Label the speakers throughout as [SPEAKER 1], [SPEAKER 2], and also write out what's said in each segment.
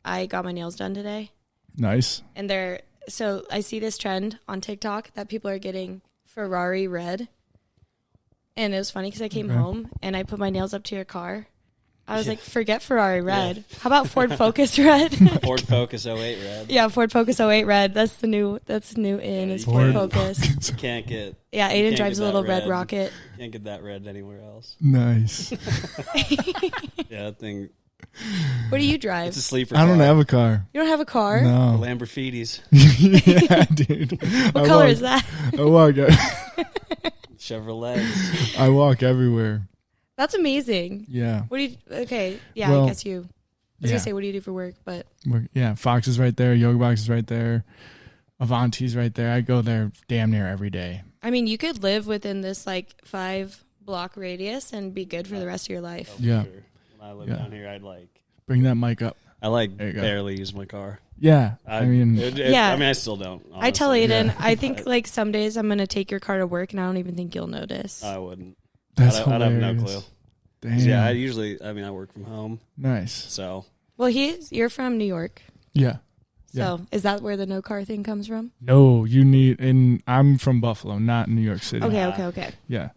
[SPEAKER 1] I got my nails done today.
[SPEAKER 2] Nice.
[SPEAKER 1] And so I see this trend on TikTok that people are getting Ferrari red. And it was funny because I came home and I put my nails up to your car. I was like, forget Ferrari red. Yeah. How about Ford Focus red?
[SPEAKER 3] Ford Focus 08 red.
[SPEAKER 1] Yeah, Ford Focus 08 red. That's new in is Ford Focus.
[SPEAKER 3] You can't get.
[SPEAKER 1] Yeah, Aidan drives a little red rocket.
[SPEAKER 3] You can't get that red anywhere else.
[SPEAKER 2] Nice.
[SPEAKER 3] Yeah, that thing.
[SPEAKER 1] What do you drive?
[SPEAKER 3] It's a sleeper
[SPEAKER 2] I don't
[SPEAKER 3] car.
[SPEAKER 2] have a car.
[SPEAKER 1] You don't have a car?
[SPEAKER 2] No.
[SPEAKER 3] Lamborghinis.
[SPEAKER 2] Yeah, dude.
[SPEAKER 1] What color is that?
[SPEAKER 2] I walk.
[SPEAKER 3] Chevrolets.
[SPEAKER 2] I walk everywhere.
[SPEAKER 1] That's amazing.
[SPEAKER 2] Yeah.
[SPEAKER 1] What do you? Okay. Yeah,
[SPEAKER 2] Well,
[SPEAKER 1] I guess you. I was gonna say, what do you do for work? But
[SPEAKER 2] yeah, Fox is right there. Yoga Box is right there. Avanti's right there. I go there damn near every day.
[SPEAKER 1] I mean, you could live within this like 5-block radius and be good for the rest of your life.
[SPEAKER 3] Oh,
[SPEAKER 2] yeah.
[SPEAKER 3] Sure. When I lived down here, I'd
[SPEAKER 2] bring that mic up.
[SPEAKER 3] I barely use my car.
[SPEAKER 2] Yeah.
[SPEAKER 3] I still don't. Honestly.
[SPEAKER 1] I tell Aidan, I think like some days I'm going to take your car to work and I don't even think you'll notice.
[SPEAKER 3] I wouldn't.
[SPEAKER 2] That's
[SPEAKER 3] I'd have no clue.
[SPEAKER 2] Damn.
[SPEAKER 3] Yeah, I work from home.
[SPEAKER 2] Nice.
[SPEAKER 3] So.
[SPEAKER 1] Well, you're from New York.
[SPEAKER 2] Yeah.
[SPEAKER 1] So is that where the no car thing comes from?
[SPEAKER 2] No, I'm from Buffalo, not New York City.
[SPEAKER 1] Okay.
[SPEAKER 2] Yeah.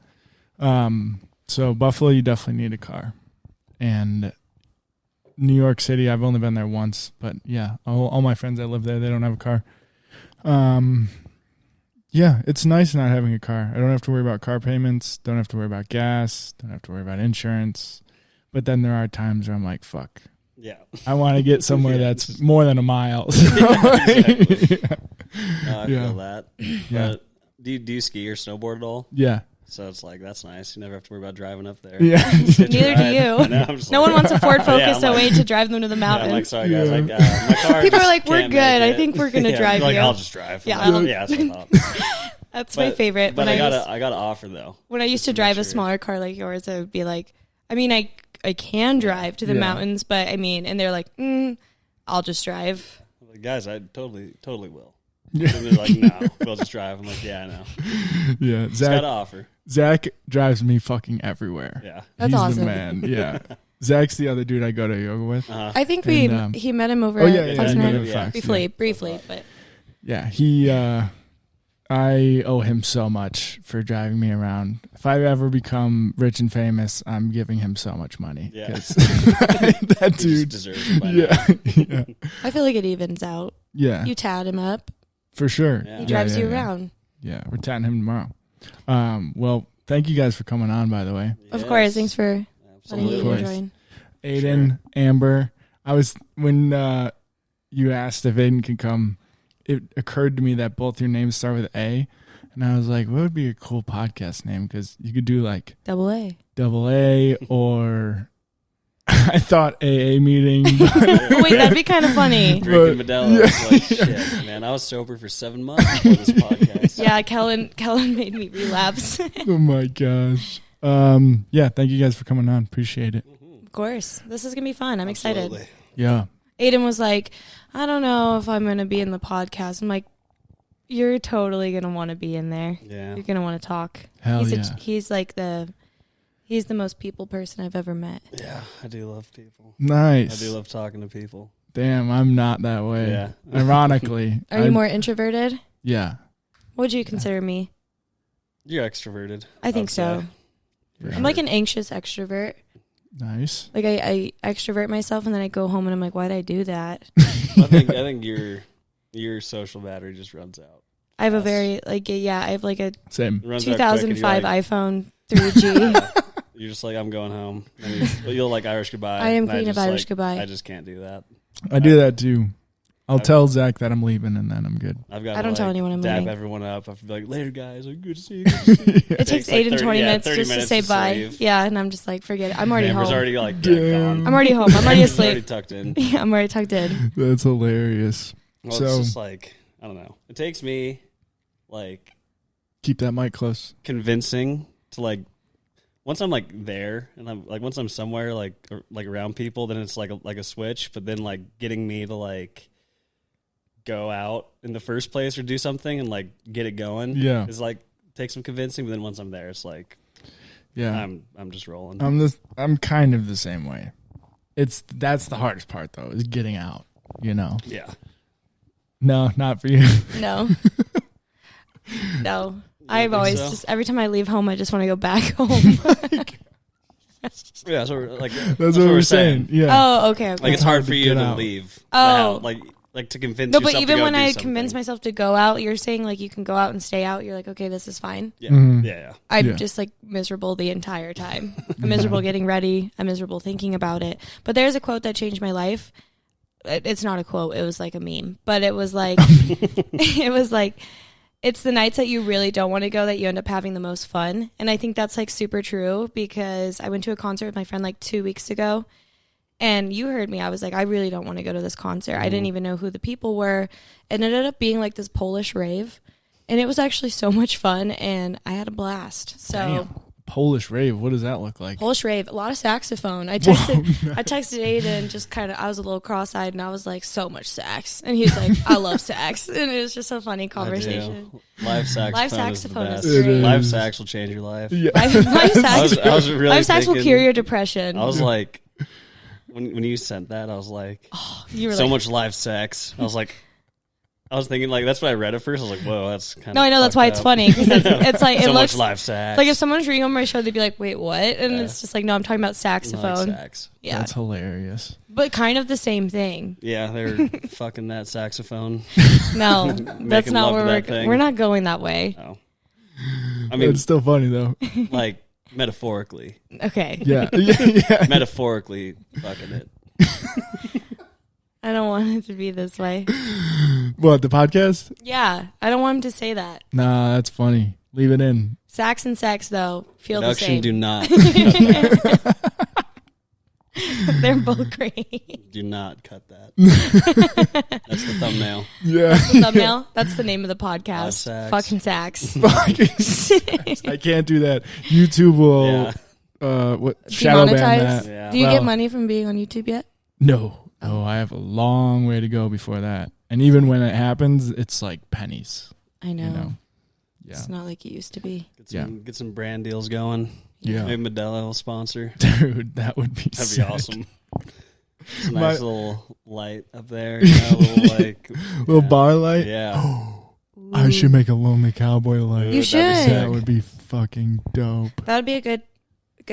[SPEAKER 2] So Buffalo, you definitely need a car. And New York City, I've only been there once, but yeah, all my friends that live there, they don't have a car. Yeah, it's nice not having a car. I don't have to worry about car payments, don't have to worry about gas, don't have to worry about insurance. But then there are times where I'm like, fuck.
[SPEAKER 3] Yeah.
[SPEAKER 2] I want to get somewhere that's more than a mile.
[SPEAKER 3] Exactly. I feel that.
[SPEAKER 2] Yeah.
[SPEAKER 3] Do you ski or snowboard at all?
[SPEAKER 2] Yeah.
[SPEAKER 3] So it's like, that's nice. You never have to worry about driving up there.
[SPEAKER 2] Yeah.
[SPEAKER 1] Neither do you. No one wants a Ford Focus 08 to drive them to the mountain.
[SPEAKER 3] Yeah, I'm like, sorry guys, my car.
[SPEAKER 1] People are like, we're good. I think we're gonna drive you.
[SPEAKER 3] I'll just drive.
[SPEAKER 1] Yeah,
[SPEAKER 3] that's what I thought.
[SPEAKER 1] That's my favorite.
[SPEAKER 3] But I got to offer though.
[SPEAKER 1] When I used to drive a smaller car like yours, I would be like, I mean, I can drive to the mountains, but I mean, and they're like, I'll just drive.
[SPEAKER 3] Like, guys, I totally will. And they're like, no, we'll just drive. I'm like, yeah, I know.
[SPEAKER 2] Yeah,
[SPEAKER 3] Zach got to offer.
[SPEAKER 2] Zach drives me fucking everywhere.
[SPEAKER 3] Yeah,
[SPEAKER 1] that's
[SPEAKER 2] He's
[SPEAKER 1] awesome.
[SPEAKER 2] the man. Yeah, Zach's the other dude I go to yoga with.
[SPEAKER 1] I think he met him over at Fox briefly, but
[SPEAKER 2] yeah, he. I owe him so much for driving me around. If I ever become rich and famous, I'm giving him so much money.
[SPEAKER 3] Yeah,
[SPEAKER 2] that dude
[SPEAKER 3] deserves it by now.
[SPEAKER 2] Yeah.
[SPEAKER 1] I feel like it evens out.
[SPEAKER 2] Yeah,
[SPEAKER 1] you tat him up
[SPEAKER 2] for sure.
[SPEAKER 3] Yeah.
[SPEAKER 1] He drives you around.
[SPEAKER 2] Yeah, we're tatting him tomorrow. Well, thank you guys for coming on. By the way,
[SPEAKER 1] of course. Thanks for letting me join.
[SPEAKER 2] Aidan, Amber. When you asked if Aidan could come, it occurred to me that both your names start with A, and I was like, what would be a cool podcast name? Because you could do like
[SPEAKER 1] Double
[SPEAKER 2] A, or I thought AA meeting.
[SPEAKER 1] Wait, that'd be kind of funny.
[SPEAKER 3] Drinking Modelo. Like, shit, man, I was sober for 7 months before this podcast.
[SPEAKER 1] Yeah, Kellen made me relapse.
[SPEAKER 2] Oh my gosh. Yeah, thank you guys for coming on. Appreciate it.
[SPEAKER 1] Of course. This is going to be fun. I'm excited.
[SPEAKER 2] Yeah.
[SPEAKER 1] Aidan was like, I don't know if I'm going to be in the podcast. I'm like, you're totally going to want to be in there.
[SPEAKER 3] Yeah.
[SPEAKER 1] You're going to want to talk.
[SPEAKER 2] Hell
[SPEAKER 1] He's the most people person I've ever met.
[SPEAKER 3] Yeah, I do love people.
[SPEAKER 2] Nice.
[SPEAKER 3] I do love talking to people.
[SPEAKER 2] Damn, I'm not that way.
[SPEAKER 3] Yeah.
[SPEAKER 2] Ironically.
[SPEAKER 1] Are you more introverted?
[SPEAKER 2] Yeah.
[SPEAKER 1] What would you consider me?
[SPEAKER 3] You're extroverted.
[SPEAKER 1] I think so. I'm like an anxious extrovert.
[SPEAKER 2] Nice.
[SPEAKER 1] Like I extrovert myself and then I go home and I'm like, why'd I do that?
[SPEAKER 3] I think your social battery just runs out.
[SPEAKER 1] I have I have like a
[SPEAKER 2] same
[SPEAKER 1] 2005 iPhone 3G.
[SPEAKER 3] You're just like, I'm going home. And you'll like Irish Goodbye.
[SPEAKER 1] I am queen of Irish Goodbye.
[SPEAKER 3] I just can't do that.
[SPEAKER 2] I do that too. I'll tell Zach that I'm leaving and then I'm good.
[SPEAKER 1] I don't tell anyone I'm leaving.
[SPEAKER 3] Dab everyone up. I have to be like, later guys, good to see you.
[SPEAKER 1] It takes 8 and 20 minutes just to say bye.
[SPEAKER 3] Leave.
[SPEAKER 1] Yeah, and I'm just like, forget it. I'm already
[SPEAKER 3] Amber's
[SPEAKER 1] home.
[SPEAKER 3] already like gone.
[SPEAKER 1] I'm already home. I'm already asleep.
[SPEAKER 3] Already tucked in.
[SPEAKER 1] Yeah, I'm already tucked in.
[SPEAKER 2] That's hilarious.
[SPEAKER 3] Well, it's just like, I don't know. It takes me like
[SPEAKER 2] keep that mic close.
[SPEAKER 3] Convincing to like once I'm like there and I'm like once I'm somewhere like around people, then it's like a switch. But then like getting me to like go out in the first place or do something and like get it going, is like take some convincing. But then once I'm there, it's like, I'm just rolling.
[SPEAKER 2] I'm kind of the same way. That's the hardest part though, is getting out. you know.
[SPEAKER 3] Yeah.
[SPEAKER 2] No, not for you.
[SPEAKER 1] No. No. I've
[SPEAKER 3] think
[SPEAKER 1] always
[SPEAKER 3] so?
[SPEAKER 1] just, every time I leave home, I just want to go back home.
[SPEAKER 3] Yeah, so like
[SPEAKER 2] That's what we're saying. Yeah.
[SPEAKER 1] Oh, okay.
[SPEAKER 3] Like it's hard for
[SPEAKER 2] to
[SPEAKER 3] you
[SPEAKER 2] get
[SPEAKER 3] to
[SPEAKER 2] out.
[SPEAKER 3] leave. the
[SPEAKER 1] Oh.
[SPEAKER 3] house. Like to convince
[SPEAKER 1] No,
[SPEAKER 3] yourself
[SPEAKER 1] but
[SPEAKER 3] to
[SPEAKER 1] even
[SPEAKER 3] go
[SPEAKER 1] when
[SPEAKER 3] do
[SPEAKER 1] I
[SPEAKER 3] something.
[SPEAKER 1] convince myself to go out, you're saying like you can go out and stay out. You're like, okay, this is fine.
[SPEAKER 3] Yeah,
[SPEAKER 2] Mhm.
[SPEAKER 3] yeah.
[SPEAKER 1] I'm
[SPEAKER 2] Yeah.
[SPEAKER 1] just like miserable the entire time. I'm miserable getting ready. I'm miserable thinking about it. But there's a quote that changed my life. It's not a quote. It was like a meme. But it was like, it was like, it's the nights that you really don't want to go that you end up having the most fun. And I think that's like super true because I went to a concert with my friend like 2 weeks ago. And you heard me. I was like, I really don't want to go to this concert. I didn't even know who the people were. It ended up being like this Polish rave. And it was actually so much fun. And I had a blast. So
[SPEAKER 2] Damn. Polish rave. What does that look like?
[SPEAKER 1] Polish rave, a lot of saxophone. I texted Aidan, just kind of, I was a little cross-eyed and I was like, so much sax. And he's like, I love sax. And it was just a funny conversation.
[SPEAKER 3] Live saxophone.
[SPEAKER 1] Live saxophone
[SPEAKER 3] is
[SPEAKER 1] is
[SPEAKER 3] the
[SPEAKER 1] great.
[SPEAKER 3] best. Live sax will change your life.
[SPEAKER 2] Yeah.
[SPEAKER 1] Live sax,
[SPEAKER 3] I was really
[SPEAKER 1] live sax will
[SPEAKER 3] thinking-
[SPEAKER 1] cure your depression.
[SPEAKER 3] I was like, when you sent that, I was like,
[SPEAKER 1] You were
[SPEAKER 3] so
[SPEAKER 1] like,
[SPEAKER 3] much live sex. I was thinking like that's what I read at first. I was like, whoa, that's kind of.
[SPEAKER 1] no, I know that's why it's funny because it's like it
[SPEAKER 3] so
[SPEAKER 1] looks
[SPEAKER 3] much live sex.
[SPEAKER 1] like if someone's reading on my show, they'd be like, wait, what? And
[SPEAKER 3] Yeah.
[SPEAKER 1] it's just like, no, I'm talking about
[SPEAKER 3] Live
[SPEAKER 1] saxophone.
[SPEAKER 3] sax.
[SPEAKER 1] Yeah,
[SPEAKER 2] That's hilarious.
[SPEAKER 1] but kind of the same thing.
[SPEAKER 3] Yeah, they're fucking that saxophone.
[SPEAKER 1] No, that's
[SPEAKER 3] Making
[SPEAKER 1] not
[SPEAKER 3] love
[SPEAKER 1] where
[SPEAKER 3] to
[SPEAKER 1] we're
[SPEAKER 3] that thing.
[SPEAKER 1] we're not going that way.
[SPEAKER 3] Oh. I mean,
[SPEAKER 2] It's still funny though.
[SPEAKER 3] like metaphorically,
[SPEAKER 1] Okay,
[SPEAKER 2] Yeah. Yeah.
[SPEAKER 3] metaphorically, fucking it.
[SPEAKER 1] I don't want it to be this way.
[SPEAKER 2] What, the podcast?
[SPEAKER 1] Yeah, I don't want him to say that.
[SPEAKER 2] Nah, that's funny. Leave it in.
[SPEAKER 1] Sax and sex, though, feel the
[SPEAKER 3] Production,
[SPEAKER 1] same.
[SPEAKER 3] do not,
[SPEAKER 1] They're both great.
[SPEAKER 3] do not cut that. That's the thumbnail.
[SPEAKER 2] Yeah.
[SPEAKER 1] Thumbnail, that's the name of the
[SPEAKER 3] Live
[SPEAKER 1] podcast.
[SPEAKER 3] sax.
[SPEAKER 1] Fucking sax.
[SPEAKER 2] I can't do that. YouTube will
[SPEAKER 3] Yeah.
[SPEAKER 2] shadow ban
[SPEAKER 1] Demonetize?
[SPEAKER 2] that.
[SPEAKER 3] Yeah.
[SPEAKER 1] Do you
[SPEAKER 2] Well-
[SPEAKER 1] get money from being on YouTube yet?
[SPEAKER 2] No. Oh, I have a long way to go before that. And even when it happens, it's like pennies.
[SPEAKER 1] I know.
[SPEAKER 2] You know? Yeah.
[SPEAKER 1] It's not like it used to be.
[SPEAKER 3] Get some brand deals going.
[SPEAKER 2] Yeah.
[SPEAKER 3] Maybe Modelo will sponsor.
[SPEAKER 2] Dude, that would be
[SPEAKER 3] That'd be
[SPEAKER 2] sick.
[SPEAKER 3] awesome. It's a
[SPEAKER 2] My-
[SPEAKER 3] nice little light up there. You know, little like
[SPEAKER 2] Little bar light.
[SPEAKER 3] Yeah.
[SPEAKER 2] I should make a Lonely Cowboy light.
[SPEAKER 1] You
[SPEAKER 3] That'd be
[SPEAKER 1] should.
[SPEAKER 3] sick.
[SPEAKER 2] That would be fucking dope.
[SPEAKER 1] That would be a good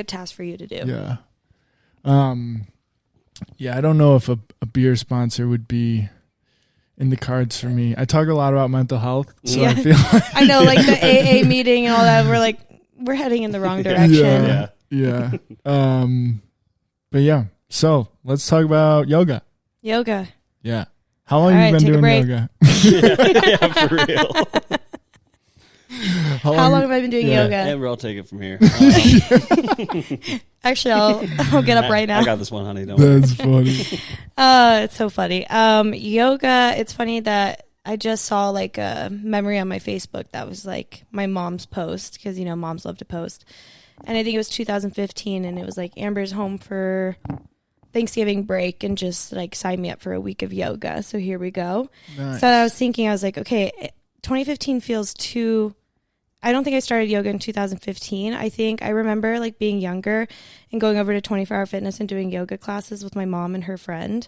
[SPEAKER 1] task for you to do.
[SPEAKER 2] Yeah. Yeah, I don't know if a beer sponsor would be in the cards for me. I talk a lot about mental health, so
[SPEAKER 1] Yeah.
[SPEAKER 2] I feel like
[SPEAKER 1] I know, like the AA meeting and all that. We're heading in the wrong direction.
[SPEAKER 2] Yeah. But yeah. So let's talk about yoga.
[SPEAKER 1] Yoga.
[SPEAKER 2] Yeah. How long
[SPEAKER 1] All
[SPEAKER 2] have
[SPEAKER 1] right,
[SPEAKER 2] you been
[SPEAKER 1] take a
[SPEAKER 2] doing
[SPEAKER 1] break.
[SPEAKER 2] yoga?
[SPEAKER 3] Yeah, for real.
[SPEAKER 1] How long have I been doing
[SPEAKER 2] Yeah.
[SPEAKER 1] yoga?
[SPEAKER 3] Amber, I'll take it from here.
[SPEAKER 1] Actually, I'll get up right now.
[SPEAKER 3] I got this one, honey. Don't worry.
[SPEAKER 2] That's funny.
[SPEAKER 1] It's so funny. Yoga, it's funny that I just saw like a memory on my Facebook that was like my mom's post because, you know, moms love to post. And I think it was 2015 and it was like Amber's home for Thanksgiving break and just like signed me up for a week of yoga. So here we go.
[SPEAKER 2] Nice.
[SPEAKER 1] So I was thinking, I was like, okay, 2015 feels too... I don't think I started yoga in 2015. I think I remember like being younger and going over to 24 Hour Fitness and doing yoga classes with my mom and her friend.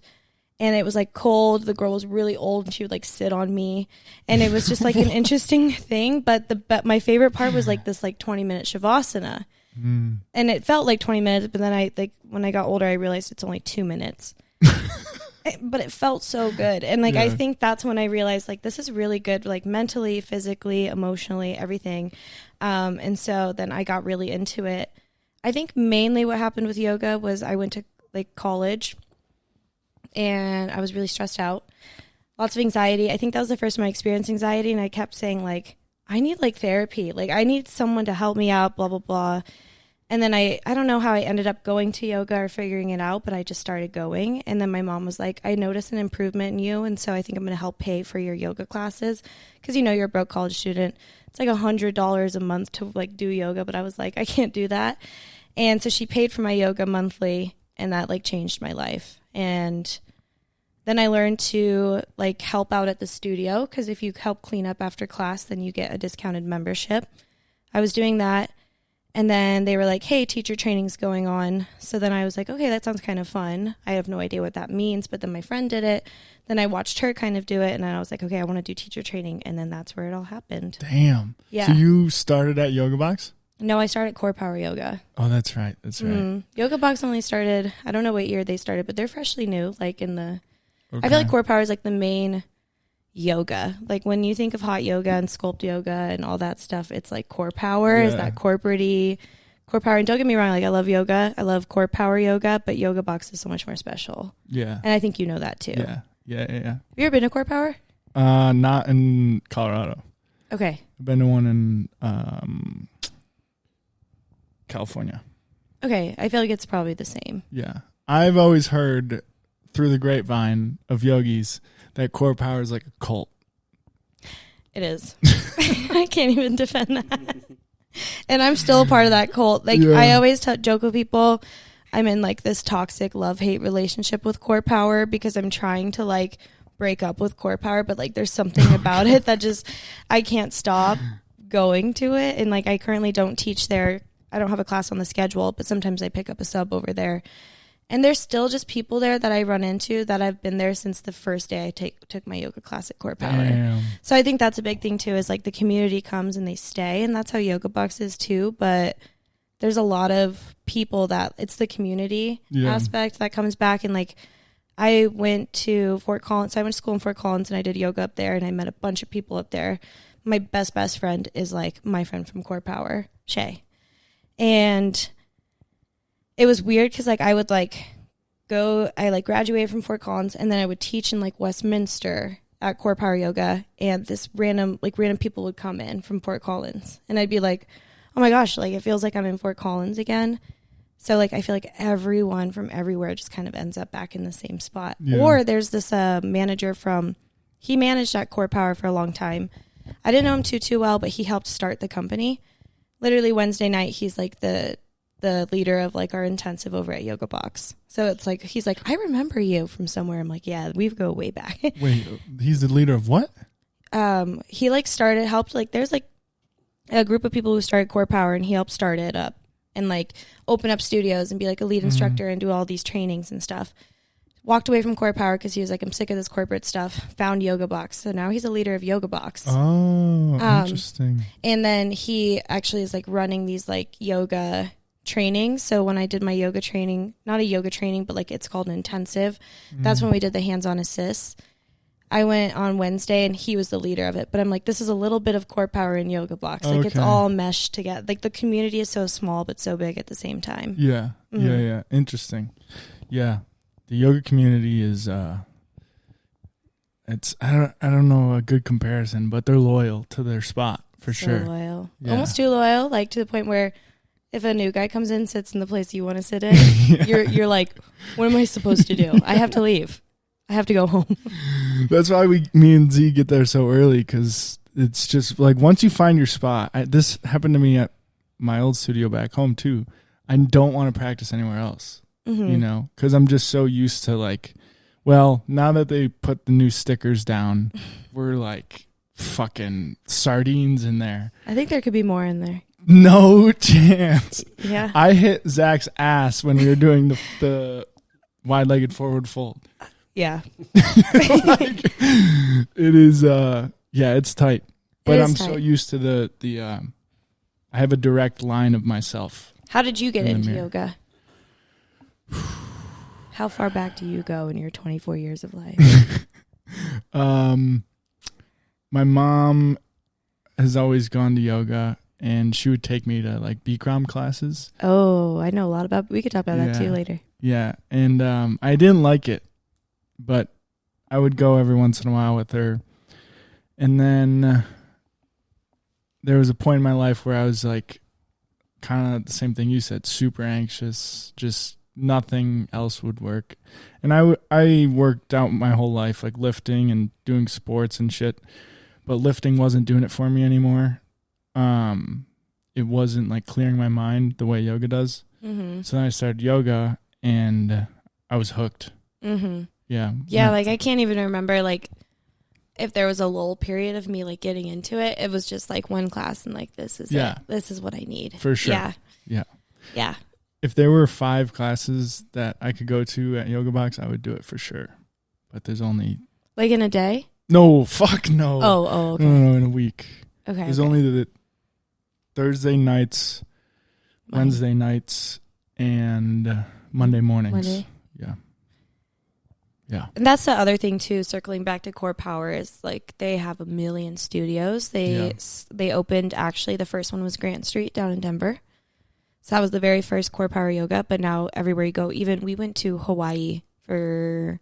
[SPEAKER 1] And it was like cold. The girl was really old and she would like sit on me. And it was just like an interesting thing. But my favorite part was like this like 20-minute Shavasana.
[SPEAKER 2] Mm.
[SPEAKER 1] And it felt like 20 minutes. But then when I got older, I realized it's only 2 minutes. But it felt so good. And like,
[SPEAKER 2] Yeah.
[SPEAKER 1] I think that's when I realized like, this is really good, like mentally, physically, emotionally, everything. And so then I got really into it. I think mainly what happened with yoga was I went to like college and I was really stressed out, lots of anxiety. I think that was the first time I experienced anxiety. And I kept saying like, I need like therapy. Like I need someone to help me out, blah, blah, blah. And then I don't know how I ended up going to yoga or figuring it out, but I just started going. And then my mom was like, I noticed an improvement in you. And so I think I'm going to help pay for your yoga classes. Because, you know, you're a broke college student. It's like $100 a month to like do yoga. But I was like, I can't do that. And so she paid for my yoga monthly. And that like changed my life. And then I learned to like help out at the studio. Because if you help clean up after class, then you get a discounted membership. I was doing that. And then they were like, hey, teacher training's going on. So then I was like, okay, that sounds kind of fun. I have no idea what that means. But then my friend did it. then I watched her kind of do it, and then I was like, okay, I want to do teacher training, and then that's where it all happened.
[SPEAKER 2] Damn.
[SPEAKER 1] Yeah.
[SPEAKER 2] So you started at Yoga Box?
[SPEAKER 1] No, I started Core Power Yoga.
[SPEAKER 2] Oh, that's right. That's right.
[SPEAKER 1] Yoga Box only started, I don't know what year they started, but they're freshly new, like in the,
[SPEAKER 2] Okay.
[SPEAKER 1] I feel like Core Power is like the main yoga. Like when you think of hot yoga and sculpt yoga and all that stuff, it's like Core Power is that corporate-y Core Power. And don't get me wrong, like I love yoga. I love Core Power yoga, but Yoga Box is so much more special.
[SPEAKER 2] Yeah.
[SPEAKER 1] And I think you know that too.
[SPEAKER 2] Yeah.
[SPEAKER 1] Have you ever been to Core Power?
[SPEAKER 2] Not in Colorado.
[SPEAKER 1] Okay.
[SPEAKER 2] I've been to one in California.
[SPEAKER 1] Okay. I feel like it's probably the same.
[SPEAKER 2] Yeah. I've always heard through the grapevine of yogis that Core Power is like a cult.
[SPEAKER 1] It is. I can't even defend that. And I'm still a part of that cult. Like I always joke with people, I'm in like this toxic love-hate relationship with Core Power because I'm trying to like break up with Core Power, but like there's something about it that just I can't stop going to it. And like I currently don't teach there. I don't have a class on the schedule, but sometimes I pick up a sub over there. And there's still just people there that I run into that I've been there since the first day I took my yoga class at Core Power.
[SPEAKER 2] Damn.
[SPEAKER 1] So I think that's a big thing too, is like the community comes and they stay, and that's how Yoga Box is too. But there's a lot of people that it's the community aspect that comes back. And like I went to Fort Collins. So I went to school in Fort Collins and I did yoga up there, and I met a bunch of people up there. My best friend is like my friend from Core Power, Shay. And it was weird because like I would like I like graduated from Fort Collins, and then I would teach in like Westminster at Core Power Yoga, and this random people would come in from Fort Collins, and I'd be like, oh my gosh, like it feels like I'm in Fort Collins again. So like I feel like everyone from everywhere just kind of ends up back in the same spot. Or there's this manager he managed at Core Power for a long time. I didn't know him too well, but he helped start the company. Literally Wednesday night, he's like the leader of like our intensive over at Yoga Box. So it's like, he's like, I remember you from somewhere. I'm like, yeah, we go way back.
[SPEAKER 2] Wait, he's the leader of what?
[SPEAKER 1] He like helped, like there's like a group of people who started Core Power, and he helped start it up and like open up studios and be like a lead instructor and do all these trainings and stuff. Walked away from Core Power because he was like, I'm sick of this corporate stuff. Found Yoga Box. So now he's a leader of Yoga Box.
[SPEAKER 2] Oh, interesting.
[SPEAKER 1] And then he actually is like running these like yoga trainings. So when I did my yoga training, not a yoga training, but like it's called an intensive. That's when we did the hands-on assists. I went on Wednesday and he was the leader of it. But I'm like, this is a little bit of Core Power in Yoga Box. Like it's all meshed together. Like the community is so small but so big at the same time.
[SPEAKER 2] Yeah. Yeah. Interesting. Yeah. The yoga community is it's I don't know a good comparison, but they're loyal to their spot for sure.
[SPEAKER 1] Loyal.
[SPEAKER 2] Yeah.
[SPEAKER 1] Almost too loyal, like to the point where if a new guy comes in, sits in the place you want to sit in, you're like, what am I supposed to do? I have to leave. I have to go home.
[SPEAKER 2] That's why me and Z get there so early, because it's just like once you find your spot. This happened to me at my old studio back home too. I don't want to practice anywhere else. You know, because I'm just so used to like, well, now that they put the new stickers down, we're like fucking sardines in there.
[SPEAKER 1] I think there could be more in there.
[SPEAKER 2] No chance.
[SPEAKER 1] Yeah.
[SPEAKER 2] I hit Zach's ass when we were doing the wide-legged forward fold.
[SPEAKER 1] Yeah.
[SPEAKER 2] Like, it is, it's tight. But I'm so used to the I have a direct line of myself.
[SPEAKER 1] How did you get into yoga? How far back do you go in your 24 years of life?
[SPEAKER 2] My mom has always gone to yoga, and she would take me to like Bikram classes.
[SPEAKER 1] Oh, I know a lot about. We could talk about that too later.
[SPEAKER 2] Yeah, and I didn't like it, but I would go every once in a while with her. And then there was a point in my life where I was like, kind of the same thing you said, super anxious, just nothing else would work. And I worked out my whole life, like lifting and doing sports and shit, but lifting wasn't doing it for me anymore. It wasn't like clearing my mind the way yoga does. So then I started yoga, and I was hooked. Yeah.
[SPEAKER 1] Like I can't even remember like if there was a lull period of me like getting into it. It was just like one class and like this is it. This is what I need.
[SPEAKER 2] For sure. Yeah. If there were 5 classes that I could go to at Yoga Box, I would do it for sure. But there's only
[SPEAKER 1] Like in a day?
[SPEAKER 2] No, fuck no.
[SPEAKER 1] Oh, okay.
[SPEAKER 2] No, in a week.
[SPEAKER 1] Okay.
[SPEAKER 2] There's
[SPEAKER 1] okay.
[SPEAKER 2] only the Thursday nights,
[SPEAKER 1] Monday.
[SPEAKER 2] Wednesday nights, and Monday mornings.
[SPEAKER 1] Monday.
[SPEAKER 2] Yeah. Yeah.
[SPEAKER 1] And that's the other thing too, circling back to Core Power, is like they have a million studios. They opened, actually the first one was Grant Street down in Denver. So that was the very first Core Power yoga, but now everywhere you go, even we went to Hawaii for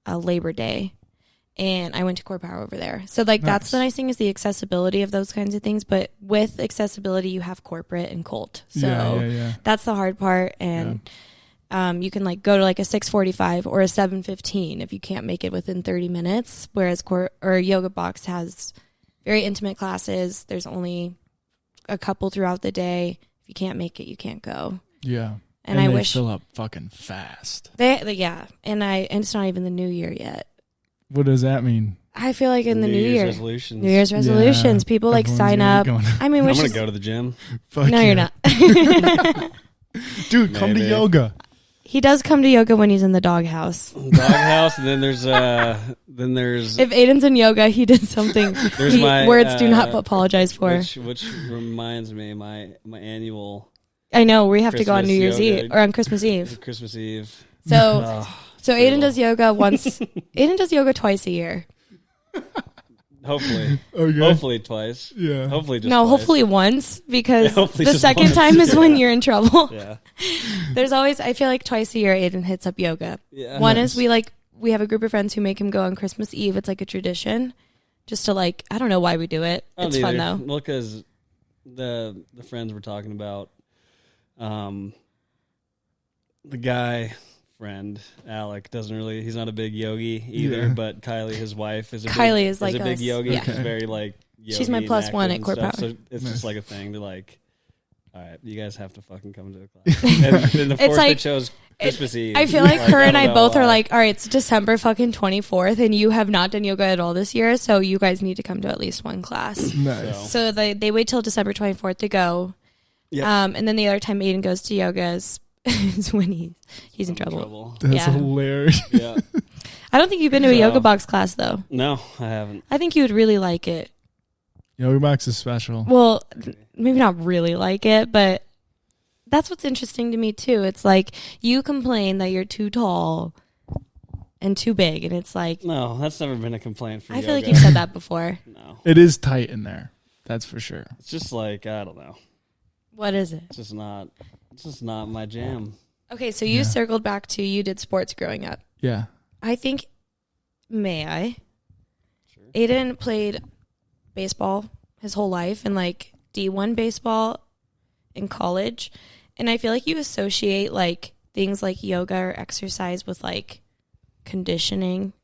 [SPEAKER 1] a Labor Day and I went to Core Power over there. So like that's the nice thing, is the accessibility of those kinds of things, but with accessibility you have corporate and cult. So that's the hard part. And you can like go to like a 6:45 or a 7:15 if you can't make it within 30 minutes. Whereas Yoga Box has very intimate classes. There's only a couple throughout the day. If you can't make it, you can't go.
[SPEAKER 2] Yeah.
[SPEAKER 1] And I
[SPEAKER 2] they
[SPEAKER 1] wish
[SPEAKER 2] fill up fucking fast.
[SPEAKER 1] And it's not even the new year yet.
[SPEAKER 2] What does that mean?
[SPEAKER 1] I feel like in the New Year's
[SPEAKER 3] resolutions,
[SPEAKER 1] people like sign up. I mean,
[SPEAKER 3] I'm gonna go to the gym.
[SPEAKER 2] Fuck
[SPEAKER 1] no,
[SPEAKER 2] yeah.
[SPEAKER 1] you're not.
[SPEAKER 2] Dude, come to yoga.
[SPEAKER 1] He does come to yoga when he's in the doghouse.
[SPEAKER 3] Doghouse, and then there's
[SPEAKER 1] If Aidan's in yoga, he did something. Words do not apologize for.
[SPEAKER 3] Which reminds me, my annual.
[SPEAKER 1] I know we have to go on
[SPEAKER 3] Christmas
[SPEAKER 1] New Year's
[SPEAKER 3] yoga.
[SPEAKER 1] Eve or on Christmas Eve.
[SPEAKER 3] Christmas Eve.
[SPEAKER 1] So Aidan does yoga once. Aidan does yoga twice a year.
[SPEAKER 3] Hopefully.
[SPEAKER 2] Okay.
[SPEAKER 3] Hopefully twice.
[SPEAKER 2] Yeah.
[SPEAKER 3] Hopefully just
[SPEAKER 1] No,
[SPEAKER 3] twice.
[SPEAKER 1] hopefully once, because
[SPEAKER 3] hopefully
[SPEAKER 1] the
[SPEAKER 3] just
[SPEAKER 1] second
[SPEAKER 3] once.
[SPEAKER 1] time is when you're in trouble.
[SPEAKER 3] Yeah.
[SPEAKER 1] There's always, I feel like twice a year Aidan hits up yoga.
[SPEAKER 3] Yeah.
[SPEAKER 1] One is we have a group of friends who make him go on Christmas Eve. It's like a tradition, just to like, I don't know why we do it. It's fun though.
[SPEAKER 3] Well, because the friends we're talking about, the guy friend Alec he's not a big yogi either, but Kylie, his wife, is a big yogi.
[SPEAKER 1] Yeah.
[SPEAKER 3] She's very like yogi.
[SPEAKER 1] She's my plus one at Core Power.
[SPEAKER 3] So it's just like a thing. They're like, all right, you guys have to fucking come to the class. And then of course they chose Christmas Eve.
[SPEAKER 1] I feel like her and I both are
[SPEAKER 3] why.
[SPEAKER 1] like, all right, it's December fucking 24th and you have not done yoga at all this year, so you guys need to come to at least one class.
[SPEAKER 2] Nice.
[SPEAKER 1] So they wait till December 24th to go.
[SPEAKER 3] Yep.
[SPEAKER 1] And then the other time Aidan goes to yoga is when he's in trouble.
[SPEAKER 2] That's hilarious.
[SPEAKER 3] Yeah.
[SPEAKER 1] I don't think you've been to a yoga box class though.
[SPEAKER 3] No, I haven't.
[SPEAKER 1] I think you would really like it.
[SPEAKER 2] Yoga box is special.
[SPEAKER 1] Well, maybe not really like it, but that's what's interesting to me too. It's like you complain that you're too tall and too big, and it's like,
[SPEAKER 3] No, that's never been a complaint for
[SPEAKER 1] I
[SPEAKER 3] yoga.
[SPEAKER 1] feel like you've said that before.
[SPEAKER 3] No.
[SPEAKER 2] It is tight in there. That's for sure.
[SPEAKER 3] It's just like, I don't know.
[SPEAKER 1] What is it?
[SPEAKER 3] It's just not my jam.
[SPEAKER 1] Okay, so you circled back to you did sports growing up.
[SPEAKER 2] Yeah.
[SPEAKER 1] I think, may I?
[SPEAKER 3] Sure.
[SPEAKER 1] Aidan played baseball his whole life and like D1 baseball in college. And I feel like you associate like things like yoga or exercise with like conditioning.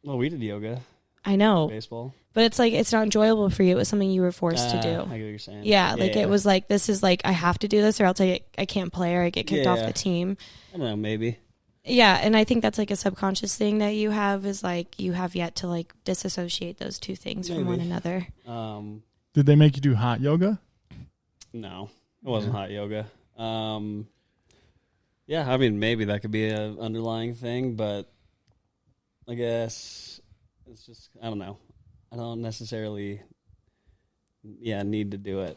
[SPEAKER 3] Well, we did yoga.
[SPEAKER 1] I know.
[SPEAKER 3] Baseball.
[SPEAKER 1] But it's like, it's not enjoyable for you. It was something you were forced to do.
[SPEAKER 3] I get what you're saying.
[SPEAKER 1] Yeah, like it was like, this is like, I have to do this or else I can't play or I get kicked off the team.
[SPEAKER 3] I don't know, maybe.
[SPEAKER 1] Yeah, and I think that's like a subconscious thing that you have, is like you have yet to like disassociate those two things from one another.
[SPEAKER 2] Did they make you do hot yoga?
[SPEAKER 3] No, it wasn't hot yoga. Yeah, I mean, maybe that could be an underlying thing, but I guess it's just, I don't know. I don't necessarily, need to do it.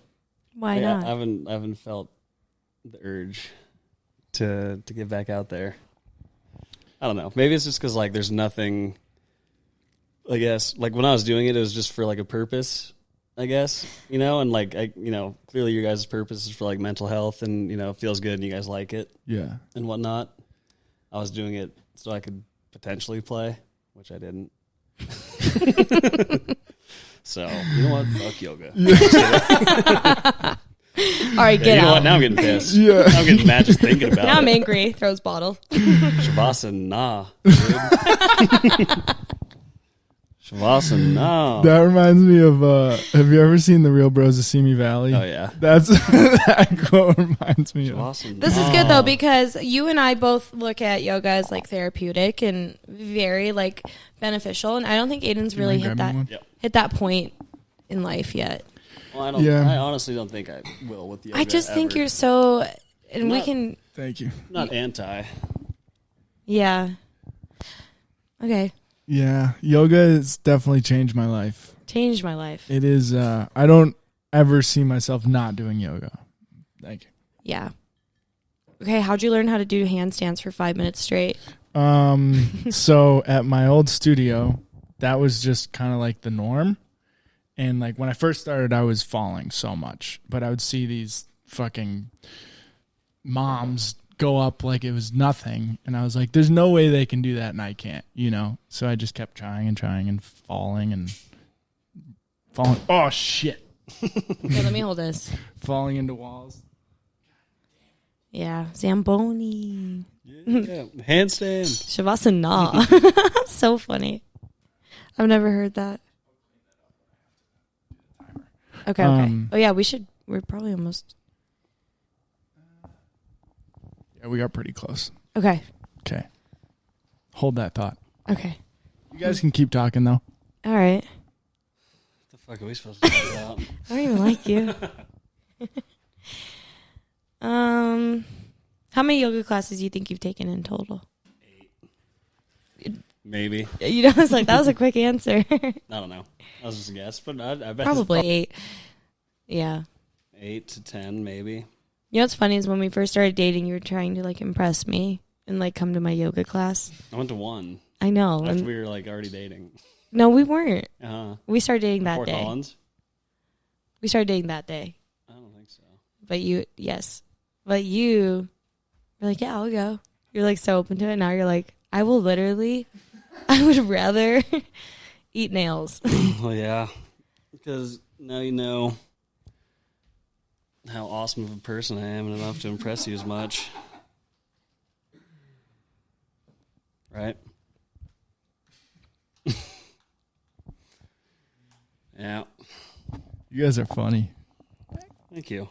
[SPEAKER 1] Why not?
[SPEAKER 3] I haven't felt the urge to get back out there. I don't know. Maybe it's just because like there's nothing. I guess like when I was doing it, it was just for like a purpose. I guess and like clearly your guys' purpose is for like mental health, and it feels good, and you guys like it, and whatnot. I was doing it so I could potentially play, which I didn't. So you know what? Fuck yoga.
[SPEAKER 1] All right, get
[SPEAKER 3] You know
[SPEAKER 1] out.
[SPEAKER 3] what? Now I'm getting pissed.
[SPEAKER 2] Yeah.
[SPEAKER 3] Now I'm getting mad just thinking about
[SPEAKER 1] Now
[SPEAKER 3] it.
[SPEAKER 1] I'm angry. Throws bottle.
[SPEAKER 3] Shavasana, dude. Shavasana.
[SPEAKER 2] That reminds me of, have you ever seen The Real Bros of Simi Valley?
[SPEAKER 3] Oh, yeah.
[SPEAKER 2] That's, that quote reminds me of.
[SPEAKER 3] Shavasana.
[SPEAKER 1] This is good though, because you and I both look at yoga as like therapeutic and very like beneficial, and I don't think Aidan's really hit that point in life yet.
[SPEAKER 3] Well, I honestly don't think I will with yoga.
[SPEAKER 1] I just think
[SPEAKER 3] ever.
[SPEAKER 1] you're so, and we can.
[SPEAKER 2] Thank you.
[SPEAKER 3] Not anti.
[SPEAKER 1] Yeah. Okay.
[SPEAKER 2] Yeah, yoga has definitely changed my life.
[SPEAKER 1] Changed my life.
[SPEAKER 2] It is. I don't ever see myself not doing yoga. Thank you.
[SPEAKER 1] Yeah. Okay, how'd you learn how to do handstands for 5 minutes straight?
[SPEAKER 2] So at my old studio, that was just kind of like the norm. And like when I first started, I was falling so much, but I would see these fucking moms go up like it was nothing. And I was like, there's no way they can do that. And I can't, you know? So I just kept trying and falling. Oh shit.
[SPEAKER 1] Okay, let me hold this.
[SPEAKER 2] Falling into walls.
[SPEAKER 1] Yeah. Zamboni.
[SPEAKER 3] Yeah. Handstand.
[SPEAKER 1] Shavasana. So funny. I've never heard that. Okay. Oh yeah, we're probably almost.
[SPEAKER 2] Yeah, we got pretty close.
[SPEAKER 1] Okay.
[SPEAKER 2] Okay. Hold that thought.
[SPEAKER 1] Okay.
[SPEAKER 2] You guys can keep talking though.
[SPEAKER 1] All right.
[SPEAKER 3] What the fuck are we supposed to talk about?
[SPEAKER 1] I don't even like you. How many yoga classes do you think you've taken in total?
[SPEAKER 3] 8. Maybe.
[SPEAKER 1] You know, I was like, that was a quick answer.
[SPEAKER 3] I don't know. That was just a guess, but I bet
[SPEAKER 1] Probably 8. Yeah.
[SPEAKER 3] 8 to 10, maybe.
[SPEAKER 1] You know what's funny is when we first started dating, you were trying to like impress me and like come to my yoga class.
[SPEAKER 3] I went to 1.
[SPEAKER 1] I know.
[SPEAKER 3] After
[SPEAKER 1] And
[SPEAKER 3] we were like already dating.
[SPEAKER 1] no, we weren't.
[SPEAKER 3] We
[SPEAKER 1] started dating that
[SPEAKER 3] Fort
[SPEAKER 1] day.
[SPEAKER 3] Collins?
[SPEAKER 1] We started dating that day.
[SPEAKER 3] I don't think so.
[SPEAKER 1] But yes. But you were like, yeah, I'll go. You're like so open to it. Now you're like, I would rather eat nails.
[SPEAKER 3] Well, yeah. Because now you know how awesome of a person I am and enough to impress you as much. Right? Yeah.
[SPEAKER 2] You guys are funny.
[SPEAKER 3] Thank you.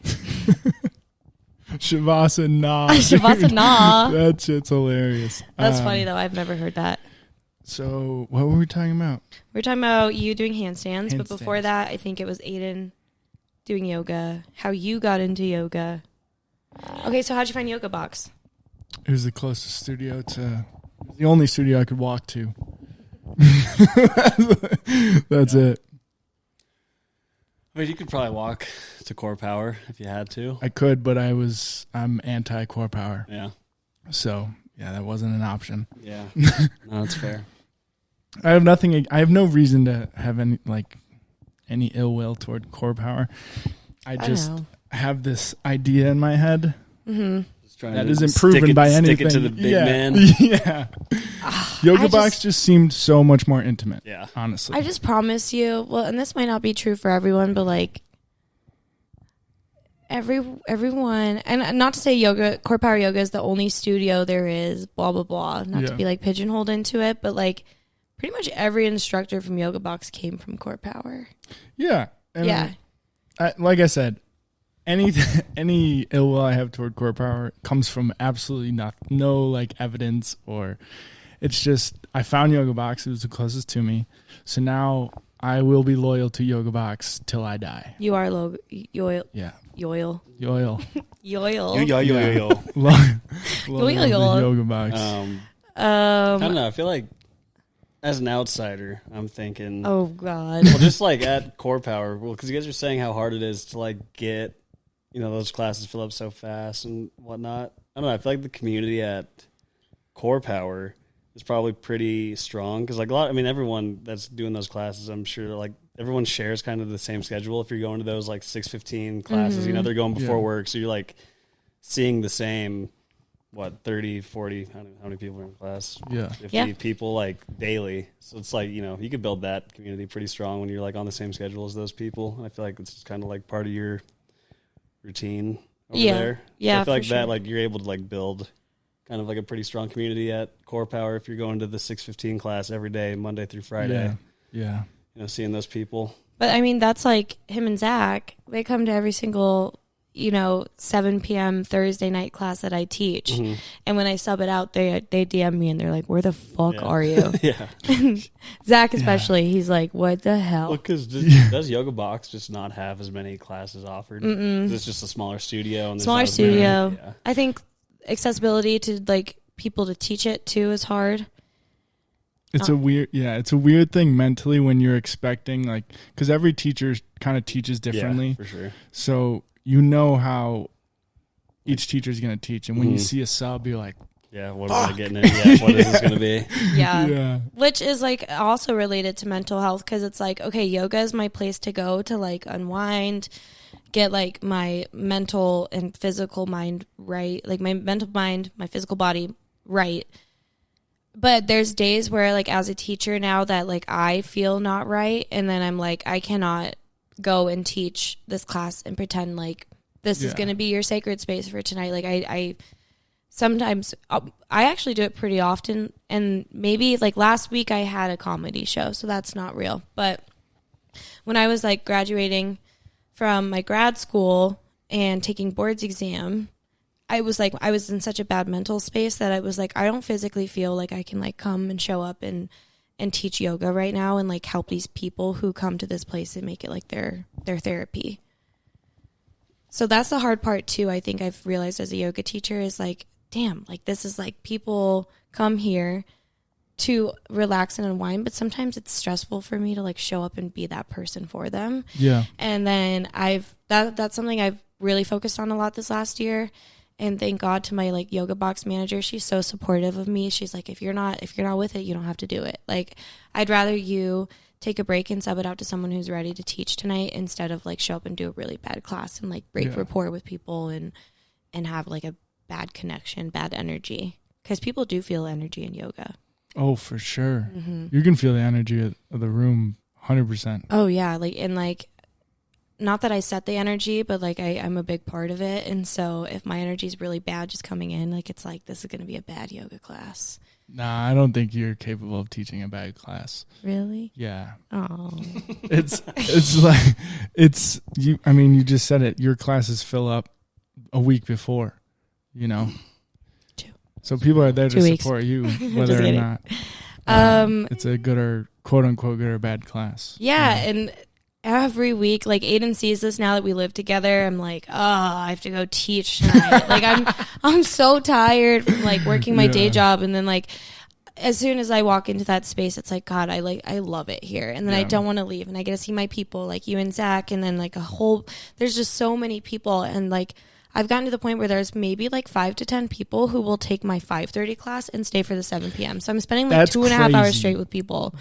[SPEAKER 2] Shavasana.
[SPEAKER 1] Shavasana.
[SPEAKER 2] That shit's hilarious.
[SPEAKER 1] That's funny though. I've never heard that.
[SPEAKER 2] So what were we talking about?
[SPEAKER 1] We were talking about you doing handstands, but
[SPEAKER 2] Handstands.
[SPEAKER 1] before that, I think it was Aidan doing yoga. How you got into yoga. Okay, so how'd you find Yoga Box?
[SPEAKER 2] It was the closest studio the only studio I could walk to. That's it.
[SPEAKER 3] I mean, you could probably walk to Core Power if you had to.
[SPEAKER 2] I could, but I'm anti-core power.
[SPEAKER 3] Yeah.
[SPEAKER 2] So yeah, that wasn't an option.
[SPEAKER 3] Yeah. No, that's fair.
[SPEAKER 2] I have no reason to have any ill will toward core power. I just
[SPEAKER 1] know.
[SPEAKER 2] have this idea in my head
[SPEAKER 3] Just trying
[SPEAKER 2] that
[SPEAKER 3] to
[SPEAKER 2] isn't proven by anything.
[SPEAKER 3] Stick it to the big man.
[SPEAKER 2] Yeah. Yoga Box just seemed so much more intimate.
[SPEAKER 3] Yeah.
[SPEAKER 2] Honestly.
[SPEAKER 1] I just promise you, well, and this might not be true for everyone, but like everyone, and not to say core power yoga is the only studio there is, blah, blah, blah, not to be like pigeonholed into it, but like pretty much every instructor from Yoga Box came from core power.
[SPEAKER 2] Yeah. And
[SPEAKER 1] yeah.
[SPEAKER 2] like I said, any ill will I have toward core power comes from absolutely no like evidence, or it's just I found Yoga Box. It was the closest to me. So now I will be loyal to Yoga Box till I die.
[SPEAKER 1] You are yoil.
[SPEAKER 2] Yeah.
[SPEAKER 1] Yoil.
[SPEAKER 2] Yoil.
[SPEAKER 1] Yoil.
[SPEAKER 3] Yo.
[SPEAKER 2] Loyal to Yoga Box.
[SPEAKER 3] I don't know. I feel like as an outsider, I'm thinking.
[SPEAKER 1] Oh God.
[SPEAKER 3] Well, just like at Core Power, because you guys are saying how hard it is to like get, those classes fill up so fast and whatnot. I don't know. I feel like the community at Core Power is probably pretty strong because like everyone that's doing those classes, I'm sure like everyone shares kind of the same schedule. If you're going to those like 6:15 classes, they're going before work, so you're like seeing the same. 30, 40, I don't know how many people are in class?
[SPEAKER 2] Yeah.
[SPEAKER 3] 50 people like daily. So it's like, you could build that community pretty strong when you're like on the same schedule as those people. And I feel like it's just kind of like part of your routine over there.
[SPEAKER 1] Yeah.
[SPEAKER 3] So I feel like
[SPEAKER 1] for
[SPEAKER 3] that,
[SPEAKER 1] sure.
[SPEAKER 3] like you're able to like build kind of like a pretty strong community at Core Power if you're going to the 6:15 class every day, Monday through Friday.
[SPEAKER 2] Yeah.
[SPEAKER 3] Seeing those people.
[SPEAKER 1] But I mean, that's like him and Zach. They come to every single 7 p.m. Thursday night class that I teach.
[SPEAKER 3] Mm-hmm.
[SPEAKER 1] And when I sub it out, they DM me and they're like, where the fuck are you?
[SPEAKER 3] Yeah.
[SPEAKER 1] Zach especially, he's like, what the hell?
[SPEAKER 3] Well, because does Yoga Box just not have as many classes offered? It's just a smaller studio. And
[SPEAKER 1] Smaller
[SPEAKER 3] not as many-
[SPEAKER 1] studio.
[SPEAKER 3] Yeah.
[SPEAKER 1] I think accessibility to like people to teach it too is hard.
[SPEAKER 2] It's a weird thing mentally when you're expecting, like, because every teacher kind of teaches differently.
[SPEAKER 3] Yeah, for sure.
[SPEAKER 2] So you know how each teacher is going to teach. And when you see a sub, you're like,
[SPEAKER 3] yeah, what am I getting in? Yeah, what is this going to be?
[SPEAKER 1] Yeah. Which is like also related to mental health, because it's like, okay, yoga is my place to go to like unwind, get like my mental and physical mind right, like my mental mind, my physical body right. But there's days where like as a teacher now that like I feel not right, and then I'm like, I cannot go and teach this class and pretend like this is going to be your sacred space for tonight. Like I sometimes I actually do it pretty often, and maybe like last week I had a comedy show, so that's not real. But when I was like graduating from my grad school and taking boards exam, I was in such a bad mental space that I was like, I don't physically feel like I can like come and show up and teach yoga right now and like help these people who come to this place and make it like their therapy. So that's the hard part too. I think I've realized as a yoga teacher is like, damn, like this is like people come here to relax and unwind, but sometimes it's stressful for me to like show up and be that person for them.
[SPEAKER 2] Yeah.
[SPEAKER 1] And then that's something I've really focused on a lot this last year. And thank God to my like yoga box manager. She's so supportive of me. She's like, if you're not with it, you don't have to do it. Like, I'd rather you take a break and sub it out to someone who's ready to teach tonight instead of like show up and do a really bad class and like break rapport with people and have like a bad connection, bad energy. Because people do feel energy in yoga.
[SPEAKER 2] Oh, for sure. Mm-hmm. You can feel the energy of the room 100%.
[SPEAKER 1] Oh, yeah. Like, and like, not that I set the energy, but like I'm a big part of it. And so if my energy is really bad just coming in, like it's like, this is going to be a bad yoga class.
[SPEAKER 2] Nah, I don't think you're capable of teaching a bad class.
[SPEAKER 1] Really?
[SPEAKER 2] Yeah.
[SPEAKER 1] Oh.
[SPEAKER 2] It's like, it's, you. I mean, you just said it. Your classes fill up a week before, you know?
[SPEAKER 1] 2.
[SPEAKER 2] So people are there to
[SPEAKER 1] 2 weeks.
[SPEAKER 2] support you, whether or not it's a good or quote unquote good or bad class.
[SPEAKER 1] Yeah. And every week, like Aidan sees this now that we live together. I'm like, oh, I have to go teach tonight. Like I'm so tired from like working my day job, and then like as soon as I walk into that space, it's like, God, I love it here, and then I don't want to leave, and I get to see my people, like you and Zach, and then like there's just so many people, and like I've gotten to the point where there's maybe like 5 to 10 people who will take my 5:30 class and stay for the 7 p.m. So I'm spending like 2.5 hours straight with people.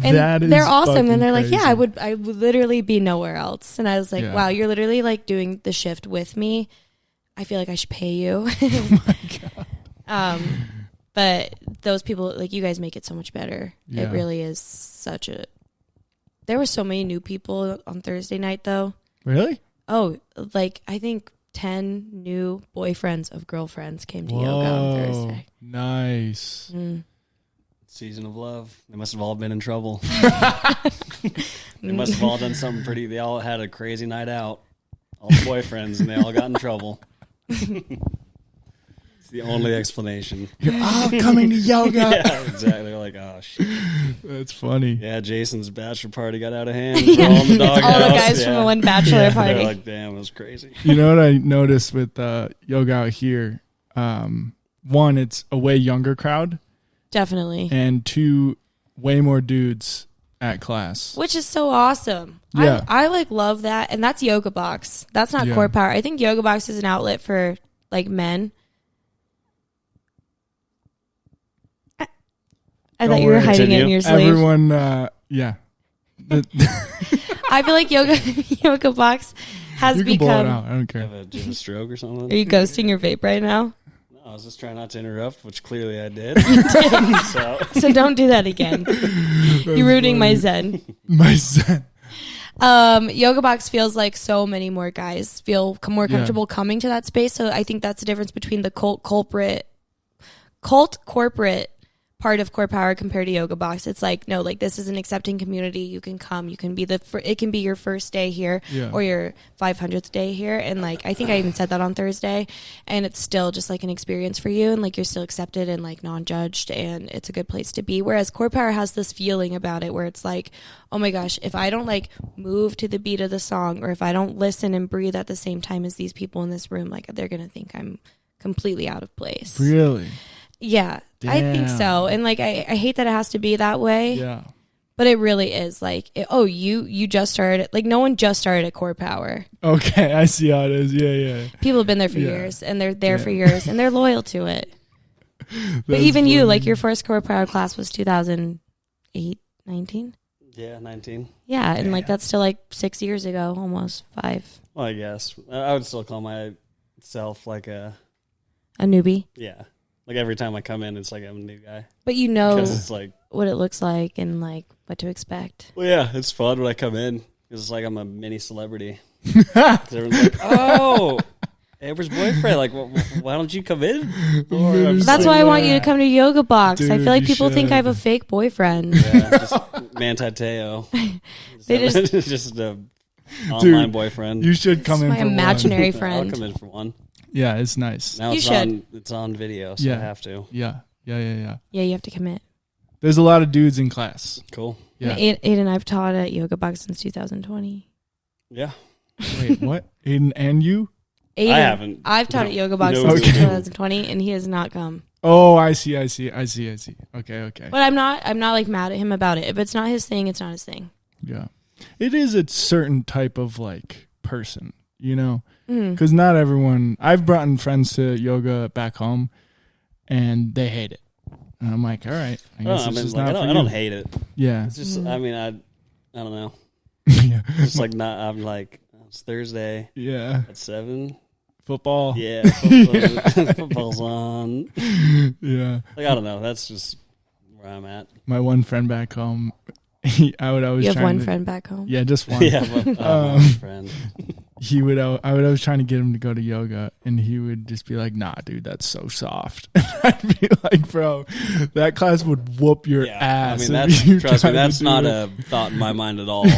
[SPEAKER 1] And they're awesome. And they're like, yeah, I would literally be nowhere else. And I was like, wow, you're literally like doing the shift with me. I feel like I should pay you. Oh my God. But those people, like you guys make it so much better. Yeah. It really is there were so many new people on Thursday night though.
[SPEAKER 2] Really?
[SPEAKER 1] Oh, like I think 10 new boyfriends of girlfriends came to yoga on Thursday.
[SPEAKER 2] Nice.
[SPEAKER 3] Season of love. They must have all been in trouble. They must have all done something pretty. They all had a crazy night out. All the boyfriends, and they all got in trouble. It's the only explanation.
[SPEAKER 2] You're all coming to yoga.
[SPEAKER 3] Yeah, exactly. They're like, oh, shit.
[SPEAKER 2] That's funny.
[SPEAKER 3] Yeah, Jason's bachelor party got out of hand. We're all in the doghouse.
[SPEAKER 1] All the guys from the one bachelor party.
[SPEAKER 3] They're like, damn, it was crazy.
[SPEAKER 2] You know what I noticed with yoga out here? One, it's a way younger crowd.
[SPEAKER 1] Definitely.
[SPEAKER 2] And 2, way more dudes at class.
[SPEAKER 1] Which is so awesome.
[SPEAKER 2] Yeah.
[SPEAKER 1] I like love that. And that's Yoga Box. That's not Core Power. I think Yoga Box is an outlet for like men. I thought you were hiding it in your sleeve.
[SPEAKER 2] Everyone, yeah.
[SPEAKER 1] I feel like Yoga Box has
[SPEAKER 2] you can
[SPEAKER 1] become.
[SPEAKER 2] blow it out. I don't care.
[SPEAKER 3] Have a stroke or something?
[SPEAKER 1] Are you ghosting your vape right now?
[SPEAKER 3] No, I was just trying not to interrupt, which clearly I did.
[SPEAKER 1] So don't do that again. You're ruining my zen.
[SPEAKER 2] My zen.
[SPEAKER 1] Yoga Box feels like so many more guys feel more comfortable coming to that space. So I think that's the difference between the cult corporate part of Core Power compared to Yoga Box. It's like, no, like this is an accepting community. You can come. You can be it can be your first day here or your 500th day here. And like, I think I even said that on Thursday, and it's still just like an experience for you. And like, you're still accepted and like non-judged, and it's a good place to be. Whereas Core Power has this feeling about it where it's like, oh my gosh, if I don't like move to the beat of the song, or if I don't listen and breathe at the same time as these people in this room, like they're going to think I'm completely out of place.
[SPEAKER 2] Really?
[SPEAKER 1] Yeah, I think so. And like, I hate that it has to be that way.
[SPEAKER 2] Yeah.
[SPEAKER 1] But it really is like, you just started. Like, no one just started at Core Power.
[SPEAKER 2] Okay, I see how it is. Yeah.
[SPEAKER 1] People have been there for years, and they're there for years, and they're loyal to it. But even
[SPEAKER 2] funny.
[SPEAKER 1] you, like, your first Core Power class was 2008, 19?
[SPEAKER 3] Yeah, 19.
[SPEAKER 1] Yeah, and like that's still like 6 years ago, almost 5.
[SPEAKER 3] Well, I guess I would still call myself like a
[SPEAKER 1] newbie.
[SPEAKER 3] Yeah, like every time I come in, it's like I'm a new guy.
[SPEAKER 1] But you know
[SPEAKER 3] it's like
[SPEAKER 1] what it looks like and like what to expect.
[SPEAKER 3] Well, yeah, it's fun when I come in because it's like I'm a mini celebrity. Everyone's like, "Oh, Amber's boyfriend. Like, why don't you come in?"
[SPEAKER 1] That's why I want you to come to Yoga Box.
[SPEAKER 2] Dude,
[SPEAKER 1] I feel like people
[SPEAKER 2] should.
[SPEAKER 1] think I have a fake boyfriend.
[SPEAKER 3] Yeah, just Manti Teo. Just a online boyfriend.
[SPEAKER 2] You should come in
[SPEAKER 1] my
[SPEAKER 2] for
[SPEAKER 1] imaginary
[SPEAKER 2] one.
[SPEAKER 1] friend.
[SPEAKER 3] I'll come in for one.
[SPEAKER 2] Yeah, it's nice.
[SPEAKER 3] Now it's on video, so I have to.
[SPEAKER 2] Yeah,
[SPEAKER 1] Yeah, you have to commit.
[SPEAKER 2] There's a lot of dudes in class.
[SPEAKER 3] Cool.
[SPEAKER 2] Yeah.
[SPEAKER 1] Aidan, I've taught at Yoga Box since 2020.
[SPEAKER 3] Yeah.
[SPEAKER 2] Wait, what? Aidan and you?
[SPEAKER 1] Aidan,
[SPEAKER 3] I haven't.
[SPEAKER 1] I've taught at Yoga Box
[SPEAKER 3] No.
[SPEAKER 1] since 2020, and he has not come.
[SPEAKER 2] Oh, I see. Okay.
[SPEAKER 1] But I'm not like mad at him about it. If it's not his thing, it's not his thing.
[SPEAKER 2] Yeah. It is a certain type of like person, you know?
[SPEAKER 1] Mm.
[SPEAKER 2] Because not everyone, I've brought in friends to yoga back home and they hate it. And I'm like, all right. I guess it's just not for
[SPEAKER 3] I don't
[SPEAKER 2] you.
[SPEAKER 3] hate it.
[SPEAKER 2] Yeah.
[SPEAKER 3] It's just, I mean, I don't know.
[SPEAKER 2] Yeah.
[SPEAKER 3] It's like I'm like, it's Thursday
[SPEAKER 2] Yeah.
[SPEAKER 3] at 7.
[SPEAKER 2] Football.
[SPEAKER 3] Yeah. Football's on.
[SPEAKER 2] Yeah.
[SPEAKER 3] Like, I don't know. That's just where I'm at.
[SPEAKER 2] My one friend back home, I would always
[SPEAKER 1] You have
[SPEAKER 2] try
[SPEAKER 1] one
[SPEAKER 2] to,
[SPEAKER 1] friend back home?
[SPEAKER 2] Yeah, just one.
[SPEAKER 3] Yeah. One friend.
[SPEAKER 2] I would always trying to get him to go to yoga, and he would just be like, "Nah, dude, that's so soft." I'd be like, "Bro, that class would whoop your ass."
[SPEAKER 3] I mean, that's not a thought in my mind at all of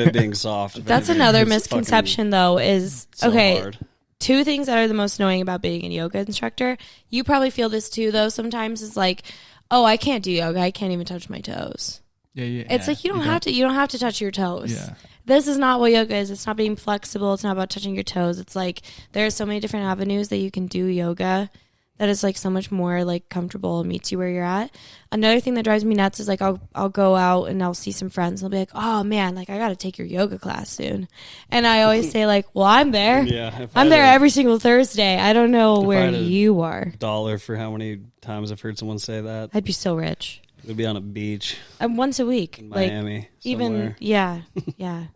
[SPEAKER 3] it being soft.
[SPEAKER 1] That's another misconception, though, is,
[SPEAKER 3] so
[SPEAKER 1] okay,
[SPEAKER 3] hard.
[SPEAKER 1] 2 things that are the most annoying about being a yoga instructor. You probably feel this too, though, sometimes, is like, oh, I can't do yoga. I can't even touch my toes.
[SPEAKER 2] Yeah.
[SPEAKER 1] It's like, you don't have to touch your toes.
[SPEAKER 2] Yeah.
[SPEAKER 1] This is not what yoga is. It's not being flexible. It's not about touching your toes. It's like there are so many different avenues that you can do yoga that is like so much more like comfortable and meets you where you're at. Another thing that drives me nuts is like I'll go out and I'll see some friends and they'll be like, "Oh man, like I got to take your yoga class soon." And I always say like, "Well, I'm there.
[SPEAKER 3] Yeah,
[SPEAKER 1] I'm there every single Thursday. I don't know where
[SPEAKER 3] $1
[SPEAKER 1] you are."
[SPEAKER 3] for how many times I've heard someone say that.
[SPEAKER 1] I'd be so rich.
[SPEAKER 3] We'd be on a beach
[SPEAKER 1] Once a week.
[SPEAKER 3] in
[SPEAKER 1] Like
[SPEAKER 3] Miami.
[SPEAKER 1] even
[SPEAKER 3] somewhere.
[SPEAKER 1] yeah.
[SPEAKER 3] Miami.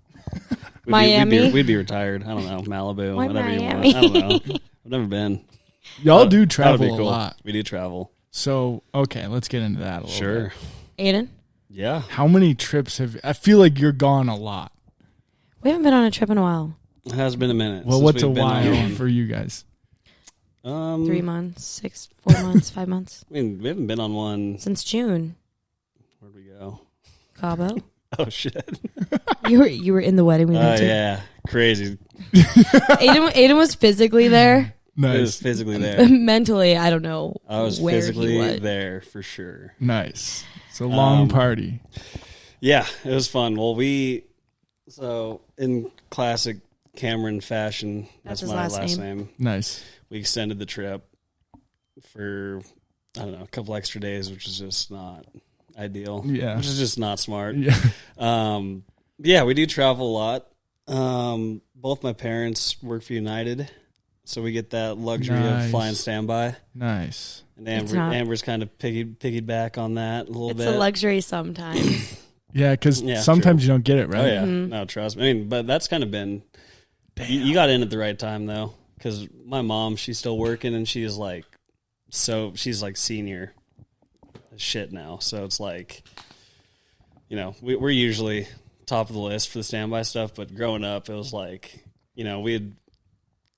[SPEAKER 1] Miami?
[SPEAKER 3] We'd be retired. I don't know. Malibu,
[SPEAKER 1] Why
[SPEAKER 3] whatever
[SPEAKER 1] Miami?
[SPEAKER 3] you want. I don't know. I've never been.
[SPEAKER 2] Y'all do
[SPEAKER 3] That would
[SPEAKER 2] travel
[SPEAKER 3] be cool.
[SPEAKER 2] a lot.
[SPEAKER 3] We do travel.
[SPEAKER 2] So, okay, let's get into that a little
[SPEAKER 3] Sure.
[SPEAKER 2] bit.
[SPEAKER 1] Aiden,
[SPEAKER 3] Yeah.
[SPEAKER 2] How many trips I feel like you're gone a lot.
[SPEAKER 1] we haven't been on a trip in a while.
[SPEAKER 3] It has been a minute.
[SPEAKER 2] Well,
[SPEAKER 3] since
[SPEAKER 2] what's a
[SPEAKER 3] we've been on
[SPEAKER 2] while
[SPEAKER 3] one.
[SPEAKER 2] for you guys?
[SPEAKER 1] 3 months, 4 months, 5 months.
[SPEAKER 3] I mean, we haven't been on one.
[SPEAKER 1] Since June.
[SPEAKER 3] Where'd we go?
[SPEAKER 1] Cabo.
[SPEAKER 3] Oh, shit.
[SPEAKER 1] You were in the wedding we
[SPEAKER 3] Oh,
[SPEAKER 1] went to.
[SPEAKER 3] yeah. Crazy.
[SPEAKER 1] Aiden was physically there.
[SPEAKER 3] It was
[SPEAKER 2] Nice.
[SPEAKER 3] physically there.
[SPEAKER 1] Mentally, I don't know
[SPEAKER 3] I was
[SPEAKER 1] where
[SPEAKER 3] physically
[SPEAKER 1] he was.
[SPEAKER 3] there for sure.
[SPEAKER 2] Nice. It's a long party.
[SPEAKER 3] Yeah, it was fun. Well, so in classic Cameron fashion,
[SPEAKER 1] That's
[SPEAKER 3] that's
[SPEAKER 1] his
[SPEAKER 3] my
[SPEAKER 1] last
[SPEAKER 3] last
[SPEAKER 1] name.
[SPEAKER 3] name.
[SPEAKER 2] Nice.
[SPEAKER 3] We extended the trip for, I don't know, a couple extra days, which is just not ideal.
[SPEAKER 2] Yeah.
[SPEAKER 3] Which is just not smart.
[SPEAKER 2] Yeah.
[SPEAKER 3] Yeah, we do travel a lot. Both my parents work for United, so we get that luxury
[SPEAKER 2] Nice.
[SPEAKER 3] of flying standby.
[SPEAKER 2] Nice.
[SPEAKER 3] And
[SPEAKER 1] It's not.
[SPEAKER 3] Amber's kind of piggyback on that a little
[SPEAKER 1] It's
[SPEAKER 3] bit.
[SPEAKER 1] a luxury sometimes.
[SPEAKER 2] Yeah, because
[SPEAKER 3] Yeah,
[SPEAKER 2] sometimes you don't get it right.
[SPEAKER 3] Oh yeah,
[SPEAKER 1] Mhm.
[SPEAKER 3] no, trust me. I mean, but that's kind of been. You got in at the right time though, because my mom, she's still working, and she's like senior as shit now. So it's like, we're usually top of the list for the standby stuff. But growing up, it was like, we'd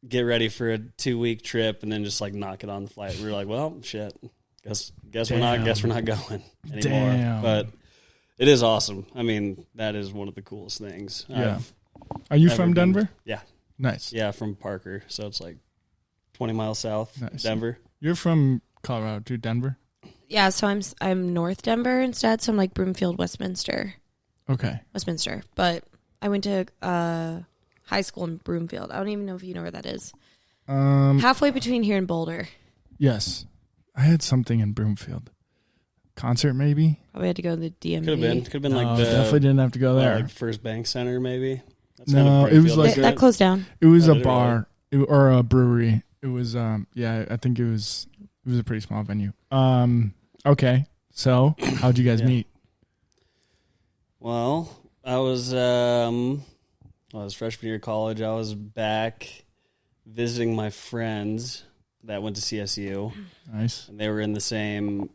[SPEAKER 3] get ready for a 2-week trip and then just like knock it on the flight. We were like, well, shit, guess we're not going anymore.
[SPEAKER 2] Damn.
[SPEAKER 3] But it is awesome. I mean, that is one of the coolest things.
[SPEAKER 2] Yeah.
[SPEAKER 3] I've
[SPEAKER 2] Are you
[SPEAKER 3] ever
[SPEAKER 2] from
[SPEAKER 3] been.
[SPEAKER 2] Denver?
[SPEAKER 3] Yeah.
[SPEAKER 2] Nice.
[SPEAKER 3] Yeah, from Parker. So it's like 20 miles south,
[SPEAKER 2] Nice.
[SPEAKER 3] Denver.
[SPEAKER 2] You're from Colorado to Denver?
[SPEAKER 1] Yeah, so I'm North Denver instead, so I'm like Broomfield, Westminster. But I went to high school in Broomfield. I don't even know if you know where that is. Halfway between here and Boulder.
[SPEAKER 2] Yes. I had something in Broomfield. Concert, maybe?
[SPEAKER 1] Probably had to go to the DMV.
[SPEAKER 3] Could have been like
[SPEAKER 2] No,
[SPEAKER 3] the
[SPEAKER 2] definitely didn't have to go there.
[SPEAKER 3] like First Bank Center, maybe. That's
[SPEAKER 2] No,
[SPEAKER 3] kind of
[SPEAKER 2] it was
[SPEAKER 3] Broomfield,
[SPEAKER 2] like
[SPEAKER 3] isn't
[SPEAKER 1] that
[SPEAKER 3] it?
[SPEAKER 1] closed down.
[SPEAKER 2] It was
[SPEAKER 3] Oh,
[SPEAKER 2] a
[SPEAKER 3] did it
[SPEAKER 2] bar or a brewery. It was, yeah, I think it was a pretty small venue. Okay, so how'd you guys
[SPEAKER 3] Yeah.
[SPEAKER 2] meet?
[SPEAKER 3] Well, I was freshman year of college. I was back visiting my friends that went to CSU,
[SPEAKER 2] Nice.
[SPEAKER 3] and they were in the same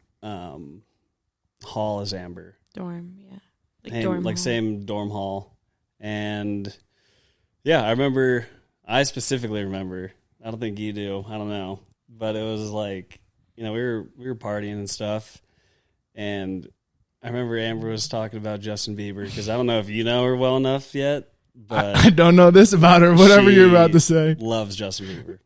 [SPEAKER 3] hall as Amber.
[SPEAKER 1] Dorm, yeah.
[SPEAKER 3] Same- like same dorm hall. And yeah, I specifically remember, I don't think you do, I don't know, but it was like, we were partying and stuff, and I remember Amber was talking about Justin Bieber, because I don't know if you know her well enough yet, but
[SPEAKER 2] I don't know this about her, whatever
[SPEAKER 3] she
[SPEAKER 2] you're about to say.
[SPEAKER 3] loves Justin Bieber.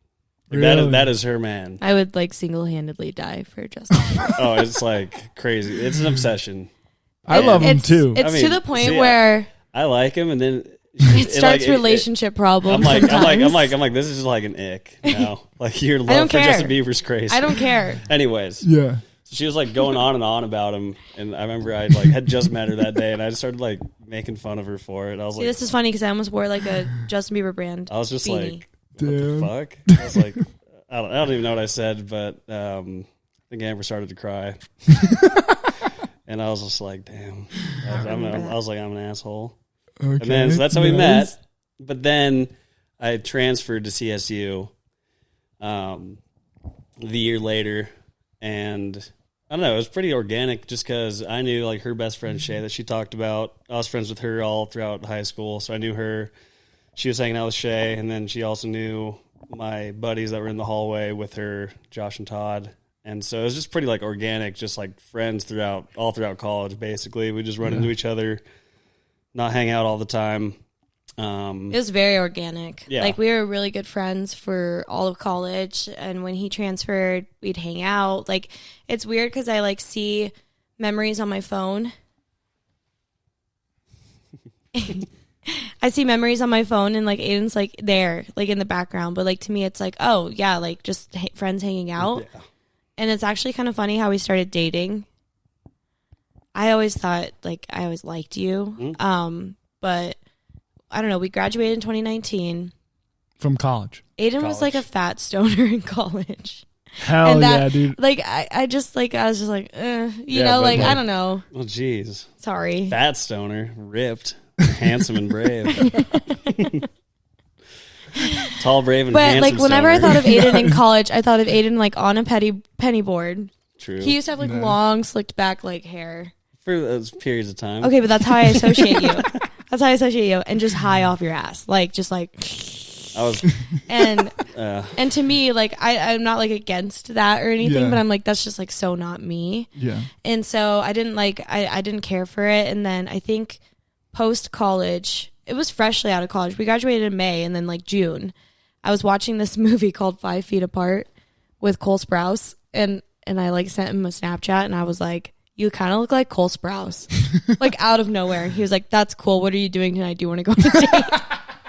[SPEAKER 3] Like
[SPEAKER 2] Really?
[SPEAKER 3] that is her man.
[SPEAKER 1] I would single-handedly die for Justin.
[SPEAKER 3] Oh, it's like crazy. It's an obsession.
[SPEAKER 2] I love him
[SPEAKER 1] It's-
[SPEAKER 2] too.
[SPEAKER 1] It's
[SPEAKER 3] I mean,
[SPEAKER 1] to the point
[SPEAKER 3] see,
[SPEAKER 1] where
[SPEAKER 3] I like him, and then
[SPEAKER 1] it starts relationship problems.
[SPEAKER 3] I'm
[SPEAKER 1] sometimes.
[SPEAKER 3] like, this is just like an ick. Like your
[SPEAKER 1] don't
[SPEAKER 3] love for
[SPEAKER 1] care.
[SPEAKER 3] Justin Bieber's crazy.
[SPEAKER 1] I don't care.
[SPEAKER 3] Anyways,
[SPEAKER 2] Yeah.
[SPEAKER 3] so she was like going on and on about him, and I remember I had just met her that day, and I just started like making fun of her for it. I was
[SPEAKER 1] See,
[SPEAKER 3] like,
[SPEAKER 1] this is funny because I almost wore like a Justin Bieber brand.
[SPEAKER 3] I was just
[SPEAKER 1] beanie.
[SPEAKER 3] like, what
[SPEAKER 2] Damn.
[SPEAKER 3] the fuck? I was like, I don't even know what I said, but I think Amber started to cry, and I was just like, damn. I was like, I'm an asshole.
[SPEAKER 2] Okay.
[SPEAKER 3] And then so that's how we
[SPEAKER 2] nice.
[SPEAKER 3] met. But then I transferred to CSU the year later, and I don't know, it was pretty organic just because I knew like her best friend Shay that she talked about. I was friends with her all throughout high school, so I knew her. She was hanging out with Shay, and then she also knew my buddies that were in the hallway with her, Josh and Todd. And so it was just pretty like organic, just like friends all throughout college. Basically, we just run into each other, not hang out all the time.
[SPEAKER 1] It was very organic.
[SPEAKER 3] Yeah.
[SPEAKER 1] Like we were really good friends for all of college, and when he transferred, we'd hang out. Like it's weird because I like see memories on my phone. I see memories on my phone, and like Aidan's like there, like in the background, but like to me, it's like, oh yeah, like just friends hanging out.
[SPEAKER 3] Yeah.
[SPEAKER 1] And it's actually kind of funny how we started dating. I always thought like I always liked you, but I don't know. We graduated in 2019.
[SPEAKER 2] From college.
[SPEAKER 1] Aidan was like a fat stoner in college.
[SPEAKER 2] Hell
[SPEAKER 1] And that-
[SPEAKER 2] yeah, dude.
[SPEAKER 1] Like I was just like, you
[SPEAKER 3] Yeah,
[SPEAKER 1] know,
[SPEAKER 3] but,
[SPEAKER 1] like I
[SPEAKER 3] like-
[SPEAKER 1] don't know.
[SPEAKER 3] Oh, jeez.
[SPEAKER 1] Sorry.
[SPEAKER 3] Fat stoner, ripped, handsome and brave. Tall, brave, and
[SPEAKER 1] But
[SPEAKER 3] handsome
[SPEAKER 1] like whenever I
[SPEAKER 3] stoner.
[SPEAKER 1] thought of Aidan in college, I thought of Aidan like on a penny board.
[SPEAKER 3] True.
[SPEAKER 1] He used to have like
[SPEAKER 2] Nice.
[SPEAKER 1] long slicked back like hair.
[SPEAKER 3] For those periods of time.
[SPEAKER 1] Okay, but that's how I associate you. That's how I associate you, and just high off your ass, like just like.
[SPEAKER 3] I was,
[SPEAKER 1] And
[SPEAKER 3] uh,
[SPEAKER 1] and to me, like I'm not like against that or anything,
[SPEAKER 2] Yeah.
[SPEAKER 1] but I'm like that's just like so not me.
[SPEAKER 2] Yeah.
[SPEAKER 1] And so I didn't I didn't care for it. And then I think post college, it was freshly out of college. We graduated in May, and then like June, I was watching this movie called 5 Feet Apart with Cole Sprouse, and I like sent him a Snapchat, and I was like, you kind of look like Cole Sprouse, like out of nowhere. He was like, that's cool. What are you doing tonight? Do you want to go on a date?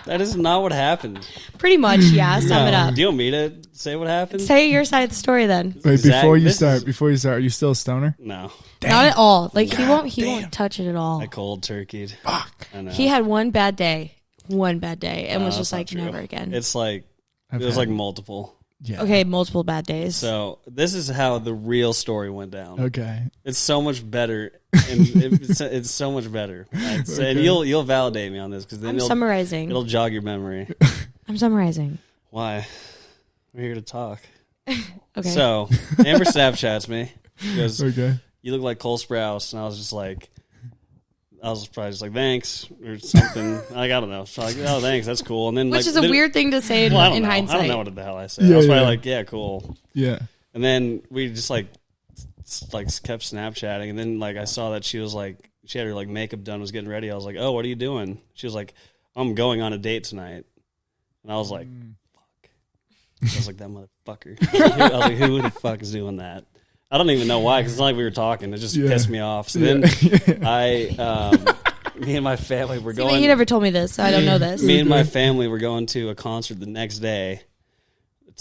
[SPEAKER 3] that is not what happened.
[SPEAKER 1] Pretty much, yeah. Sum it
[SPEAKER 3] No.
[SPEAKER 1] up.
[SPEAKER 3] Do you want me to say what happened?
[SPEAKER 1] Say your side of the story then.
[SPEAKER 2] Wait,
[SPEAKER 3] Zach,
[SPEAKER 2] before you
[SPEAKER 3] this
[SPEAKER 2] start,
[SPEAKER 3] is-
[SPEAKER 2] are you still a stoner?
[SPEAKER 3] No.
[SPEAKER 1] Not at all. Like he won't touch it at all.
[SPEAKER 3] I cold turkeyed.
[SPEAKER 2] Fuck.
[SPEAKER 3] I know.
[SPEAKER 1] He had one bad day, and was
[SPEAKER 3] No,
[SPEAKER 1] just
[SPEAKER 3] that's not
[SPEAKER 1] like
[SPEAKER 3] true.
[SPEAKER 1] never again.
[SPEAKER 3] It's like,
[SPEAKER 2] I've
[SPEAKER 3] it was
[SPEAKER 2] had-
[SPEAKER 3] like multiple.
[SPEAKER 2] Yeah.
[SPEAKER 1] Okay, multiple bad days.
[SPEAKER 3] So this is how the real story went down.
[SPEAKER 2] Okay.
[SPEAKER 3] It's so much better, and it's so much better. I'd say, and
[SPEAKER 2] Okay.
[SPEAKER 3] you'll validate me on this because then
[SPEAKER 1] I'm
[SPEAKER 3] it'll
[SPEAKER 1] summarizing.
[SPEAKER 3] jog your memory.
[SPEAKER 1] I'm summarizing.
[SPEAKER 3] Why? We're here to talk.
[SPEAKER 1] Okay.
[SPEAKER 3] So Amber Snapchats me. She goes,
[SPEAKER 2] Okay.
[SPEAKER 3] "You look like Cole Sprouse," and I was just like, I was probably just like, "Thanks" or something. Like I don't know. So like, "Oh, thanks, that's cool." And then
[SPEAKER 1] Which
[SPEAKER 3] like,
[SPEAKER 1] is a
[SPEAKER 3] then-
[SPEAKER 1] weird thing to say in,
[SPEAKER 3] Well, I don't
[SPEAKER 1] in
[SPEAKER 3] know.
[SPEAKER 1] hindsight.
[SPEAKER 3] I don't know what the hell I said.
[SPEAKER 2] Yeah,
[SPEAKER 3] I was probably
[SPEAKER 2] yeah.
[SPEAKER 3] like, "Yeah, cool."
[SPEAKER 2] Yeah.
[SPEAKER 3] And then we just like kept Snapchatting, and then like I saw that she was like she had her like makeup done, was getting ready. I was like, "Oh, what are you doing?" She was like, "I'm going on a date tonight," and I was like, "Fuck!" I was like, "That motherfucker." I was like, "Who the fuck is doing that?" I don't even know why, because it's not like we were talking. It just
[SPEAKER 2] Yeah.
[SPEAKER 3] pissed me off. So then me and my family were
[SPEAKER 1] See,
[SPEAKER 3] going.
[SPEAKER 1] but he never told me this, so I don't know this.
[SPEAKER 3] Me and my family were going to a concert the next day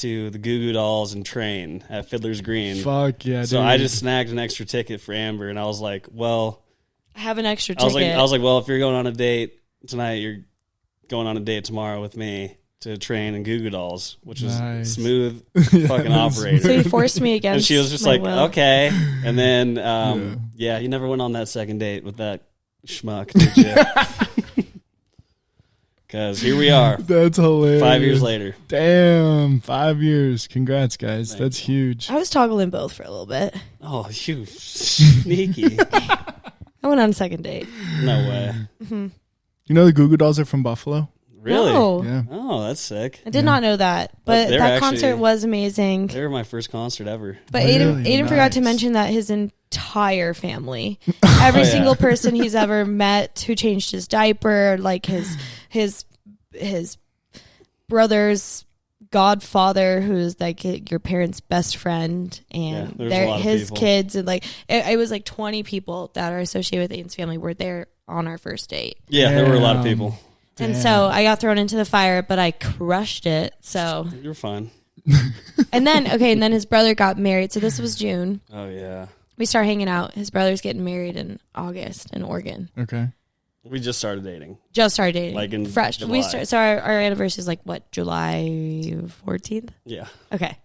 [SPEAKER 3] to the Goo Goo Dolls and Train at Fiddler's Green.
[SPEAKER 2] Fuck yeah,
[SPEAKER 3] So
[SPEAKER 2] dude.
[SPEAKER 3] I just snagged an extra ticket for Amber, and I was like, well,
[SPEAKER 1] I have an extra ticket.
[SPEAKER 3] I was like, well, if you're going on a date tonight, you're going on a date tomorrow with me to Train and Goo Goo Dolls, which is
[SPEAKER 2] Nice.
[SPEAKER 3] smooth
[SPEAKER 2] Yeah,
[SPEAKER 3] fucking
[SPEAKER 2] that's
[SPEAKER 3] operator.
[SPEAKER 1] So he forced me against
[SPEAKER 3] And she was just
[SPEAKER 1] my
[SPEAKER 3] like,
[SPEAKER 1] will.
[SPEAKER 3] okay. And then, yeah, you never went on that second date with that schmuck, did you? Because here we are,
[SPEAKER 2] That's hilarious.
[SPEAKER 3] 5 years later.
[SPEAKER 2] Damn, 5 years. Congrats, guys.
[SPEAKER 3] Thank
[SPEAKER 2] That's huge.
[SPEAKER 1] I was toggling both for a little bit.
[SPEAKER 3] Oh, you sneaky.
[SPEAKER 1] I went on a second date.
[SPEAKER 3] No way.
[SPEAKER 2] You know the Goo Goo Dolls are from Buffalo?
[SPEAKER 3] Really?
[SPEAKER 1] No.
[SPEAKER 2] Yeah.
[SPEAKER 3] Oh, that's sick.
[SPEAKER 1] I did not know that, but
[SPEAKER 3] they're
[SPEAKER 1] that
[SPEAKER 3] actually-
[SPEAKER 1] concert was amazing.
[SPEAKER 3] They were my first concert ever.
[SPEAKER 1] But
[SPEAKER 2] Really?
[SPEAKER 1] Aidan forgot to
[SPEAKER 2] Nice.
[SPEAKER 1] mention that his entire family, every
[SPEAKER 3] Oh, yeah.
[SPEAKER 1] single person he's ever met who changed his diaper, like his brother's godfather, who's like your parents' best friend, and
[SPEAKER 3] Yeah, there's a lot of
[SPEAKER 1] his
[SPEAKER 3] people.
[SPEAKER 1] kids, and like it was like 20 people that are associated with Aidan's family were there on our first date.
[SPEAKER 3] Yeah, there were a lot of
[SPEAKER 2] Damn.
[SPEAKER 3] people.
[SPEAKER 1] And
[SPEAKER 2] Damn.
[SPEAKER 1] so I got thrown into the fire, but I crushed it. So,
[SPEAKER 3] You're fine.
[SPEAKER 1] and then his brother got married. So this was June.
[SPEAKER 3] Oh, yeah.
[SPEAKER 1] We start hanging out. His brother's getting married in August in Oregon.
[SPEAKER 2] Okay.
[SPEAKER 3] We just started dating.
[SPEAKER 1] Just started dating.
[SPEAKER 3] Like in
[SPEAKER 1] fresh.
[SPEAKER 3] July.
[SPEAKER 1] So our anniversary is like what, July 14th?
[SPEAKER 3] Yeah.
[SPEAKER 1] Okay.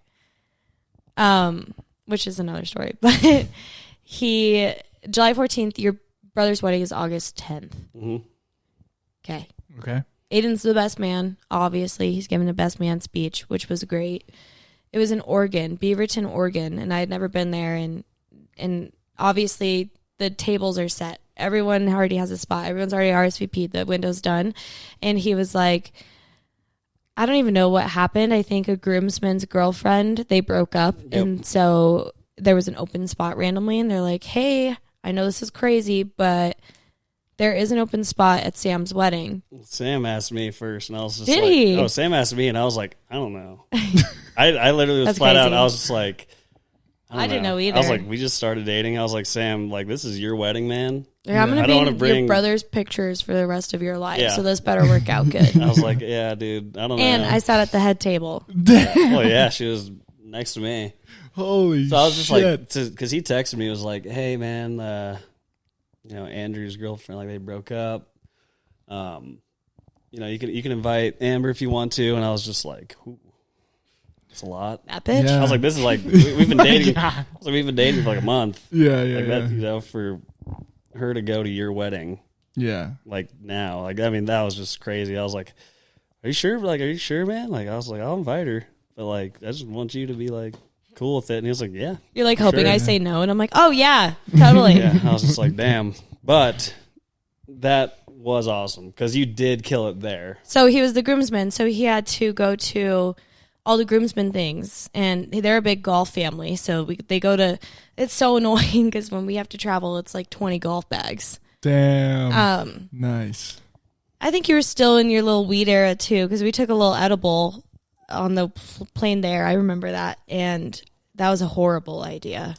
[SPEAKER 1] Which is another story. But July 14th, your brother's wedding is August 10th.
[SPEAKER 3] hmm
[SPEAKER 1] Okay.
[SPEAKER 2] Okay.
[SPEAKER 1] Aidan's the best man, obviously. He's giving a best man speech, which was great. It was in Oregon, Beaverton, Oregon, and I had never been there. And obviously the tables are set. Everyone already has a spot. Everyone's already RSVP'd. The window's done. And he was like, I don't even know what happened. I think a groomsman's girlfriend, they broke up.
[SPEAKER 3] Yep.
[SPEAKER 1] And so there was an open spot randomly. And they're like, hey, I know this is crazy, but there is an open spot at Sam's wedding.
[SPEAKER 3] Sam asked me first, and I was just
[SPEAKER 1] Did
[SPEAKER 3] like,
[SPEAKER 1] he?
[SPEAKER 3] oh, Sam asked me, and I was like, I don't know. I literally was
[SPEAKER 1] That's
[SPEAKER 3] flat out.
[SPEAKER 1] crazy.
[SPEAKER 3] I was just like,
[SPEAKER 1] I didn't know either.
[SPEAKER 3] I was like, we just started dating. I was like, Sam, like, this is your wedding, man.
[SPEAKER 1] Like, I'm
[SPEAKER 3] I
[SPEAKER 1] going to
[SPEAKER 3] don't
[SPEAKER 1] be
[SPEAKER 3] wanna
[SPEAKER 1] in
[SPEAKER 3] bring-
[SPEAKER 1] your brother's pictures for the rest of your life,
[SPEAKER 3] Yeah.
[SPEAKER 1] so this better work out good.
[SPEAKER 3] I was like, yeah, dude, I don't
[SPEAKER 1] And
[SPEAKER 3] know.
[SPEAKER 1] I sat at the head table.
[SPEAKER 3] Well, yeah, she was next to me.
[SPEAKER 2] Holy
[SPEAKER 3] So I was just
[SPEAKER 2] shit.
[SPEAKER 3] like, because he texted me, was like, hey, man, Andrew's girlfriend, like, they broke up. You can invite Amber if you want to. And I was just like, ooh, it's a lot.
[SPEAKER 1] That bitch.
[SPEAKER 2] Yeah.
[SPEAKER 3] I was like, this is like, we've been dating. I was like, we've been dating for like a month.
[SPEAKER 2] yeah,
[SPEAKER 3] Like
[SPEAKER 2] yeah,
[SPEAKER 3] that,
[SPEAKER 2] yeah.
[SPEAKER 3] for her to go to your wedding,
[SPEAKER 2] Yeah.
[SPEAKER 3] like now, like, I mean, that was just crazy. I was like, are you sure? Like, are you sure, man? Like, I was like, I'll invite her, but like, I just want you to be like cool with it. And he was like, yeah.
[SPEAKER 1] You're like hoping
[SPEAKER 3] Sure.
[SPEAKER 1] I say no, and I'm like, oh yeah, totally.
[SPEAKER 3] Yeah. I was just like, damn. But that was awesome because you did kill it there.
[SPEAKER 1] So he was the groomsman, so he had to go to all the groomsmen things, and they're a big golf family, so they go to. It's so annoying because when we have to travel, it's like 20 golf bags.
[SPEAKER 2] Damn. Nice.
[SPEAKER 1] I think you were still in your little weed era too, because we took a little edible on the plane there. I remember that, and that was a horrible idea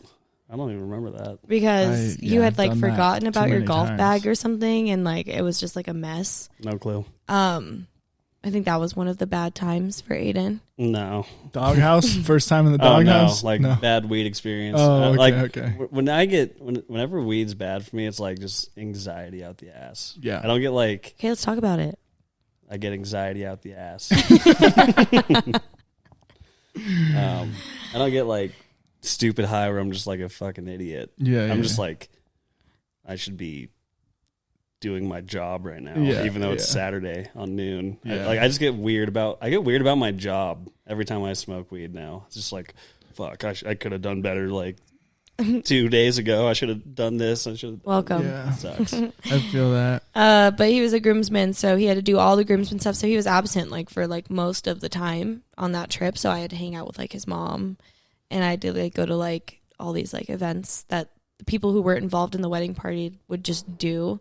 [SPEAKER 3] I don't even remember that.
[SPEAKER 1] because you had
[SPEAKER 2] I've
[SPEAKER 1] like
[SPEAKER 2] done that
[SPEAKER 1] forgotten
[SPEAKER 2] too
[SPEAKER 1] about your
[SPEAKER 2] many
[SPEAKER 1] golf
[SPEAKER 2] times.
[SPEAKER 1] bag or something, and like it was just like a mess.
[SPEAKER 3] No clue.
[SPEAKER 1] I think that was one of the bad times for Aidan.
[SPEAKER 3] No.
[SPEAKER 2] Doghouse? First time in the
[SPEAKER 3] Oh no,
[SPEAKER 2] doghouse?
[SPEAKER 3] like
[SPEAKER 2] no.
[SPEAKER 3] bad weed experience.
[SPEAKER 2] Oh, okay,
[SPEAKER 3] like
[SPEAKER 2] okay.
[SPEAKER 3] Whenever weed's bad for me, it's like just anxiety out the ass.
[SPEAKER 2] Yeah.
[SPEAKER 3] I don't get like
[SPEAKER 1] Okay, let's talk about it.
[SPEAKER 3] I get anxiety out the ass. I don't get like stupid high where I'm just like a fucking idiot.
[SPEAKER 2] Yeah,
[SPEAKER 3] I'm
[SPEAKER 2] yeah.
[SPEAKER 3] just like I should be doing my job right now,
[SPEAKER 2] Yeah,
[SPEAKER 3] even though it's
[SPEAKER 2] yeah.
[SPEAKER 3] Saturday on noon.
[SPEAKER 2] Yeah.
[SPEAKER 3] I just get weird about my job every time I smoke weed now. It's just like, fuck, I could have done better like 2 days ago. I should have done this. I should.
[SPEAKER 1] Welcome.
[SPEAKER 2] Yeah.
[SPEAKER 3] Sucks.
[SPEAKER 2] I feel that.
[SPEAKER 1] But he was a groomsman, so he had to do all the groomsman stuff. So he was absent like for like most of the time on that trip. So I had to hang out with like his mom, and I did like go to like all these like events that the people who weren't involved in the wedding party would just do.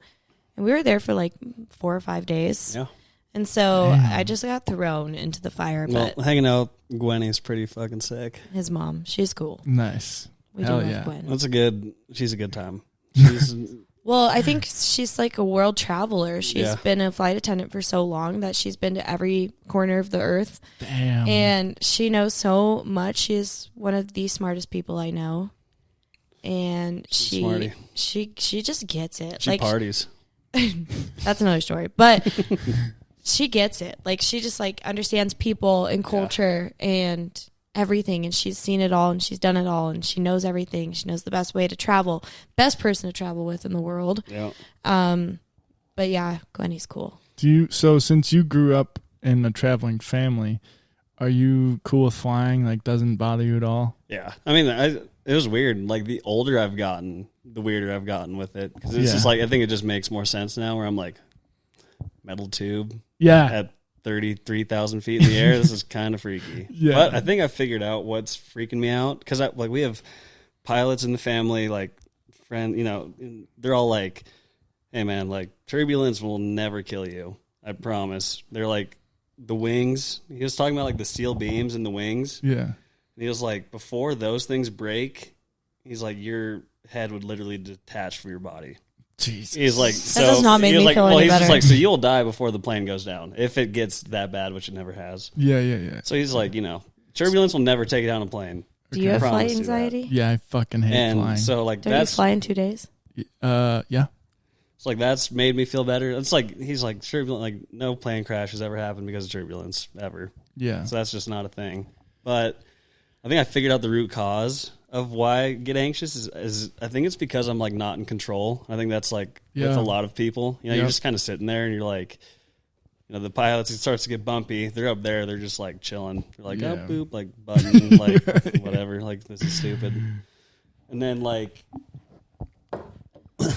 [SPEAKER 1] And we were there for like 4 or 5 days.
[SPEAKER 3] Yeah.
[SPEAKER 1] And so
[SPEAKER 2] Damn.
[SPEAKER 1] I just got thrown into the fire.
[SPEAKER 3] Well,
[SPEAKER 1] But
[SPEAKER 3] hanging out with Gwenny's pretty fucking sick.
[SPEAKER 1] his mom, she's cool.
[SPEAKER 2] Nice.
[SPEAKER 1] We
[SPEAKER 2] Hell
[SPEAKER 1] do love
[SPEAKER 2] yeah.
[SPEAKER 1] Gwen.
[SPEAKER 3] She's a good time. She's
[SPEAKER 1] Well, I think she's like a world traveler. She's been a flight attendant for so long that she's been to every corner of the earth.
[SPEAKER 2] Damn.
[SPEAKER 1] And she knows so much. She's one of the smartest people I know. And she just gets it.
[SPEAKER 3] She parties.
[SPEAKER 1] That's another story. But she gets it. Like, she just like understands people and culture and everything, and she's seen it all and she's done it all, and she knows everything. She knows the best way to travel, best person to travel with in the world.
[SPEAKER 3] Yeah.
[SPEAKER 1] But yeah, Gwenny's cool.
[SPEAKER 2] So since you grew up in a traveling family, are you cool with flying? Like, doesn't bother you at all?
[SPEAKER 3] Yeah. I mean, it was weird. Like, the older I've gotten, the weirder I've gotten with it. Because it's just like, I think it just makes more sense now where I'm like, metal tube.
[SPEAKER 2] Yeah.
[SPEAKER 3] At 33,000 feet in the air. This is kind of freaky.
[SPEAKER 2] Yeah.
[SPEAKER 3] But I think I figured out what's freaking me out. Because we have pilots in the family, like, friend, they're all like, hey, man, like, turbulence will never kill you. I promise. They're like, the wings. He was talking about, like, the steel beams in the wings.
[SPEAKER 2] Yeah.
[SPEAKER 3] And he was like, before those things break, he's like, your head would literally detach from your body.
[SPEAKER 2] Jesus.
[SPEAKER 3] He's like,
[SPEAKER 1] that does not make me feel any
[SPEAKER 3] he's
[SPEAKER 1] better.
[SPEAKER 3] just like, so you'll die before the plane goes down if it gets that bad, which it never has.
[SPEAKER 2] Yeah.
[SPEAKER 3] So he's like, turbulence will never take down a plane.
[SPEAKER 1] Do you have
[SPEAKER 3] Promise
[SPEAKER 1] flight
[SPEAKER 3] you that.
[SPEAKER 1] anxiety?
[SPEAKER 2] Yeah, I fucking hate flying.
[SPEAKER 3] So like,
[SPEAKER 1] Don't you fly in 2 days?
[SPEAKER 2] Yeah.
[SPEAKER 3] It's like, that's made me feel better. It's like, he's like, turbulence, like, no plane crash has ever happened because of turbulence ever.
[SPEAKER 2] Yeah.
[SPEAKER 3] So that's just not a thing. But I think I figured out the root cause of why I get anxious is I think it's because I'm like not in control. I think that's like with a lot of people. You're just kind of sitting there and you're like, the pilots, it starts to get bumpy. They're up there, they're just like chilling. They're like, oh, boop, like button, like whatever, like this is stupid. And then like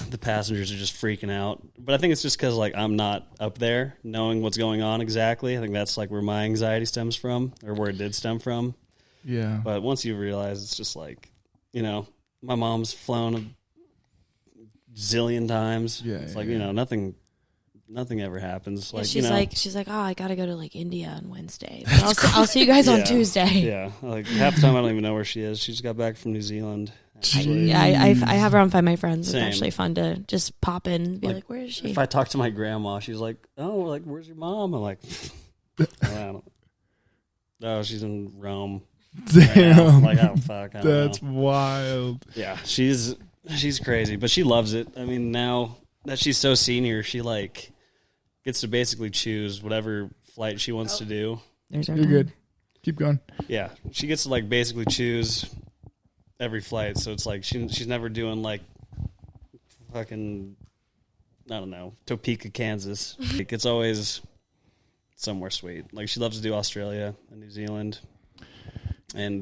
[SPEAKER 3] the passengers are just freaking out. But I think it's just because like I'm not up there knowing what's going on exactly. I think that's like where my anxiety stems from, or where it did stem from.
[SPEAKER 2] Yeah.
[SPEAKER 3] But once you realize, it's just like, my mom's flown a zillion times.
[SPEAKER 2] Yeah.
[SPEAKER 3] It's like, nothing ever happens.
[SPEAKER 1] Yeah,
[SPEAKER 3] Like,
[SPEAKER 1] she's like, oh, I gotta go to like India on Wednesday. But I'll see you guys on Tuesday.
[SPEAKER 3] Yeah. Like half the time I don't even know where she is. She just got back from New Zealand.
[SPEAKER 1] I have her on Find My Friends.
[SPEAKER 3] Same.
[SPEAKER 1] It's actually fun to just pop in and be like, where is she?
[SPEAKER 3] If I talk to my grandma, she's like, oh, like, where's your mom? I'm like, I don't know. She's in Rome.
[SPEAKER 2] Damn.
[SPEAKER 3] Like, oh fuck, I don't
[SPEAKER 2] That's
[SPEAKER 3] know.
[SPEAKER 2] wild.
[SPEAKER 3] Yeah, she's crazy, but she loves it. I mean, now that she's so senior, she like gets to basically choose whatever flight she wants to do.
[SPEAKER 1] There's our
[SPEAKER 2] You're
[SPEAKER 1] time.
[SPEAKER 2] good. Keep going.
[SPEAKER 3] Yeah, she gets to like basically choose every flight. So it's like she's never doing like fucking, I don't know, Topeka, Kansas. Like, it's always somewhere sweet. Like, she loves to do Australia and New Zealand. And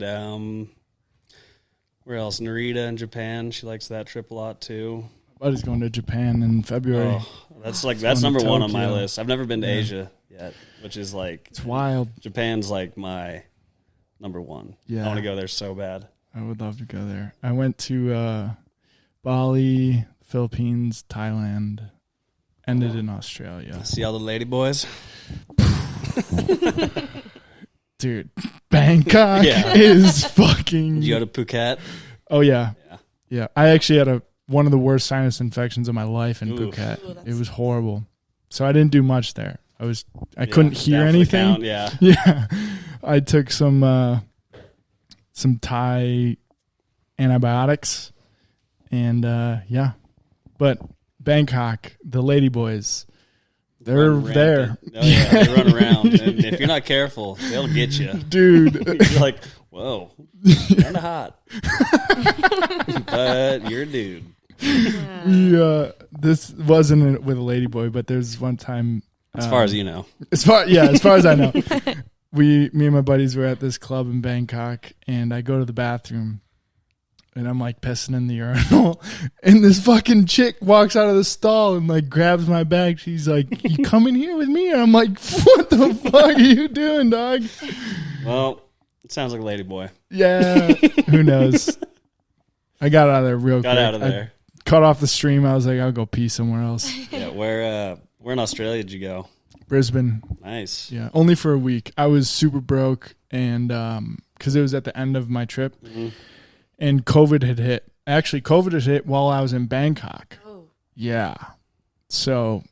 [SPEAKER 3] where else? Narita in Japan. She likes that trip a lot too.
[SPEAKER 2] My buddy's going to Japan in February.
[SPEAKER 3] Oh, that's number one on my
[SPEAKER 2] Tokyo.
[SPEAKER 3] list. I've never been to Asia yet, which is like,
[SPEAKER 2] It's wild.
[SPEAKER 3] Japan's like my number one.
[SPEAKER 2] Yeah.
[SPEAKER 3] I want to go there so bad.
[SPEAKER 2] I would love to go there. I went to Bali, Philippines, Thailand, ended in Australia.
[SPEAKER 3] See all the lady boys?
[SPEAKER 2] Dude, Bangkok
[SPEAKER 3] Yeah.
[SPEAKER 2] is fucking...
[SPEAKER 3] Did you go to Phuket?
[SPEAKER 2] Oh, yeah.
[SPEAKER 3] Yeah.
[SPEAKER 2] Yeah. I actually had one of the worst sinus infections of my life in
[SPEAKER 3] Oof.
[SPEAKER 2] Phuket.
[SPEAKER 1] Ooh, that's-
[SPEAKER 2] It was horrible. So I didn't do much there. I couldn't hear
[SPEAKER 3] down for the
[SPEAKER 2] anything.
[SPEAKER 3] count, yeah.
[SPEAKER 2] Yeah. I took some Thai antibiotics and yeah. But Bangkok, the ladyboys, they're
[SPEAKER 3] Run
[SPEAKER 2] there.
[SPEAKER 3] rampant. Oh, yeah, they run around. And if you're not careful, they'll get you.
[SPEAKER 2] Dude.
[SPEAKER 3] You're like, whoa, kind of hot. But you're a dude.
[SPEAKER 2] Yeah, this wasn't with a ladyboy, but there's one time.
[SPEAKER 3] As far as you know.
[SPEAKER 2] As far as I know, me and my buddies were at this club in Bangkok, and I go to the bathroom, and I'm like pissing in the urinal, and this fucking chick walks out of the stall and like grabs my bag. She's like, "You coming here with me?" And I'm like, "What the fuck are you doing, dog?"
[SPEAKER 3] Well, it sounds like a lady boy.
[SPEAKER 2] Yeah, who knows? I got out of there real quick.
[SPEAKER 3] Got out of there.
[SPEAKER 2] I cut off the stream. I was like, I'll go pee somewhere else.
[SPEAKER 3] Yeah, where in Australia did you go?
[SPEAKER 2] Brisbane.
[SPEAKER 3] Nice.
[SPEAKER 2] Yeah, only for a week. I was super broke, and because it was at the end of my trip,
[SPEAKER 3] Mm-hmm.
[SPEAKER 2] and COVID had hit. Actually, COVID had hit while I was in Bangkok.
[SPEAKER 1] Oh.
[SPEAKER 2] Yeah. So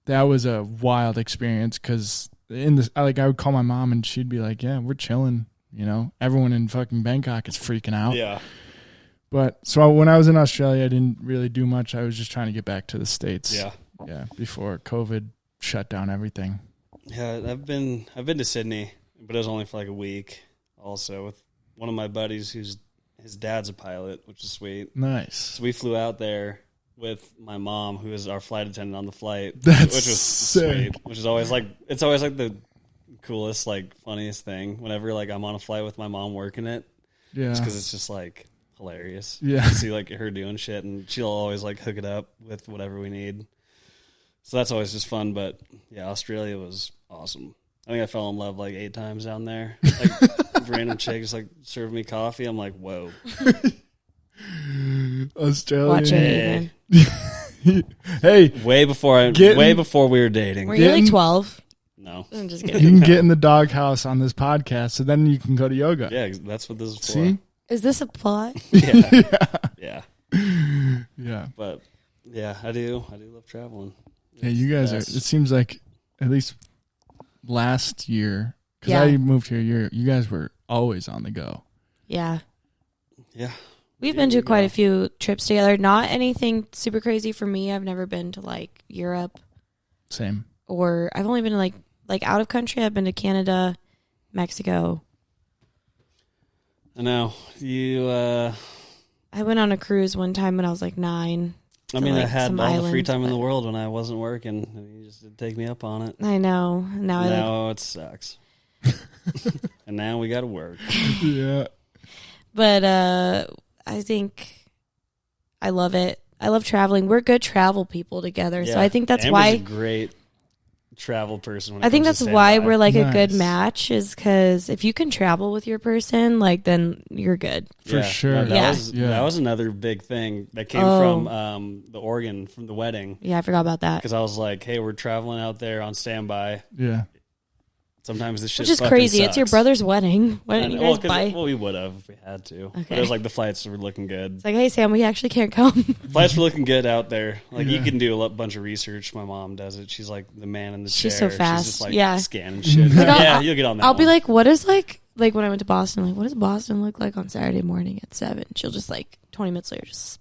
[SPEAKER 2] that was a wild experience because I would call my mom and she'd be like, yeah, we're chilling. You know, everyone in fucking Bangkok is freaking out.
[SPEAKER 3] Yeah.
[SPEAKER 2] But so when I was in Australia, I didn't really do much. I was just trying to get back to the States.
[SPEAKER 3] Yeah.
[SPEAKER 2] Yeah. Before COVID shut down everything.
[SPEAKER 3] Yeah. I've been to Sydney, but it was only for like a week also with one of my buddies his dad's a pilot, which is sweet.
[SPEAKER 2] Nice.
[SPEAKER 3] So we flew out there with my mom, who is our flight attendant on the flight,
[SPEAKER 2] That's
[SPEAKER 3] which was
[SPEAKER 2] sick.
[SPEAKER 3] sweet. Which is always like the coolest, like funniest thing. Whenever like I'm on a flight with my mom working it,
[SPEAKER 2] Yeah.
[SPEAKER 3] because it's just like hilarious.
[SPEAKER 2] Yeah.
[SPEAKER 3] To see like her doing shit, and she'll always like hook it up with whatever we need. So that's always just fun. But yeah, Australia was awesome. I think I fell in love like 8 times down there. Like random chicks like serving me coffee. I'm like, whoa.
[SPEAKER 2] Australia.
[SPEAKER 1] Watch it, Aidan.
[SPEAKER 2] Hey,
[SPEAKER 3] Way before we were dating.
[SPEAKER 1] Were you like
[SPEAKER 2] Getting-
[SPEAKER 1] 12?
[SPEAKER 3] No.
[SPEAKER 1] I'm just
[SPEAKER 2] you
[SPEAKER 1] kidding.
[SPEAKER 2] can get in the doghouse on this podcast, so then you can go to yoga.
[SPEAKER 3] Yeah, that's what this is for.
[SPEAKER 2] See?
[SPEAKER 1] Is this a plot?
[SPEAKER 3] Yeah. Yeah.
[SPEAKER 2] Yeah.
[SPEAKER 3] But yeah, I do love traveling.
[SPEAKER 2] Yeah, you guys
[SPEAKER 3] Best.
[SPEAKER 2] it seems like at least last year, because
[SPEAKER 1] Yeah.
[SPEAKER 2] I moved here you guys were always on the go.
[SPEAKER 1] Yeah.
[SPEAKER 3] Yeah.
[SPEAKER 1] We've
[SPEAKER 3] Here
[SPEAKER 1] been to
[SPEAKER 3] we
[SPEAKER 1] quite
[SPEAKER 3] go.
[SPEAKER 1] a few trips together. Not anything super crazy for me. I've never been to like Europe,
[SPEAKER 2] Same.
[SPEAKER 1] or I've only been to like out of country. I've been to Canada, Mexico.
[SPEAKER 3] I know.
[SPEAKER 1] I went on a cruise one time when I was like 9.
[SPEAKER 3] I
[SPEAKER 1] to,
[SPEAKER 3] mean, I
[SPEAKER 1] like,
[SPEAKER 3] had
[SPEAKER 1] some
[SPEAKER 3] all the free
[SPEAKER 1] islands,
[SPEAKER 3] time in the
[SPEAKER 1] but-
[SPEAKER 3] world when I wasn't working, and you just didn't take me up on it.
[SPEAKER 1] I know. Now I like,
[SPEAKER 3] Now it sucks. And now we got to work.
[SPEAKER 2] Yeah.
[SPEAKER 1] but I think I love it. I love traveling. We're good travel people together, so
[SPEAKER 3] Yeah.
[SPEAKER 1] I think that's
[SPEAKER 3] Amber's
[SPEAKER 1] why
[SPEAKER 3] a great travel person. When it
[SPEAKER 1] I think
[SPEAKER 3] comes
[SPEAKER 1] that's
[SPEAKER 3] to
[SPEAKER 1] why
[SPEAKER 3] standby.
[SPEAKER 1] we're like a good
[SPEAKER 2] Nice.
[SPEAKER 1] match, is because if you can travel with your person, like then you're good.
[SPEAKER 2] For sure.
[SPEAKER 3] No,
[SPEAKER 1] Yeah.
[SPEAKER 3] that was another big thing that came
[SPEAKER 1] Oh.
[SPEAKER 3] from the organ from the wedding,
[SPEAKER 1] Yeah, I forgot about that.
[SPEAKER 3] because I was like, hey, we're traveling out there on standby.
[SPEAKER 2] Yeah.
[SPEAKER 3] Sometimes this shit
[SPEAKER 1] Which is
[SPEAKER 3] fucking
[SPEAKER 1] crazy. It's your
[SPEAKER 3] sucks.
[SPEAKER 1] brother's wedding. Why didn't you
[SPEAKER 3] Well,
[SPEAKER 1] guys buy?
[SPEAKER 3] well, we would have if we had to. But
[SPEAKER 1] Okay.
[SPEAKER 3] it was like the flights were looking good.
[SPEAKER 1] It's like, hey Sam, we actually can't come.
[SPEAKER 3] Flights were looking good out there. Like you
[SPEAKER 2] Yeah.
[SPEAKER 3] can do bunch of research. My mom does it. She's like the man in the
[SPEAKER 1] She's
[SPEAKER 3] chair.
[SPEAKER 1] so fast.
[SPEAKER 3] She's just like
[SPEAKER 1] Yeah.
[SPEAKER 3] scanning shit.
[SPEAKER 1] Like,
[SPEAKER 3] yeah,
[SPEAKER 1] I'll-
[SPEAKER 3] you'll get on that.
[SPEAKER 1] I'll be
[SPEAKER 3] one.
[SPEAKER 1] like, what is like when I went to Boston, like what does Boston look like on Saturday morning at 7? She'll just like 20 minutes later just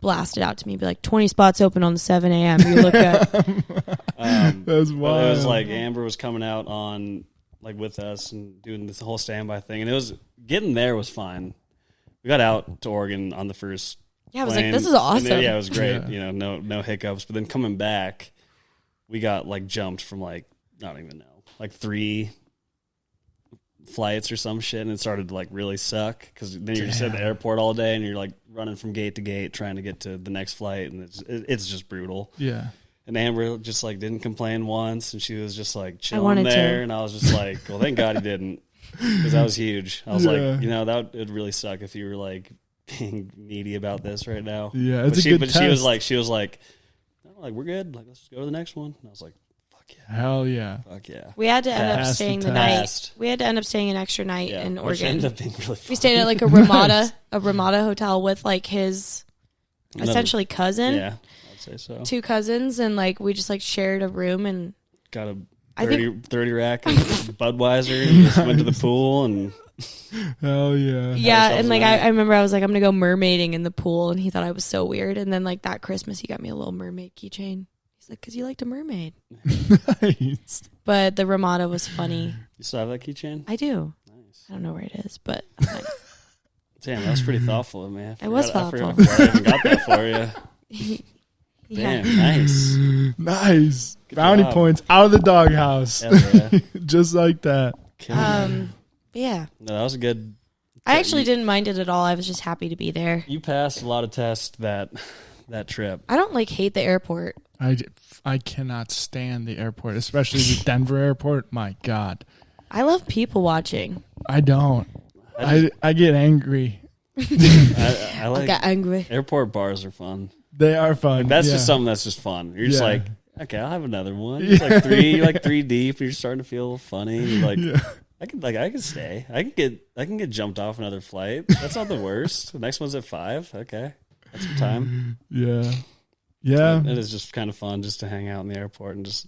[SPEAKER 1] blast it out to me, be like 20 spots open on the 7 a.m. You look good.
[SPEAKER 2] That's
[SPEAKER 3] But it
[SPEAKER 2] wild.
[SPEAKER 3] was like Amber was coming out on like with us and doing this whole standby thing, and it was getting there was fine. We got out to Oregon on the first.
[SPEAKER 1] Yeah, I was
[SPEAKER 3] plane,
[SPEAKER 1] like, this is
[SPEAKER 3] and
[SPEAKER 1] awesome.
[SPEAKER 3] then, yeah, it was great.
[SPEAKER 2] Yeah.
[SPEAKER 3] You know, no hiccups. But then coming back, we got like jumped from like I don't even know, like 3 flights or some shit, and it started to like really suck because then you're just at the
[SPEAKER 2] Damn.
[SPEAKER 3] airport all day and you're like running from gate to gate trying to get to the next flight, and it's just brutal.
[SPEAKER 2] Yeah.
[SPEAKER 3] And Amber just like didn't complain once, and she was just like chilling
[SPEAKER 1] wanted
[SPEAKER 3] there,
[SPEAKER 1] to.
[SPEAKER 3] and I was just like, well, thank God he didn't, because that was huge. I was
[SPEAKER 2] Yeah.
[SPEAKER 3] like, you know, that would really suck if you were like being needy about this right now.
[SPEAKER 2] Yeah. It's
[SPEAKER 3] but
[SPEAKER 2] a good
[SPEAKER 3] but
[SPEAKER 2] test.
[SPEAKER 3] she was like, no, like we're good, like let's just go to the next one. And I was like, fuck yeah,
[SPEAKER 2] Hell yeah.
[SPEAKER 3] fuck yeah.
[SPEAKER 1] We had to end up
[SPEAKER 2] Passed
[SPEAKER 1] staying
[SPEAKER 2] the
[SPEAKER 1] the night.
[SPEAKER 3] test.
[SPEAKER 1] We had to end up staying an extra night
[SPEAKER 3] Yeah,
[SPEAKER 1] in
[SPEAKER 3] which
[SPEAKER 1] Oregon.
[SPEAKER 3] ended up being really fun.
[SPEAKER 1] We stayed at like a Ramada, hotel with like his
[SPEAKER 3] Another-
[SPEAKER 1] essentially cousin,
[SPEAKER 3] Yeah, I'd say so.
[SPEAKER 1] 2 cousins, and like we just like shared a room, and
[SPEAKER 3] Got a
[SPEAKER 1] I
[SPEAKER 3] 30 rack of Budweiser, and just went to the pool, and
[SPEAKER 2] Hell yeah.
[SPEAKER 1] yeah,
[SPEAKER 3] ourselves
[SPEAKER 1] and like
[SPEAKER 3] a night.
[SPEAKER 1] I remember I was like, I'm gonna go mermaiding in the pool, and he thought I was so weird. And then like that Christmas, he got me a little mermaid keychain. He's like, 'cause you liked a mermaid.
[SPEAKER 2] Nice.
[SPEAKER 1] But the Ramada was funny.
[SPEAKER 3] you still have that keychain?
[SPEAKER 1] I do.
[SPEAKER 3] Nice.
[SPEAKER 1] I don't know where it is, but I'm like,
[SPEAKER 3] Damn, that was pretty thoughtful of me.
[SPEAKER 1] It was
[SPEAKER 3] I forgot
[SPEAKER 1] thoughtful.
[SPEAKER 3] I even got that for you.
[SPEAKER 1] yeah.
[SPEAKER 3] Damn, nice.
[SPEAKER 2] Nice.
[SPEAKER 3] Good
[SPEAKER 2] Bounty
[SPEAKER 3] job.
[SPEAKER 2] points out of the doghouse.
[SPEAKER 3] Hell yeah.
[SPEAKER 2] Just like that.
[SPEAKER 3] Killing it.
[SPEAKER 1] But yeah.
[SPEAKER 3] No, that was a good.
[SPEAKER 1] I actually didn't mind it at all. I was just happy to be there.
[SPEAKER 3] You passed a lot of tests that trip.
[SPEAKER 1] I don't like hate the airport.
[SPEAKER 2] I cannot stand the airport, especially the Denver airport. My God.
[SPEAKER 1] I love people watching.
[SPEAKER 2] I don't. I get angry.
[SPEAKER 3] I
[SPEAKER 1] I
[SPEAKER 3] like
[SPEAKER 1] got angry.
[SPEAKER 3] airport bars are fun.
[SPEAKER 2] They are fun.
[SPEAKER 3] That's
[SPEAKER 2] yeah.
[SPEAKER 3] just something that's just fun. You're just
[SPEAKER 2] Yeah.
[SPEAKER 3] like, okay, I'll have another one. It's like 3, you're like 3 deep. You're starting to feel funny. You're like,
[SPEAKER 2] Yeah.
[SPEAKER 3] I can stay. I can get jumped off another flight. That's not the worst. The next one's at 5. Okay, that's some time.
[SPEAKER 2] Yeah. Yeah.
[SPEAKER 3] It is just kind of fun just to hang out in the airport and just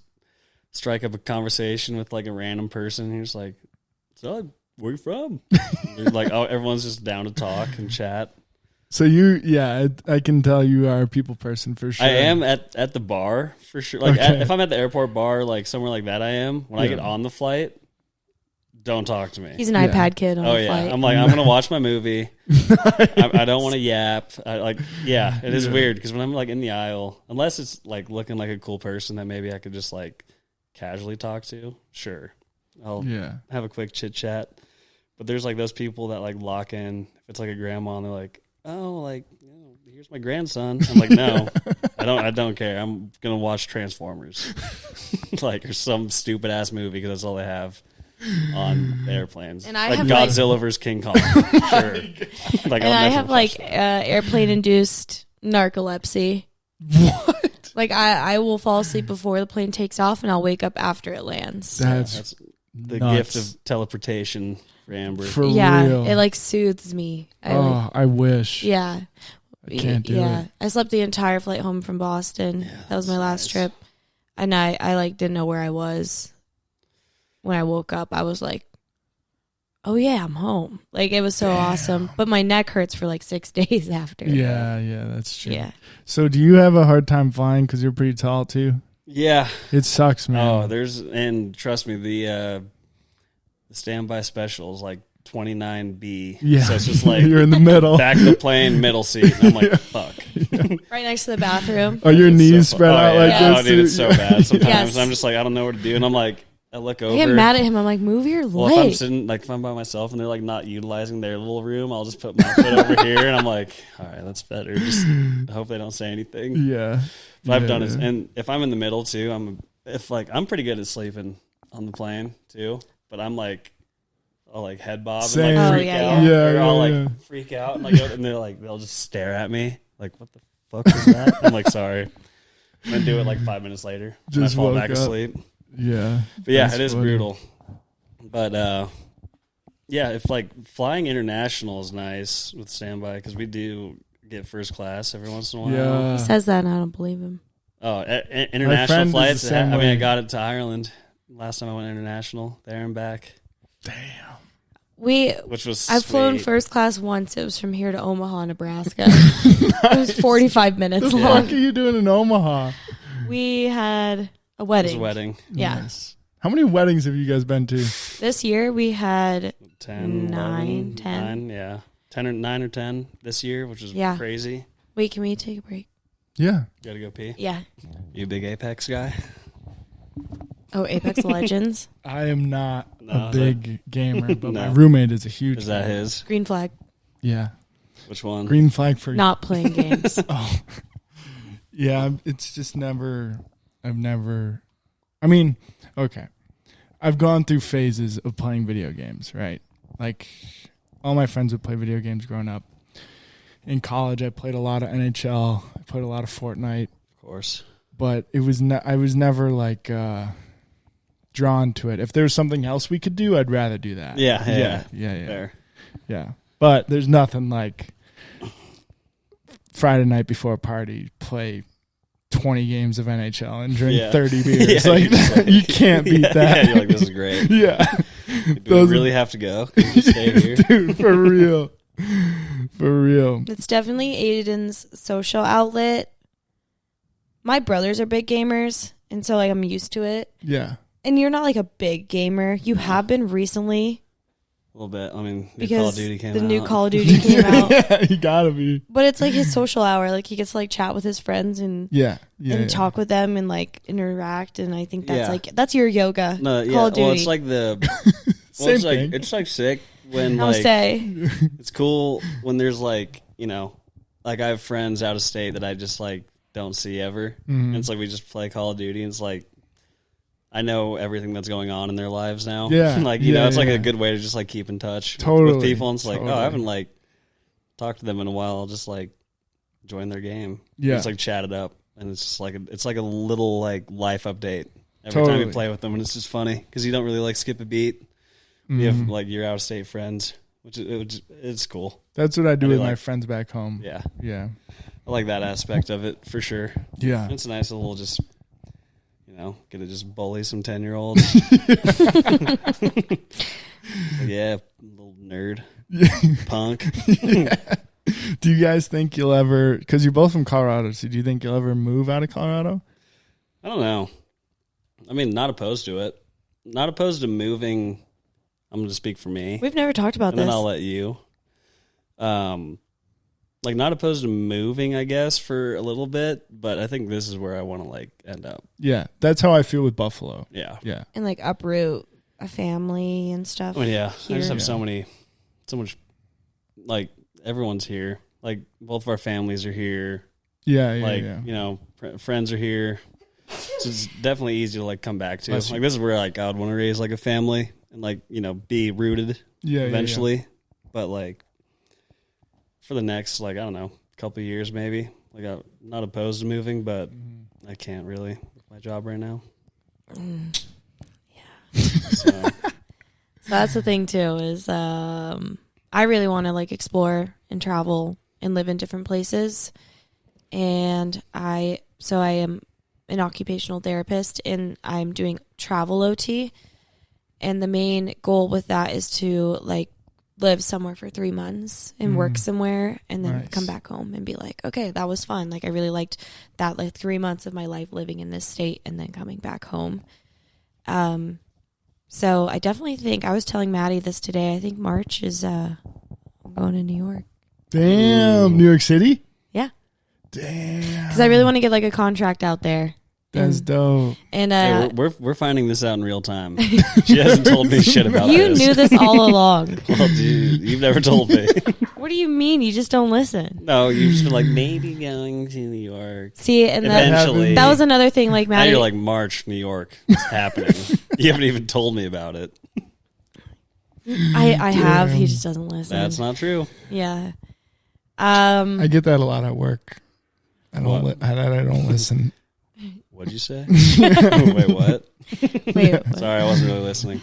[SPEAKER 3] strike up a conversation with like a random person. You're just like, so where you from? You're like, oh, everyone's just down to talk and chat.
[SPEAKER 2] So I can tell you are a people person for sure.
[SPEAKER 3] I am at the bar for sure. Like if I'm at the airport bar, like somewhere like that, I am. When I get on the flight, don't talk to me.
[SPEAKER 1] He's an iPad kid on a flight.
[SPEAKER 3] I'm like, I'm gonna watch my movie. I don't want to yap. It is weird because when I'm like in the aisle, unless it's like looking like a cool person that maybe I could just like casually talk to, sure, I'll have a quick chit chat. But there's like those people that like lock in. If it's like a grandma and they're like, oh, like, here's my grandson. I'm like, no, I don't care. I'm gonna watch Transformers, like, or some stupid ass movie because that's all they have on the airplanes. And I have Godzilla versus King Kong. Sure. Like,
[SPEAKER 1] and I have like airplane induced narcolepsy.
[SPEAKER 2] What?
[SPEAKER 1] Like I will fall asleep before the plane takes off, and I'll wake up after it lands.
[SPEAKER 3] That's the gift of teleportation. For Amber.
[SPEAKER 2] Real.
[SPEAKER 1] It like soothes me.
[SPEAKER 2] I wish.
[SPEAKER 1] Yeah.
[SPEAKER 2] I can't do it.
[SPEAKER 1] I slept the entire flight home from Boston. That was my last trip. And I like didn't know where I was. When I woke up, I was like, oh yeah, I'm home. Like it was so awesome. But my neck hurts for like 6 days after.
[SPEAKER 2] Yeah, that's true.
[SPEAKER 1] Yeah.
[SPEAKER 2] So do you have a hard time flying because you're pretty tall too?
[SPEAKER 3] Yeah.
[SPEAKER 2] It sucks, man.
[SPEAKER 3] Oh, and trust me, the standby special is like 29B.
[SPEAKER 2] Yeah.
[SPEAKER 3] So it's just like
[SPEAKER 2] you're in the middle.
[SPEAKER 3] Back of the plane, middle seat. And I'm like, fuck.
[SPEAKER 1] Right next to the bathroom.
[SPEAKER 2] Are your knees spread out like this?
[SPEAKER 3] Oh, dude, it's so bad. Sometimes I'm just like, I don't know what to do. And I'm like, I look over.
[SPEAKER 1] I get mad at him. I'm like, move your leg.
[SPEAKER 3] If I'm by myself and they're like not utilizing their little room, I'll just put my foot over here and I'm like, all right, that's better. Just hope they don't say anything.
[SPEAKER 2] Yeah.
[SPEAKER 3] But I've done it. And if I'm in the middle too, I'm pretty good at sleeping on the plane too. But I'm like, I'll like head bob and like freak out. Or I'll like freak out and like, and they'll just stare at me like, what the fuck was that? I'm like, sorry. And then do it like 5 minutes later. Just I fall back asleep.
[SPEAKER 2] Yeah.
[SPEAKER 3] But yeah, it is brutal. But if like flying international is nice with standby because we do get first class every once in a while.
[SPEAKER 2] Yeah.
[SPEAKER 1] He says that and I don't believe him.
[SPEAKER 3] Oh, international flights. I got it to Ireland last time I went international there and back.
[SPEAKER 2] Damn.
[SPEAKER 3] Which was
[SPEAKER 1] I've flown first class once. It was from here to Omaha, Nebraska. It was 45 minutes long.
[SPEAKER 2] What the fuck are you doing in Omaha?
[SPEAKER 1] We had a wedding.
[SPEAKER 3] It was a wedding.
[SPEAKER 1] Yeah.
[SPEAKER 2] Nice. How many weddings have you guys been to?
[SPEAKER 1] This year we had
[SPEAKER 3] 10.
[SPEAKER 1] 10.
[SPEAKER 3] Yeah. 9 or 10 this year, which is crazy.
[SPEAKER 1] Wait, can we take a break?
[SPEAKER 2] Yeah.
[SPEAKER 3] You gotta go pee?
[SPEAKER 1] Yeah.
[SPEAKER 3] You a big Apex guy?
[SPEAKER 1] Oh, Apex Legends?
[SPEAKER 2] I am not a big gamer, but my
[SPEAKER 3] No.
[SPEAKER 2] roommate is a huge
[SPEAKER 3] Is that his?
[SPEAKER 1] Green flag.
[SPEAKER 2] Yeah.
[SPEAKER 3] Which one?
[SPEAKER 2] Green flag for
[SPEAKER 1] Not playing games.
[SPEAKER 2] Oh. Yeah, it's just I've never I mean, okay. I've gone through phases of playing video games, right? Like all my friends would play video games growing up. In college, I played a lot of NHL. I played a lot of Fortnite.
[SPEAKER 3] Of course.
[SPEAKER 2] But it was I was never like drawn to it. If there was something else we could do, I'd rather do that.
[SPEAKER 3] Yeah.
[SPEAKER 2] Fair. Yeah. But there's nothing like Friday night before a party, play 20 games of NHL and drink 30 beers. You can't beat that.
[SPEAKER 3] Yeah, you're like, this is great.
[SPEAKER 2] Yeah.
[SPEAKER 3] Do we really have to go? Can we stay here?
[SPEAKER 2] Dude, for real. For real.
[SPEAKER 1] It's definitely Aidan's social outlet. My brothers are big gamers, and so like I'm used to it.
[SPEAKER 2] Yeah.
[SPEAKER 1] And you're not like a big gamer. You have been recently.
[SPEAKER 3] A little bit. I mean,
[SPEAKER 1] because
[SPEAKER 3] the
[SPEAKER 1] new Call of Duty came out.
[SPEAKER 2] Yeah, you gotta be.
[SPEAKER 1] But it's like his social hour. Like he gets to like chat with his friends and talk with them and like interact. And I think that's that's your yoga.
[SPEAKER 3] No, yeah.
[SPEAKER 1] Call of Duty.
[SPEAKER 3] Well, it's like
[SPEAKER 2] Same thing.
[SPEAKER 3] It's like sick when
[SPEAKER 1] Namaste.
[SPEAKER 3] it's cool when there's like, like I have friends out of state that I just like don't see ever.
[SPEAKER 2] Mm-hmm.
[SPEAKER 3] And it's like we just play Call of Duty and it's like I know everything that's going on in their lives now.
[SPEAKER 2] Yeah.
[SPEAKER 3] Like, it's like a good way to just like keep in touch with people. And it's like, I haven't like talked to them in a while. I'll just like join their game.
[SPEAKER 2] Yeah.
[SPEAKER 3] Just like chat it up. And it's just like, it's like a little like life update every time you play with them. And it's just funny because you don't really like skip a beat.
[SPEAKER 2] Mm-hmm.
[SPEAKER 3] You have like your out of state friends, which it's cool.
[SPEAKER 2] That's what I do with my friends back home.
[SPEAKER 3] Yeah.
[SPEAKER 2] Yeah.
[SPEAKER 3] I like that aspect of it for sure.
[SPEAKER 2] Yeah.
[SPEAKER 3] It's a nice little just, get to just bully some 10-year-olds. Yeah, little nerd. Punk.
[SPEAKER 2] Yeah. Do you guys think you'll ever, because you're both from Colorado, so do you think you'll ever move out of Colorado?
[SPEAKER 3] I don't know. I mean, not opposed to it. Not opposed to moving. I'm going to speak for me.
[SPEAKER 1] We've never talked about
[SPEAKER 3] and
[SPEAKER 1] this.
[SPEAKER 3] Then I'll let you. Like, not opposed to moving, I guess, for a little bit, but I think this is where I want to, like, end up.
[SPEAKER 2] Yeah, that's how I feel with Buffalo.
[SPEAKER 3] Yeah.
[SPEAKER 2] Yeah.
[SPEAKER 1] And like uproot a family and stuff.
[SPEAKER 3] I mean, yeah.
[SPEAKER 1] Here.
[SPEAKER 3] I just have so much, like, everyone's here. Like, both of our families are here.
[SPEAKER 2] Yeah,
[SPEAKER 3] Like, friends are here. So it's definitely easy to, like, come back to. Like, this is where, like, I would want to raise, like, a family and, like, be rooted eventually. Yeah. But, like, for the next, like, I don't know, couple of years maybe. Like, I'm not opposed to moving, but I can't really with my job right now.
[SPEAKER 1] Yeah. So that's the thing, too, is I really want to, like, explore and travel and live in different places. And I am an occupational therapist, and I'm doing travel OT. And the main goal with that is to, like, live somewhere for 3 months and work somewhere and then come back home and be like, okay, that was fun. Like, I really liked that, like, 3 months of my life living in this state and then coming back home. So I definitely think, I was telling Maddie this today, I think March is I'm going to New York.
[SPEAKER 2] Damn. New York City?
[SPEAKER 1] Yeah.
[SPEAKER 2] Damn.
[SPEAKER 1] Because I really want to get, like, a contract out there.
[SPEAKER 2] That's dope.
[SPEAKER 1] And
[SPEAKER 3] hey, we're finding this out in real time. She hasn't told me shit about
[SPEAKER 1] you
[SPEAKER 3] this.
[SPEAKER 1] knew this all along.
[SPEAKER 3] Well, dude, you've never told me.
[SPEAKER 1] What do you mean? You just don't listen.
[SPEAKER 3] No, you've just been like, maybe going to New York.
[SPEAKER 1] See, and
[SPEAKER 3] eventually,
[SPEAKER 1] that was another thing. Like, Maddie,
[SPEAKER 3] now you're like, March, New York, it's happening. You haven't even told me about it.
[SPEAKER 1] I have. He just doesn't listen.
[SPEAKER 3] That's not true.
[SPEAKER 1] Yeah.
[SPEAKER 2] I get that a lot at work. I don't listen.
[SPEAKER 3] What'd you say? Wait, what?
[SPEAKER 1] Wait.
[SPEAKER 3] Sorry, I wasn't really listening.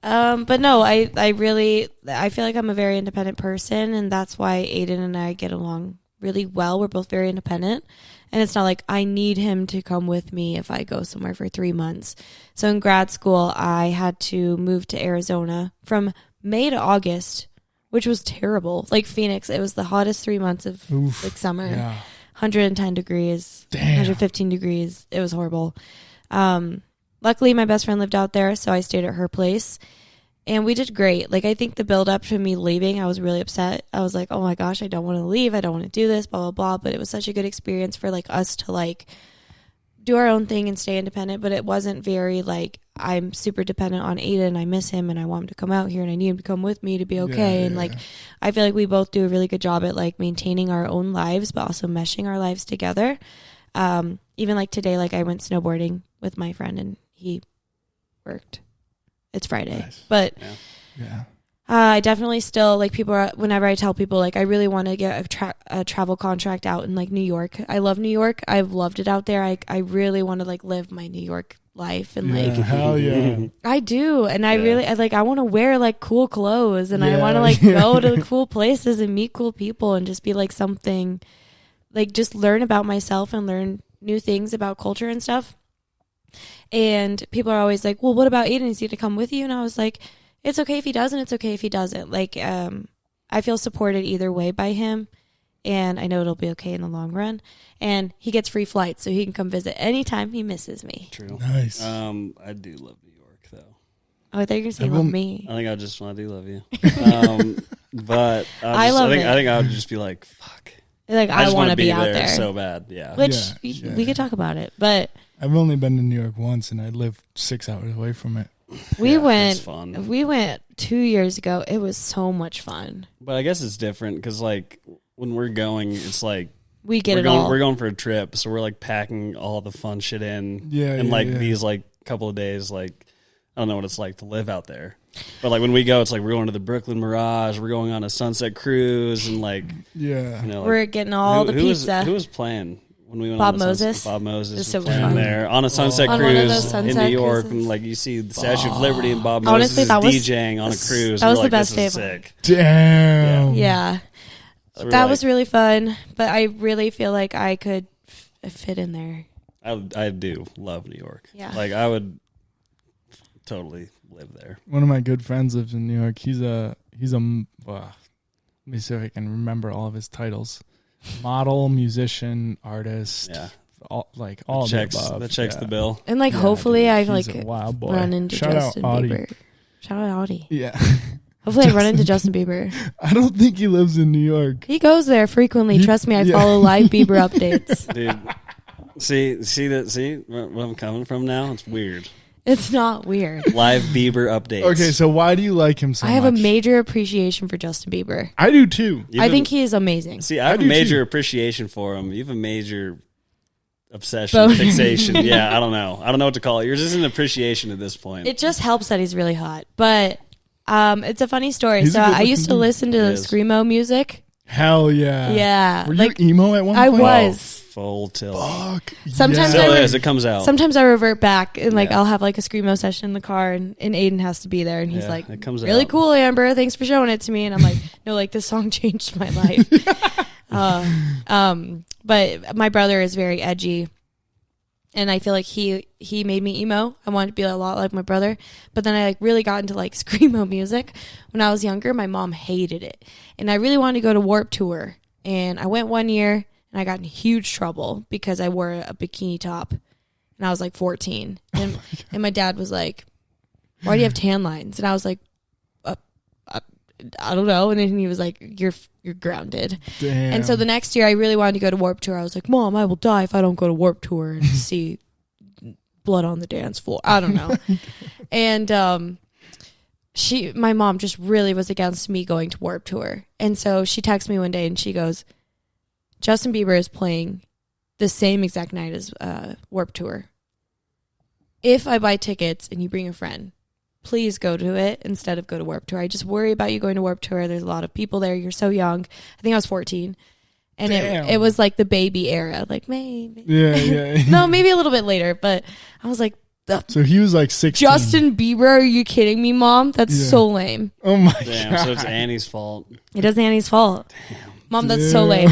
[SPEAKER 1] But no, I feel like I'm a very independent person, and that's why Aidan and I get along really well. We're both very independent, and it's not like I need him to come with me if I go somewhere for 3 months. So in grad school, I had to move to Arizona from May to August, which was terrible. Like Phoenix, it was the hottest 3 months of like summer.
[SPEAKER 2] Yeah.
[SPEAKER 1] 110 degrees,
[SPEAKER 2] Damn.
[SPEAKER 1] 115 degrees. It was horrible. Luckily, my best friend lived out there, so I stayed at her place. And we did great. Like, I think the build up to me leaving, I was really upset. I was like, oh my gosh, I don't want to leave. I don't want to do this, blah, blah, blah. But it was such a good experience for, like, us to, like, do our own thing and stay independent. But it wasn't very, like, I'm super dependent on Aidan. I miss him, and I want him to come out here, and I need him to come with me to be okay. And, like, I feel like we both do a really good job at, like, maintaining our own lives, but also meshing our lives together. Even, like, today, like, I went snowboarding with my friend, and he worked. It's Friday.
[SPEAKER 2] Nice.
[SPEAKER 1] But
[SPEAKER 2] yeah.
[SPEAKER 1] I definitely still, like, people are, whenever I tell people, like, I really want to get a travel contract out in, like, New York. I love New York. I've loved it out there. I really want to, like, live my New York life. And, like,
[SPEAKER 2] hell yeah.
[SPEAKER 1] I do. And I want to wear, like, cool clothes. And I want to, like, go to cool places and meet cool people and just be, like, something, like, just learn about myself and learn new things about culture and stuff. And people are always like, well, what about Aidan? Is he to come with you? And I was like, it's okay if he doesn't. It's okay if he doesn't. Like, I feel supported either way by him. And I know it'll be okay in the long run. And he gets free flights, so he can come visit anytime he misses me.
[SPEAKER 3] True.
[SPEAKER 2] Nice.
[SPEAKER 3] I do love New York, though.
[SPEAKER 1] Oh, I thought you were going to say love me.
[SPEAKER 3] I think I do love you. But I think I would just be like, fuck.
[SPEAKER 1] Like, I want to be out
[SPEAKER 3] there
[SPEAKER 1] there
[SPEAKER 3] so bad. Yeah.
[SPEAKER 1] Which we could talk about it. But
[SPEAKER 2] I've only been to New York once, and I live 6 hours away from it.
[SPEAKER 1] We went 2 years ago. It was so much fun.
[SPEAKER 3] But I guess it's different because, like, when we're going, it's like
[SPEAKER 1] we're going
[SPEAKER 3] for a trip, so we're like packing all the fun shit in. These like couple of days, like I don't know what it's like to live out there. But like when we go, it's like we're going to the Brooklyn Mirage, we're going on a sunset cruise, and like
[SPEAKER 1] we're getting all the pizza.
[SPEAKER 3] Who was playing? When we went
[SPEAKER 1] Bob
[SPEAKER 3] on
[SPEAKER 1] Moses.
[SPEAKER 3] Bob Moses was
[SPEAKER 1] so
[SPEAKER 3] playing there on a sunset cruise in New York,
[SPEAKER 1] cruises.
[SPEAKER 3] and like you see the Statue of Liberty and Bob
[SPEAKER 1] Honestly,
[SPEAKER 3] Moses is DJing on a cruise.
[SPEAKER 1] That was the
[SPEAKER 3] like,
[SPEAKER 1] best
[SPEAKER 3] this
[SPEAKER 1] day
[SPEAKER 3] is
[SPEAKER 1] ever.
[SPEAKER 3] Sick.
[SPEAKER 2] Damn.
[SPEAKER 1] Yeah.
[SPEAKER 3] So
[SPEAKER 1] that was really fun, but I really feel like I could fit in there.
[SPEAKER 3] I do love New York.
[SPEAKER 1] Yeah.
[SPEAKER 3] Like I would totally live there.
[SPEAKER 2] One of my good friends lives in New York. He's a let me see if I can remember all of his titles. Model, musician, artist.
[SPEAKER 3] Yeah.
[SPEAKER 2] All
[SPEAKER 3] That
[SPEAKER 2] of
[SPEAKER 3] checks,
[SPEAKER 2] the above.
[SPEAKER 3] that checks the bill.
[SPEAKER 1] And like
[SPEAKER 2] Yeah,
[SPEAKER 1] hopefully
[SPEAKER 2] dude,
[SPEAKER 1] I
[SPEAKER 2] he's
[SPEAKER 1] like
[SPEAKER 2] a wild boy.
[SPEAKER 1] run into
[SPEAKER 2] Shout
[SPEAKER 1] Justin
[SPEAKER 2] out Audie.
[SPEAKER 1] Bieber. Shout out Audie.
[SPEAKER 2] Yeah.
[SPEAKER 1] Hopefully I run into Justin Bieber.
[SPEAKER 2] I don't think he lives in New York.
[SPEAKER 1] He goes there frequently. Trust me, I follow live Bieber updates.
[SPEAKER 3] Dude. See where I'm coming from now? It's weird.
[SPEAKER 1] It's not weird.
[SPEAKER 3] Live Bieber updates.
[SPEAKER 2] Okay, so why do you like him so
[SPEAKER 1] I
[SPEAKER 2] much?
[SPEAKER 1] have a major appreciation for Justin Bieber.
[SPEAKER 2] I do too.
[SPEAKER 1] I think he is amazing.
[SPEAKER 3] See, I have a
[SPEAKER 2] do
[SPEAKER 3] major
[SPEAKER 2] too.
[SPEAKER 3] appreciation for him. You have a major obsession, fixation. Yeah, I don't know. I don't know what to call it. Yours is an appreciation at this point.
[SPEAKER 1] It just helps that he's really hot. But it's a funny story.
[SPEAKER 2] He's
[SPEAKER 1] So
[SPEAKER 2] a good
[SPEAKER 1] I used to
[SPEAKER 2] looking dude.
[SPEAKER 1] listen to
[SPEAKER 3] He is.
[SPEAKER 1] screamo music.
[SPEAKER 2] Hell yeah.
[SPEAKER 1] Yeah.
[SPEAKER 2] Were
[SPEAKER 1] like
[SPEAKER 2] you emo at one
[SPEAKER 1] I
[SPEAKER 2] point?
[SPEAKER 1] was.
[SPEAKER 3] Full tilt.
[SPEAKER 2] Fuck.
[SPEAKER 1] Sometimes
[SPEAKER 2] yeah.
[SPEAKER 3] Still
[SPEAKER 1] I
[SPEAKER 3] is. It comes out.
[SPEAKER 1] Sometimes I revert back and like
[SPEAKER 3] Yeah.
[SPEAKER 1] I'll have like a screamo session in the car and Aidan has to be there and he's
[SPEAKER 3] Yeah,
[SPEAKER 1] like,
[SPEAKER 3] it comes
[SPEAKER 1] really
[SPEAKER 3] out.
[SPEAKER 1] cool, Amber. Thanks for showing it to me. And I'm like, no, like this song changed my life. But my brother is very edgy. And I feel like he made me emo. I wanted to be a lot like my brother. But then I like really got into like screamo music. When I was younger, my mom hated it. And I really wanted to go to Warped Tour. And I went one year and I got in huge trouble because I wore a bikini top. And I was like 14. And, and my dad was like, why do you have tan lines? And I was like, I don't know. And then he was like, you're grounded.
[SPEAKER 2] Damn.
[SPEAKER 1] And so the next year I really wanted to go to Warped Tour. I was like, Mom, I will die if I don't go to Warped Tour and see blood on the dance floor. I don't know. And my mom just really was against me going to Warped Tour. And so she texted me one day and she goes, Justin Bieber is playing the same exact night as Warped Tour. If I buy tickets and you bring a friend, please go to it instead of go to Warped Tour. I just worry about you going to Warped Tour. There's a lot of people there. You're so young. I think I was 14. And it was like the baby era. Like, maybe.
[SPEAKER 2] Yeah.
[SPEAKER 1] No, maybe a little bit later. But I was like,
[SPEAKER 2] So he was like 16.
[SPEAKER 1] Justin Bieber? Are you kidding me, Mom? That's so lame.
[SPEAKER 2] Oh my
[SPEAKER 3] Damn,
[SPEAKER 2] god.
[SPEAKER 3] so it's Annie's fault.
[SPEAKER 1] It isn't Annie's fault.
[SPEAKER 3] Damn.
[SPEAKER 1] Mom, that's so lame.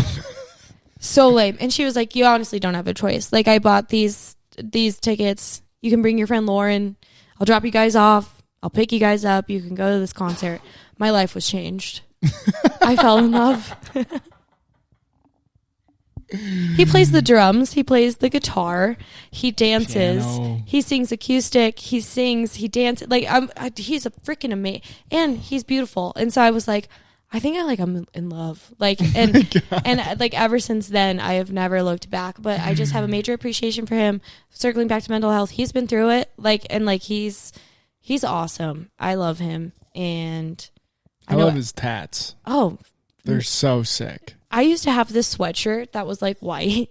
[SPEAKER 1] So lame. And she was like, you honestly don't have a choice. Like, I bought these tickets. You can bring your friend Lauren. I'll drop you guys off. I'll pick you guys up. You can go to this concert. My life was changed. I fell in love. He plays the drums. He plays the guitar. He dances.
[SPEAKER 2] Piano.
[SPEAKER 1] He sings acoustic. He sings. He dances. Like he's a freaking amazing, and he's beautiful. And so I was like, I think I'm in love. Like, and like ever since then, I have never looked back. But I just have a major appreciation for him. Circling back to mental health, he's been through it. Like, and like he's awesome. I love him, and
[SPEAKER 2] I love his tats.
[SPEAKER 1] Oh,
[SPEAKER 2] They're so sick.
[SPEAKER 1] I used to have this sweatshirt that was like white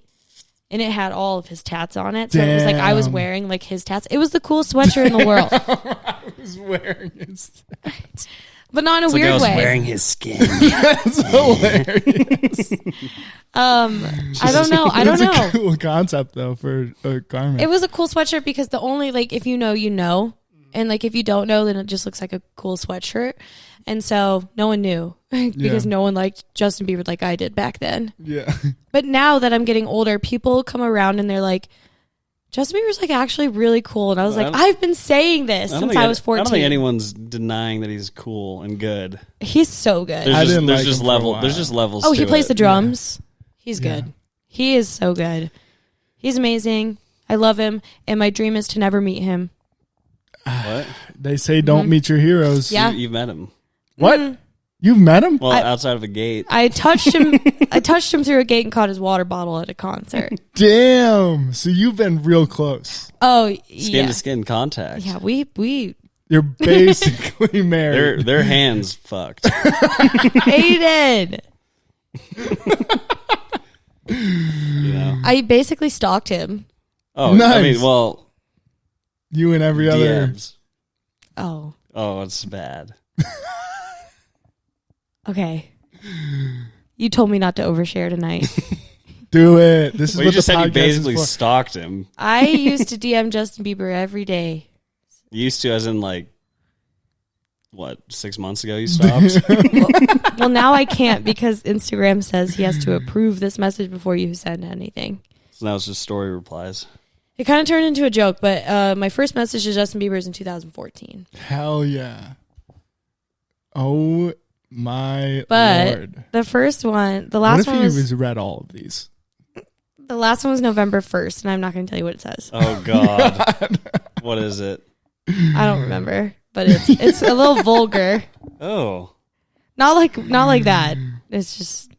[SPEAKER 1] and it had all of his tats on it. So it was like I was wearing like his tats. It was the coolest sweatshirt in the world.
[SPEAKER 2] I was wearing his tats.
[SPEAKER 1] But not in a
[SPEAKER 3] It's
[SPEAKER 1] weird
[SPEAKER 3] like I was
[SPEAKER 1] way.
[SPEAKER 3] wearing his skin.
[SPEAKER 2] That's hilarious.
[SPEAKER 1] I don't know. I don't
[SPEAKER 2] It's
[SPEAKER 1] know.
[SPEAKER 2] a cool concept though for a garment.
[SPEAKER 1] It was a cool sweatshirt because the only like if you know, you know. And like if you don't know, then it just looks like a cool sweatshirt. And so no one knew because no one liked Justin Bieber like I did back then.
[SPEAKER 2] Yeah.
[SPEAKER 1] But now that I'm getting older, people come around and they're like, Justin Bieber's like actually really cool. And I was like, I've been saying this since I was 14.
[SPEAKER 3] I don't think anyone's denying that he's cool and good.
[SPEAKER 1] He's so good.
[SPEAKER 3] There's just levels.
[SPEAKER 1] Oh, he
[SPEAKER 3] to
[SPEAKER 1] plays
[SPEAKER 3] it.
[SPEAKER 1] the drums. He's
[SPEAKER 2] Yeah.
[SPEAKER 1] good. He is so good. He's amazing. I love him. And my dream is to never meet him.
[SPEAKER 3] What?
[SPEAKER 2] They say don't meet your heroes.
[SPEAKER 1] Yeah.
[SPEAKER 3] You've met him.
[SPEAKER 2] What? You've met him?
[SPEAKER 3] Well, outside of a gate.
[SPEAKER 1] I touched him. I touched him through a gate and caught his water bottle at a concert.
[SPEAKER 2] Damn. So you've been real close.
[SPEAKER 1] Oh,
[SPEAKER 3] Skin
[SPEAKER 1] yeah.
[SPEAKER 3] to skin contact.
[SPEAKER 1] Yeah, we
[SPEAKER 2] You're basically married.
[SPEAKER 3] Their hands fucked.
[SPEAKER 1] Aidan.
[SPEAKER 3] You know?
[SPEAKER 1] I basically stalked him.
[SPEAKER 3] Oh,
[SPEAKER 2] Nice.
[SPEAKER 3] I mean, well,
[SPEAKER 2] You and every other.
[SPEAKER 3] DMs.
[SPEAKER 1] Oh,
[SPEAKER 3] Oh, it's bad.
[SPEAKER 1] okay. You told me not to overshare tonight.
[SPEAKER 2] Do it. This is
[SPEAKER 3] Well,
[SPEAKER 2] what
[SPEAKER 3] you just
[SPEAKER 2] the
[SPEAKER 3] said you
[SPEAKER 2] podcast
[SPEAKER 3] basically
[SPEAKER 2] is for.
[SPEAKER 3] stalked him.
[SPEAKER 1] I used to DM Justin Bieber every day.
[SPEAKER 3] Used to, as in like what, 6 months ago you stopped?
[SPEAKER 1] Well, now I can't because Instagram says he has to approve this message before you send anything.
[SPEAKER 3] So now it's just story replies.
[SPEAKER 1] It kind of turned into a joke, but my first message to Justin Bieber is in 2014.
[SPEAKER 2] Hell yeah. Oh my
[SPEAKER 1] But
[SPEAKER 2] Lord.
[SPEAKER 1] the first one, the
[SPEAKER 2] What
[SPEAKER 1] last
[SPEAKER 2] if
[SPEAKER 1] one
[SPEAKER 2] you
[SPEAKER 1] was
[SPEAKER 2] read all of these?
[SPEAKER 1] the last one was November 1st, and I'm not going to tell you what it says.
[SPEAKER 3] Oh God. What is it?
[SPEAKER 1] I don't remember, but it's a little vulgar.
[SPEAKER 3] Oh.
[SPEAKER 1] Not like that. It's just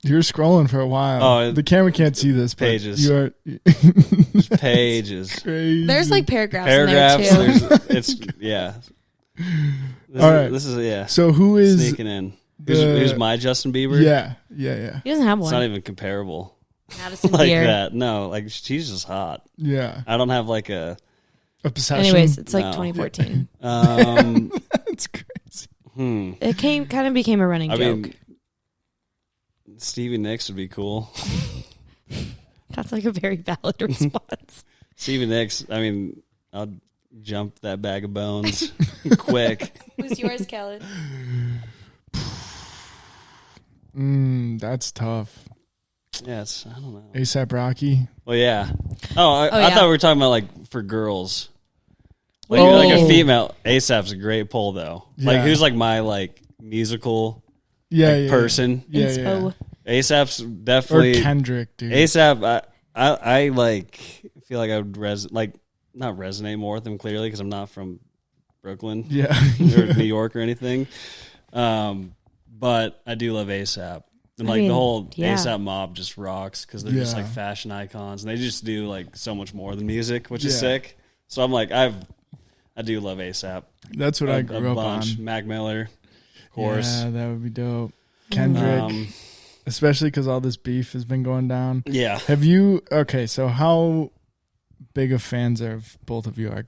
[SPEAKER 2] You're scrolling for a while.
[SPEAKER 3] Oh,
[SPEAKER 2] the camera can't see this. But
[SPEAKER 3] pages.
[SPEAKER 2] You are
[SPEAKER 3] There's pages.
[SPEAKER 2] crazy.
[SPEAKER 1] there's like paragraphs
[SPEAKER 3] Paragraphs.
[SPEAKER 1] in there too.
[SPEAKER 3] It's yeah.
[SPEAKER 2] All right.
[SPEAKER 3] This is yeah.
[SPEAKER 2] So who is
[SPEAKER 3] Sneaking in. Who's my Justin Bieber?
[SPEAKER 2] Yeah.
[SPEAKER 1] He doesn't have
[SPEAKER 3] It's
[SPEAKER 1] one.
[SPEAKER 3] not even comparable.
[SPEAKER 1] Madison
[SPEAKER 3] Like
[SPEAKER 1] Beer.
[SPEAKER 3] that. No, like she's just hot.
[SPEAKER 2] Yeah.
[SPEAKER 3] I don't have like a
[SPEAKER 2] Obsession.
[SPEAKER 1] Anyways, it's like
[SPEAKER 3] No.
[SPEAKER 1] 2014.
[SPEAKER 2] That's crazy.
[SPEAKER 1] It kind of became a running
[SPEAKER 3] I
[SPEAKER 1] joke.
[SPEAKER 3] mean, Stevie Nicks would be cool.
[SPEAKER 1] That's like a very valid response.
[SPEAKER 3] Stevie Nicks, I mean, I'll jump that bag of bones quick.
[SPEAKER 1] Who's yours, Kellen?
[SPEAKER 2] That's tough.
[SPEAKER 3] Yes, I don't know.
[SPEAKER 2] ASAP Rocky.
[SPEAKER 3] Well, yeah. I
[SPEAKER 1] yeah.
[SPEAKER 3] thought we were talking about like for girls. Like,
[SPEAKER 1] Oh.
[SPEAKER 3] like a female. ASAP's a great pull though. Like
[SPEAKER 2] Yeah.
[SPEAKER 3] who's like my like musical
[SPEAKER 2] Yeah,
[SPEAKER 3] person.
[SPEAKER 2] Yeah,
[SPEAKER 1] Inspo.
[SPEAKER 3] ASAP's
[SPEAKER 2] Or
[SPEAKER 3] definitely
[SPEAKER 2] Kendrick, dude.
[SPEAKER 3] ASAP. I like feel like I would not resonate more with him clearly because I'm not from Brooklyn
[SPEAKER 2] Yeah.
[SPEAKER 3] or New York or anything. But I do love ASAP. And
[SPEAKER 1] I
[SPEAKER 3] like
[SPEAKER 1] mean,
[SPEAKER 3] the whole
[SPEAKER 1] yeah.
[SPEAKER 3] ASAP mob just rocks because they're just
[SPEAKER 2] Yeah.
[SPEAKER 3] like fashion icons and they just do like so much more than music, which is
[SPEAKER 2] Yeah.
[SPEAKER 3] sick. So I'm like I do love ASAP.
[SPEAKER 2] That's what I grew up on.
[SPEAKER 3] Mac Miller, of course.
[SPEAKER 2] Yeah, that would be dope. Kendrick. Especially because all this beef has been going down.
[SPEAKER 3] Yeah.
[SPEAKER 2] Have you... Okay, so how big of fans of both of you are?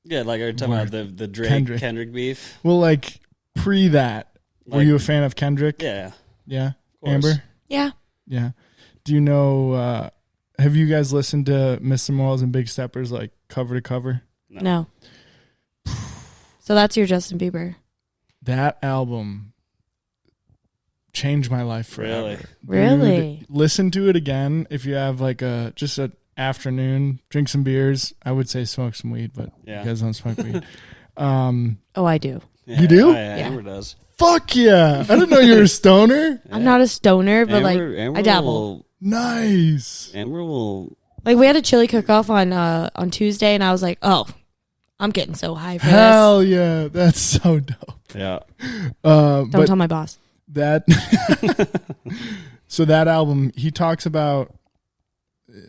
[SPEAKER 3] Yeah, like are you talking about the Drake Kendrick beef?
[SPEAKER 2] Well, like, pre that, were
[SPEAKER 3] Like-
[SPEAKER 2] you a fan of Kendrick?
[SPEAKER 3] Yeah.
[SPEAKER 2] Yeah?
[SPEAKER 3] Of course.
[SPEAKER 2] Amber?
[SPEAKER 1] Yeah.
[SPEAKER 2] Yeah. Do you know... have you guys listened to Mr. Morals and Big Steppers, like, cover to cover?
[SPEAKER 1] No. So that's your Justin Bieber.
[SPEAKER 2] That album changed my life forever.
[SPEAKER 1] Really?
[SPEAKER 2] Dude, listen to it again if you have like just an afternoon, drink some beers. I would say smoke some weed, but
[SPEAKER 3] Yeah.
[SPEAKER 2] you guys don't smoke weed.
[SPEAKER 1] Oh, I do.
[SPEAKER 3] Yeah.
[SPEAKER 2] You do?
[SPEAKER 3] Oh, yeah,
[SPEAKER 1] Yeah.
[SPEAKER 3] Amber does.
[SPEAKER 2] Fuck yeah. I didn't know you were a stoner.
[SPEAKER 1] I'm not a stoner, but
[SPEAKER 3] Amber
[SPEAKER 1] I dabble.
[SPEAKER 2] Nice.
[SPEAKER 3] Amber will.
[SPEAKER 1] Like we had a chili cook-off on Tuesday, and I was like, oh, I'm getting so high for
[SPEAKER 2] Hell yeah. That's so dope.
[SPEAKER 3] Yeah.
[SPEAKER 1] this. Don't
[SPEAKER 2] But
[SPEAKER 1] tell my boss.
[SPEAKER 2] that so that album, he talks about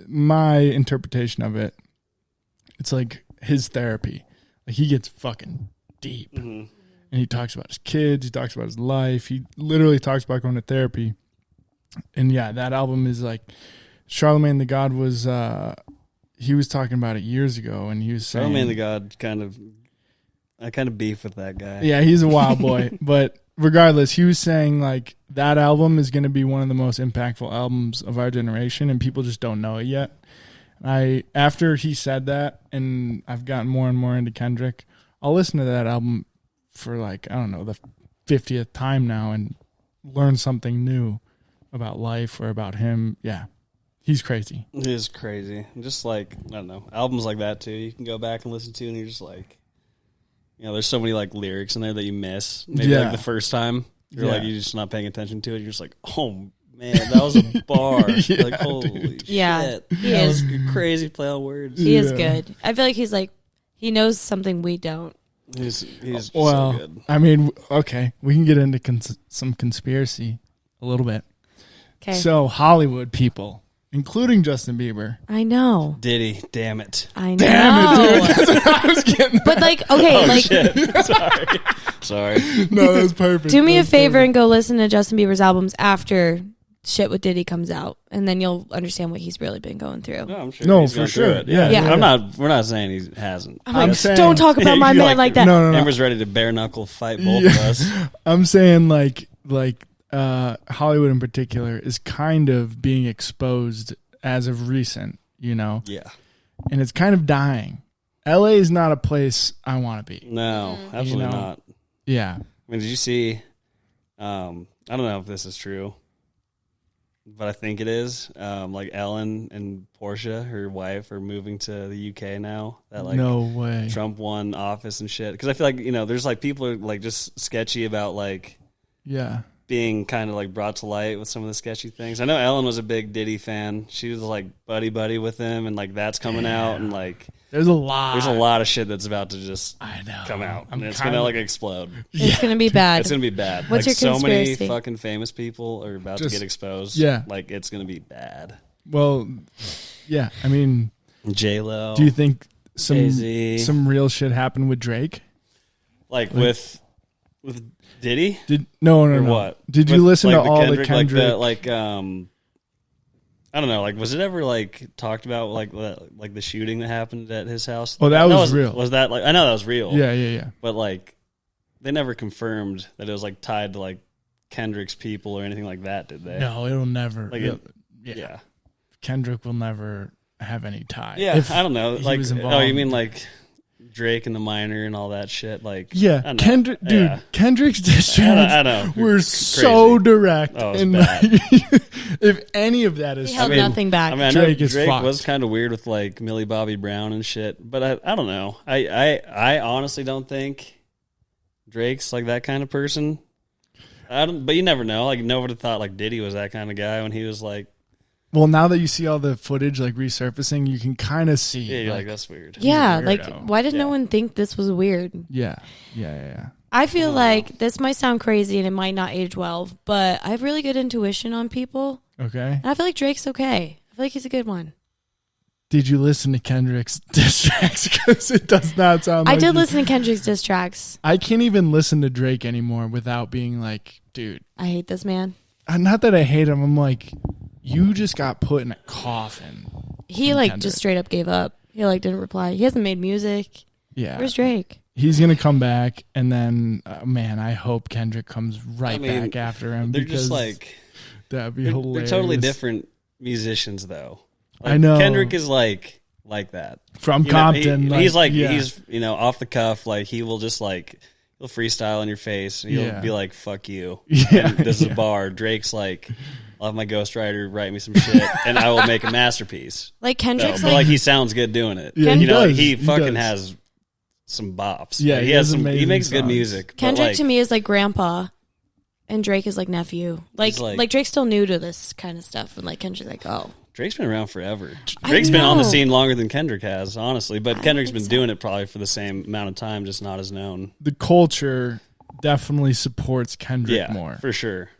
[SPEAKER 2] my interpretation of it. It's like his therapy. Like he gets fucking deep.
[SPEAKER 3] Mm-hmm.
[SPEAKER 2] And he talks about his kids. He talks about his life. He literally talks about going to therapy. And yeah, that album is like Charlemagne the God was. He was talking about it years ago, and he was saying,
[SPEAKER 3] Charlemagne the God I kind of beef with that guy.
[SPEAKER 2] Yeah, he's a wild boy. But regardless, he was saying like that album is going to be one of the most impactful albums of our generation, and people just don't know it yet. After he said that, and I've gotten more and more into Kendrick, I'll listen to that album for like, I don't know, the 50th time now and learn something new about life or about him. Yeah, he's crazy.
[SPEAKER 3] It is crazy. Just like, I don't know, albums like that too, you can go back and listen to and you're just like, there's so many like lyrics in there that you miss. Maybe like the first time. You're like, you're just not paying attention to it. You're just like, oh man, that was a bar.
[SPEAKER 2] Yeah,
[SPEAKER 3] like, holy
[SPEAKER 1] Yeah,
[SPEAKER 3] shit.
[SPEAKER 1] he
[SPEAKER 3] That
[SPEAKER 1] is.
[SPEAKER 3] was a crazy play on words.
[SPEAKER 1] He is
[SPEAKER 2] Yeah.
[SPEAKER 1] good. I feel like he's like, he knows something we don't.
[SPEAKER 3] He's
[SPEAKER 2] Well,
[SPEAKER 3] so good.
[SPEAKER 2] I mean, okay, we can get into some conspiracy a little bit.
[SPEAKER 1] Okay.
[SPEAKER 2] So Hollywood people, including Justin Bieber.
[SPEAKER 1] I know.
[SPEAKER 3] Diddy, damn it.
[SPEAKER 1] I know.
[SPEAKER 2] Damn it, dude. That's what I was getting.
[SPEAKER 1] But like, okay,
[SPEAKER 3] Oh,
[SPEAKER 1] like,
[SPEAKER 3] shit. Sorry.
[SPEAKER 2] No, that was perfect.
[SPEAKER 1] do me a
[SPEAKER 2] That was
[SPEAKER 1] favor
[SPEAKER 2] perfect.
[SPEAKER 1] and go listen to Justin Bieber's albums after Shit with Diddy comes out, and then you'll understand what he's really been going through.
[SPEAKER 3] No, I'm sure.
[SPEAKER 2] No,
[SPEAKER 3] he's
[SPEAKER 2] for
[SPEAKER 3] gone through
[SPEAKER 2] sure.
[SPEAKER 3] it.
[SPEAKER 2] Yeah,
[SPEAKER 1] yeah.
[SPEAKER 3] We're not saying he hasn't.
[SPEAKER 1] I'm
[SPEAKER 2] I'm
[SPEAKER 1] like,
[SPEAKER 2] saying-
[SPEAKER 1] don't talk about my
[SPEAKER 3] You're
[SPEAKER 1] man like that.
[SPEAKER 2] No.
[SPEAKER 3] Amber's ready to bare knuckle fight both
[SPEAKER 2] Yeah.
[SPEAKER 3] of us.
[SPEAKER 2] I'm saying like Hollywood in particular is kind of being exposed as of recent,
[SPEAKER 3] Yeah.
[SPEAKER 2] and it's kind of dying. LA is not a place I want to be.
[SPEAKER 3] No, absolutely
[SPEAKER 2] You know,
[SPEAKER 3] not.
[SPEAKER 2] Yeah.
[SPEAKER 3] I mean, did you see? I don't know if this is true, but I think it is. Like Ellen and Portia, her wife, are moving to the UK now. That like
[SPEAKER 2] No way.
[SPEAKER 3] Trump won office and shit. Because I feel like there's like people are like just sketchy about like
[SPEAKER 2] Yeah.
[SPEAKER 3] being kind of like brought to light with some of the sketchy things. I know Ellen was a big Diddy fan. She was like buddy with him, and like that's coming out, and like
[SPEAKER 2] There's a lot
[SPEAKER 3] of shit that's about to just come out, and it's gonna like explode.
[SPEAKER 1] It's gonna be bad.
[SPEAKER 3] It's gonna be bad.
[SPEAKER 1] What's
[SPEAKER 3] like
[SPEAKER 1] your
[SPEAKER 3] so many
[SPEAKER 1] conspiracy?
[SPEAKER 3] fucking famous people are about to get exposed.
[SPEAKER 2] Yeah.
[SPEAKER 3] Like it's gonna be bad.
[SPEAKER 2] Well, yeah. I mean,
[SPEAKER 3] J-Lo.
[SPEAKER 2] do you think
[SPEAKER 3] Jay-Z.
[SPEAKER 2] some real shit happened with Drake?
[SPEAKER 3] Like with Diddy?
[SPEAKER 2] No.
[SPEAKER 3] Or what?
[SPEAKER 2] Did you listen
[SPEAKER 3] like
[SPEAKER 2] to all the
[SPEAKER 3] Kendrick?
[SPEAKER 2] Kendrick?
[SPEAKER 3] I don't know. Like, was it ever like talked about like the shooting that happened at his house?
[SPEAKER 2] Oh, that was real.
[SPEAKER 3] Was that like? I know that was real.
[SPEAKER 2] Yeah.
[SPEAKER 3] But like, they never confirmed that it was like tied to like Kendrick's people or anything like that, did they?
[SPEAKER 2] No, it'll never.
[SPEAKER 3] Like, yeah.
[SPEAKER 2] Kendrick will never have any tie.
[SPEAKER 3] Yeah, I don't know.
[SPEAKER 2] he
[SPEAKER 3] Like,
[SPEAKER 2] was
[SPEAKER 3] oh,
[SPEAKER 2] involved.
[SPEAKER 3] you mean like Drake and the Minor and all that shit? Like,
[SPEAKER 2] Yeah,
[SPEAKER 3] I don't know.
[SPEAKER 2] Kendrick, dude.
[SPEAKER 3] Yeah.
[SPEAKER 2] Kendrick's diss
[SPEAKER 3] I
[SPEAKER 2] tracks
[SPEAKER 3] know.
[SPEAKER 2] were
[SPEAKER 3] Crazy.
[SPEAKER 2] so direct,
[SPEAKER 3] Oh, it was
[SPEAKER 2] and
[SPEAKER 3] bad.
[SPEAKER 2] like, if any of that is
[SPEAKER 1] He held
[SPEAKER 2] true,
[SPEAKER 1] nothing back.
[SPEAKER 3] I mean, I know
[SPEAKER 2] Drake is fucked.
[SPEAKER 3] was kind of weird with like Millie Bobby Brown and shit, but I don't know. I honestly don't think Drake's like that kind of person. But you never know. Like, nobody thought like Diddy was that kind of guy when he was like,
[SPEAKER 2] well, now that you see all the footage like resurfacing, you can kind of see.
[SPEAKER 3] yeah, you're like that's weird.
[SPEAKER 1] Yeah,
[SPEAKER 2] Weirdo.
[SPEAKER 1] like why did no one think this was weird?
[SPEAKER 2] Yeah.
[SPEAKER 1] I feel like this might sound crazy and it might not age well, but I have really good intuition on people.
[SPEAKER 2] Okay.
[SPEAKER 1] And I feel like Drake's okay. I feel like he's a good one.
[SPEAKER 2] Did you listen to Kendrick's diss tracks? Because it does not sound.
[SPEAKER 1] I
[SPEAKER 2] like
[SPEAKER 1] did
[SPEAKER 2] you-
[SPEAKER 1] listen to Kendrick's diss tracks.
[SPEAKER 2] I can't even listen to Drake anymore without being like, dude.
[SPEAKER 1] I hate this man.
[SPEAKER 2] Not that I hate him. I'm like, you just got put in a coffin.
[SPEAKER 1] He
[SPEAKER 2] from
[SPEAKER 1] like
[SPEAKER 2] Kendrick.
[SPEAKER 1] just straight up gave up. He like didn't reply. He hasn't made music.
[SPEAKER 2] Yeah.
[SPEAKER 1] Where's Drake?
[SPEAKER 2] He's gonna come back, and then man, I hope Kendrick comes right
[SPEAKER 3] I mean,
[SPEAKER 2] back after him.
[SPEAKER 3] They're
[SPEAKER 2] because
[SPEAKER 3] just like
[SPEAKER 2] that'd be
[SPEAKER 3] they're
[SPEAKER 2] hilarious.
[SPEAKER 3] totally different musicians though. Like,
[SPEAKER 2] I know.
[SPEAKER 3] Kendrick is like that.
[SPEAKER 2] From
[SPEAKER 3] You know,
[SPEAKER 2] Compton.
[SPEAKER 3] he's like
[SPEAKER 2] yeah.
[SPEAKER 3] he's off the cuff. Like he will just like he'll freestyle in your face. And he'll
[SPEAKER 2] Yeah.
[SPEAKER 3] be like "fuck you."
[SPEAKER 2] Yeah,
[SPEAKER 3] And this is
[SPEAKER 2] yeah.
[SPEAKER 3] a bar. Drake's like, I'll have my ghostwriter write me some shit, and I will make a masterpiece.
[SPEAKER 1] Like
[SPEAKER 3] No,
[SPEAKER 1] Kendrick's
[SPEAKER 3] but like he sounds good doing it.
[SPEAKER 2] Yeah,
[SPEAKER 1] he
[SPEAKER 3] you know,
[SPEAKER 2] does.
[SPEAKER 3] he
[SPEAKER 2] He
[SPEAKER 3] fucking
[SPEAKER 2] does.
[SPEAKER 3] has some bops.
[SPEAKER 2] Yeah,
[SPEAKER 3] Like,
[SPEAKER 2] he
[SPEAKER 3] he has
[SPEAKER 2] has
[SPEAKER 3] some. He
[SPEAKER 2] amazing
[SPEAKER 3] makes good
[SPEAKER 2] songs.
[SPEAKER 3] music. but,
[SPEAKER 1] Kendrick
[SPEAKER 3] like,
[SPEAKER 1] to me is like grandpa, and Drake is like nephew. Like
[SPEAKER 3] He's like-
[SPEAKER 1] Drake's still new to this kind of stuff, and like Kendrick's like, oh,
[SPEAKER 3] Drake's been around forever.
[SPEAKER 1] I
[SPEAKER 3] Drake's been on the
[SPEAKER 1] know.
[SPEAKER 3] scene longer than Kendrick has, honestly. But
[SPEAKER 1] I
[SPEAKER 3] Kendrick's
[SPEAKER 1] think
[SPEAKER 3] been
[SPEAKER 1] so.
[SPEAKER 3] doing it probably for the same amount of time, just not as known.
[SPEAKER 2] the culture definitely supports Kendrick
[SPEAKER 3] Yeah,
[SPEAKER 2] more.
[SPEAKER 3] for sure.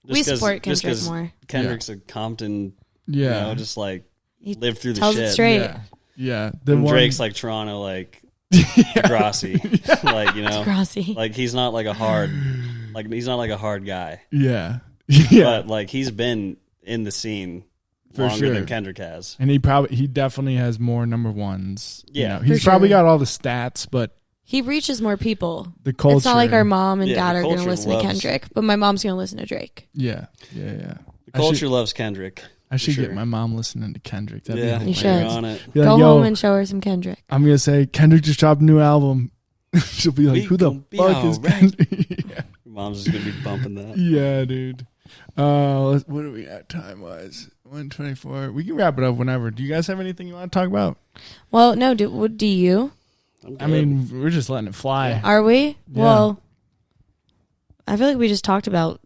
[SPEAKER 1] we
[SPEAKER 3] Just 'cause-
[SPEAKER 1] support
[SPEAKER 3] just
[SPEAKER 1] Kendrick
[SPEAKER 3] 'cause
[SPEAKER 1] more.
[SPEAKER 3] Kendrick's a Compton,
[SPEAKER 2] Yeah.
[SPEAKER 3] you know, just like
[SPEAKER 1] He
[SPEAKER 3] lived through the
[SPEAKER 1] tells
[SPEAKER 3] shit.
[SPEAKER 1] it straight.
[SPEAKER 2] Yeah.
[SPEAKER 3] And Drake's like Toronto, like Degrassi, like you know,
[SPEAKER 1] Degrassi.
[SPEAKER 3] like he's not like a hard, like he's not like a hard guy,
[SPEAKER 2] Yeah. Yeah.
[SPEAKER 3] but like he's been in the scene
[SPEAKER 2] For
[SPEAKER 3] longer
[SPEAKER 2] sure.
[SPEAKER 3] than Kendrick has.
[SPEAKER 2] And he definitely has more number ones. You
[SPEAKER 3] Yeah.
[SPEAKER 2] know, he's
[SPEAKER 1] For
[SPEAKER 2] probably
[SPEAKER 1] sure.
[SPEAKER 2] got all the stats, but
[SPEAKER 1] He reaches more people.
[SPEAKER 2] the culture.
[SPEAKER 1] It's not like our mom and
[SPEAKER 3] Yeah,
[SPEAKER 1] dad
[SPEAKER 3] the
[SPEAKER 1] are going to
[SPEAKER 3] culture
[SPEAKER 1] listen to
[SPEAKER 3] loves-
[SPEAKER 1] Kendrick, but my mom's going to listen to Drake.
[SPEAKER 2] Yeah.
[SPEAKER 3] The
[SPEAKER 2] I
[SPEAKER 3] culture
[SPEAKER 2] should-
[SPEAKER 3] loves Kendrick.
[SPEAKER 2] I should
[SPEAKER 3] for
[SPEAKER 2] get
[SPEAKER 3] sure.
[SPEAKER 2] my mom listening to Kendrick. That'd
[SPEAKER 3] Yeah,
[SPEAKER 2] be
[SPEAKER 1] You
[SPEAKER 2] hilarious.
[SPEAKER 1] should.
[SPEAKER 3] You're on it.
[SPEAKER 2] Be like,
[SPEAKER 1] Go
[SPEAKER 2] yo,
[SPEAKER 1] home and show her some Kendrick.
[SPEAKER 2] I'm gonna say Kendrick just dropped a new album. She'll be like,
[SPEAKER 3] We
[SPEAKER 2] "Who the
[SPEAKER 3] gon' be
[SPEAKER 2] fuck is
[SPEAKER 3] alright."
[SPEAKER 2] Kendrick?" Yeah.
[SPEAKER 3] Your mom's just gonna be bumping that.
[SPEAKER 2] Yeah, dude. What are we at time wise? 1:24. We can wrap it up whenever. Do you guys have anything you want to talk about?
[SPEAKER 1] Well, no, do you?
[SPEAKER 3] I'm
[SPEAKER 2] I
[SPEAKER 3] good.
[SPEAKER 2] mean, we're just letting it fly.
[SPEAKER 1] Are we?
[SPEAKER 2] Yeah.
[SPEAKER 1] Well, I feel like we just talked about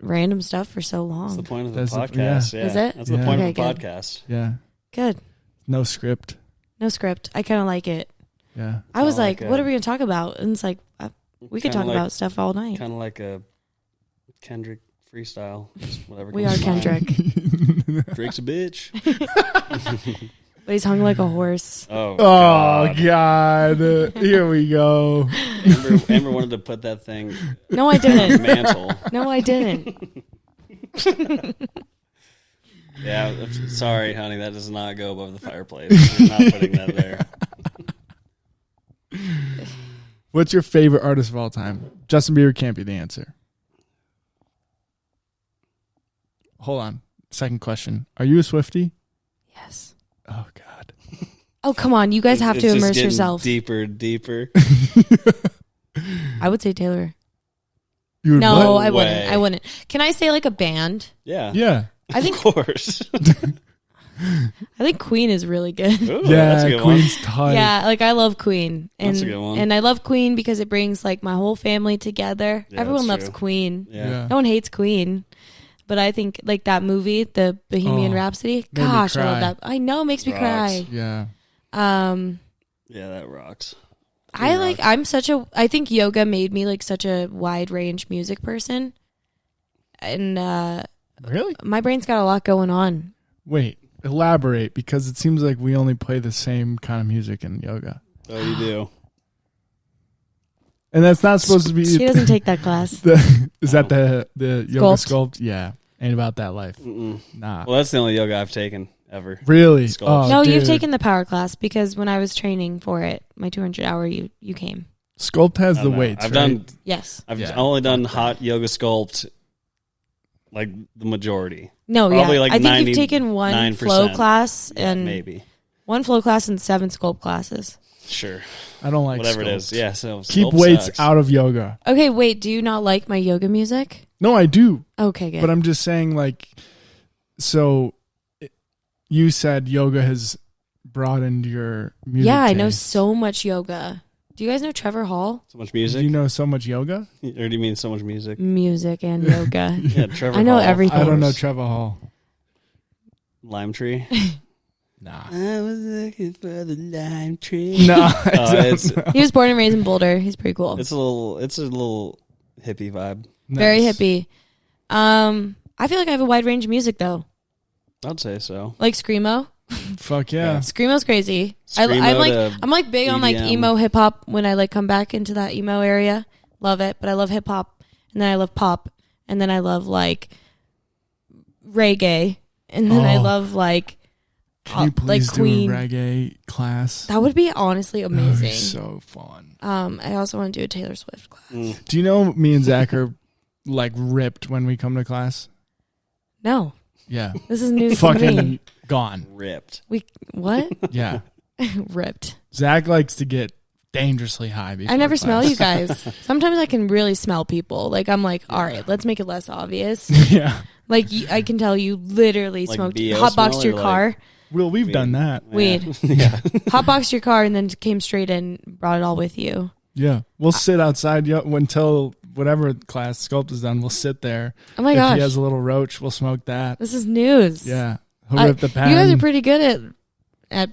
[SPEAKER 1] random stuff for so
[SPEAKER 3] that's the
[SPEAKER 1] long.
[SPEAKER 3] point of the
[SPEAKER 2] That's the-
[SPEAKER 3] podcast.
[SPEAKER 1] yeah. Is
[SPEAKER 3] Yeah.
[SPEAKER 1] it?
[SPEAKER 3] That's the
[SPEAKER 2] Yeah.
[SPEAKER 3] point
[SPEAKER 1] Okay,
[SPEAKER 3] of the
[SPEAKER 1] good.
[SPEAKER 3] podcast.
[SPEAKER 2] Yeah.
[SPEAKER 1] Good.
[SPEAKER 2] No script.
[SPEAKER 1] No script. I kind of like it.
[SPEAKER 2] Yeah.
[SPEAKER 1] I was
[SPEAKER 3] Kinda
[SPEAKER 1] like,
[SPEAKER 3] like
[SPEAKER 1] what
[SPEAKER 3] a-
[SPEAKER 1] are we going to talk about? And it's like, we could
[SPEAKER 3] Kinda
[SPEAKER 1] talk
[SPEAKER 3] like-
[SPEAKER 1] about stuff all night.
[SPEAKER 3] Kind of like a Kendrick freestyle. Just whatever.
[SPEAKER 1] We
[SPEAKER 3] comes
[SPEAKER 1] are
[SPEAKER 3] to mind.
[SPEAKER 1] Kendrick.
[SPEAKER 3] Drake's a bitch.
[SPEAKER 1] But he's hung like a horse.
[SPEAKER 3] Oh,
[SPEAKER 2] Oh
[SPEAKER 3] God.
[SPEAKER 2] God. Here we go.
[SPEAKER 3] Amber wanted to put that thing
[SPEAKER 1] No, I
[SPEAKER 3] on the
[SPEAKER 1] didn't.
[SPEAKER 3] mantle.
[SPEAKER 1] No, I didn't.
[SPEAKER 3] Yeah, sorry, honey. That does not go above the fireplace. You're not putting that there.
[SPEAKER 2] What's your favorite artist of all time? Justin Bieber can't be the answer. Hold on. Second question. Are you a Swiftie?
[SPEAKER 1] Yes.
[SPEAKER 2] Oh God.
[SPEAKER 1] Oh, come on. You guys have
[SPEAKER 3] It's
[SPEAKER 1] to
[SPEAKER 3] just
[SPEAKER 1] immerse
[SPEAKER 3] getting
[SPEAKER 1] yourself.
[SPEAKER 3] deeper, deeper.
[SPEAKER 1] I would say Taylor.
[SPEAKER 2] You would
[SPEAKER 1] No,
[SPEAKER 2] what?
[SPEAKER 1] I wouldn't.
[SPEAKER 3] way.
[SPEAKER 1] I wouldn't. Can I say like a band?
[SPEAKER 3] Yeah.
[SPEAKER 2] Yeah.
[SPEAKER 1] I think
[SPEAKER 3] Of course.
[SPEAKER 1] I think Queen is really good.
[SPEAKER 3] Ooh, that's a
[SPEAKER 2] Yeah,
[SPEAKER 3] good
[SPEAKER 2] Queen's tight.
[SPEAKER 1] Yeah, like I love Queen, and
[SPEAKER 3] That's a good one.
[SPEAKER 1] and I love Queen because it brings like my whole family together.
[SPEAKER 3] Yeah,
[SPEAKER 1] Everyone
[SPEAKER 3] that's
[SPEAKER 1] loves
[SPEAKER 3] true.
[SPEAKER 1] Queen.
[SPEAKER 3] One. Yeah.
[SPEAKER 2] Yeah.
[SPEAKER 1] No one hates Queen, but I think like that movie, the Bohemian
[SPEAKER 2] Oh,
[SPEAKER 1] Rhapsody.
[SPEAKER 2] made me
[SPEAKER 1] Gosh, I love
[SPEAKER 2] cry.
[SPEAKER 1] that. I know, it makes me
[SPEAKER 3] Rocks.
[SPEAKER 1] cry.
[SPEAKER 2] Yeah.
[SPEAKER 3] Yeah, that rocks.
[SPEAKER 1] I
[SPEAKER 3] Queen rocks.
[SPEAKER 1] I think yoga made me like such a wide range music person, and
[SPEAKER 2] Really?
[SPEAKER 1] my brain's got a lot going on.
[SPEAKER 2] Wait, elaborate, because it seems like we only play the same kind of music in yoga.
[SPEAKER 3] Oh, you do.
[SPEAKER 2] And that's not supposed to be...
[SPEAKER 1] She doesn't take that class.
[SPEAKER 2] Is that the yoga
[SPEAKER 1] Sculpt.
[SPEAKER 2] sculpt? Yeah. Ain't about that life.
[SPEAKER 3] Mm-mm.
[SPEAKER 2] Nah.
[SPEAKER 3] Well, that's the only yoga I've taken ever.
[SPEAKER 2] Really?
[SPEAKER 3] Sculpt.
[SPEAKER 2] Oh,
[SPEAKER 1] No, you've
[SPEAKER 2] dude.
[SPEAKER 1] taken the power class because when I was training for it, my 200-hour, you came.
[SPEAKER 2] Sculpt has
[SPEAKER 3] I
[SPEAKER 2] the
[SPEAKER 3] don't know.
[SPEAKER 2] weights,
[SPEAKER 3] I've
[SPEAKER 2] right?
[SPEAKER 3] done.
[SPEAKER 1] Yes.
[SPEAKER 3] I've
[SPEAKER 2] Yeah.
[SPEAKER 3] only done hot yoga sculpt, like the majority.
[SPEAKER 1] No,
[SPEAKER 3] Probably
[SPEAKER 1] yeah.
[SPEAKER 3] like
[SPEAKER 1] I think you've taken one
[SPEAKER 3] 99%.
[SPEAKER 1] flow class
[SPEAKER 3] Yeah,
[SPEAKER 1] and
[SPEAKER 3] maybe.
[SPEAKER 1] one flow class and 7 sculpt classes.
[SPEAKER 3] Sure.
[SPEAKER 2] I don't like
[SPEAKER 3] Whatever it
[SPEAKER 2] sculpt.
[SPEAKER 3] is. Yeah. So
[SPEAKER 2] Keep
[SPEAKER 3] sculpt
[SPEAKER 2] weights
[SPEAKER 3] sucks.
[SPEAKER 2] out of yoga.
[SPEAKER 1] Okay, wait. Do you not like my yoga music?
[SPEAKER 2] No, I do.
[SPEAKER 1] Okay, good.
[SPEAKER 2] But I'm just saying, like, so you said yoga has broadened your music
[SPEAKER 1] yeah, I know
[SPEAKER 2] taste.
[SPEAKER 1] so much yoga. Do you guys know Trevor Hall?
[SPEAKER 3] So much
[SPEAKER 2] Do
[SPEAKER 3] music.
[SPEAKER 2] you know so much yoga?
[SPEAKER 3] Or do you mean so much music?
[SPEAKER 1] Music and yoga.
[SPEAKER 3] Yeah, Trevor.
[SPEAKER 1] I know
[SPEAKER 3] Hall,
[SPEAKER 1] everything.
[SPEAKER 2] I don't know Trevor Hall.
[SPEAKER 3] Lime tree.
[SPEAKER 2] Nah.
[SPEAKER 3] I was looking for the lime tree.
[SPEAKER 2] No.
[SPEAKER 3] It's
[SPEAKER 1] He was born and raised in Boulder. He's pretty cool.
[SPEAKER 3] it's a little hippie vibe.
[SPEAKER 1] Very hippie. I feel like I have a wide range of music though.
[SPEAKER 3] I'd say so.
[SPEAKER 1] Like screamo.
[SPEAKER 2] Fuck yeah.
[SPEAKER 1] Screamo's crazy.
[SPEAKER 3] Screamo
[SPEAKER 1] I'm like big on like
[SPEAKER 3] EDM.
[SPEAKER 1] emo hip hop when I like come back into that emo area. Love it, but I love hip hop, and then I love pop, and then I love like reggae, and then I
[SPEAKER 2] Oh.
[SPEAKER 1] love like
[SPEAKER 2] Can you
[SPEAKER 1] like
[SPEAKER 2] please
[SPEAKER 1] Queen.
[SPEAKER 2] do a reggae class?
[SPEAKER 1] That would be honestly
[SPEAKER 2] That would be
[SPEAKER 1] amazing.
[SPEAKER 2] so fun.
[SPEAKER 1] I also want to do a Taylor Swift class.
[SPEAKER 3] Mm.
[SPEAKER 2] Do you know me and Zach are like ripped when we come to class?
[SPEAKER 1] No,
[SPEAKER 2] Yeah.
[SPEAKER 1] this is new to me.
[SPEAKER 2] Fucking gone.
[SPEAKER 3] Ripped.
[SPEAKER 1] What?
[SPEAKER 2] Yeah.
[SPEAKER 1] Ripped.
[SPEAKER 2] Zach likes to get dangerously high before
[SPEAKER 1] I never
[SPEAKER 2] class.
[SPEAKER 1] smell you guys. Sometimes I can really smell people. Like I'm like, all right, let's make it less obvious.
[SPEAKER 2] Yeah.
[SPEAKER 1] Like I can tell you literally
[SPEAKER 3] Like
[SPEAKER 1] smoked,
[SPEAKER 3] BO
[SPEAKER 1] hotboxed
[SPEAKER 3] smell
[SPEAKER 1] your
[SPEAKER 3] or, like-
[SPEAKER 1] car,
[SPEAKER 2] Well, we've done that.
[SPEAKER 1] Weed.
[SPEAKER 3] Yeah.
[SPEAKER 1] hotboxed your car, and then came straight in, brought it all with you.
[SPEAKER 2] Yeah. We'll sit outside until whatever class sculpt is done. We'll sit there.
[SPEAKER 1] Oh my
[SPEAKER 2] if
[SPEAKER 1] gosh,
[SPEAKER 2] he has a little roach, we'll smoke that.
[SPEAKER 1] this is news.
[SPEAKER 2] Yeah. He'll rip the pen.
[SPEAKER 1] You guys are pretty good at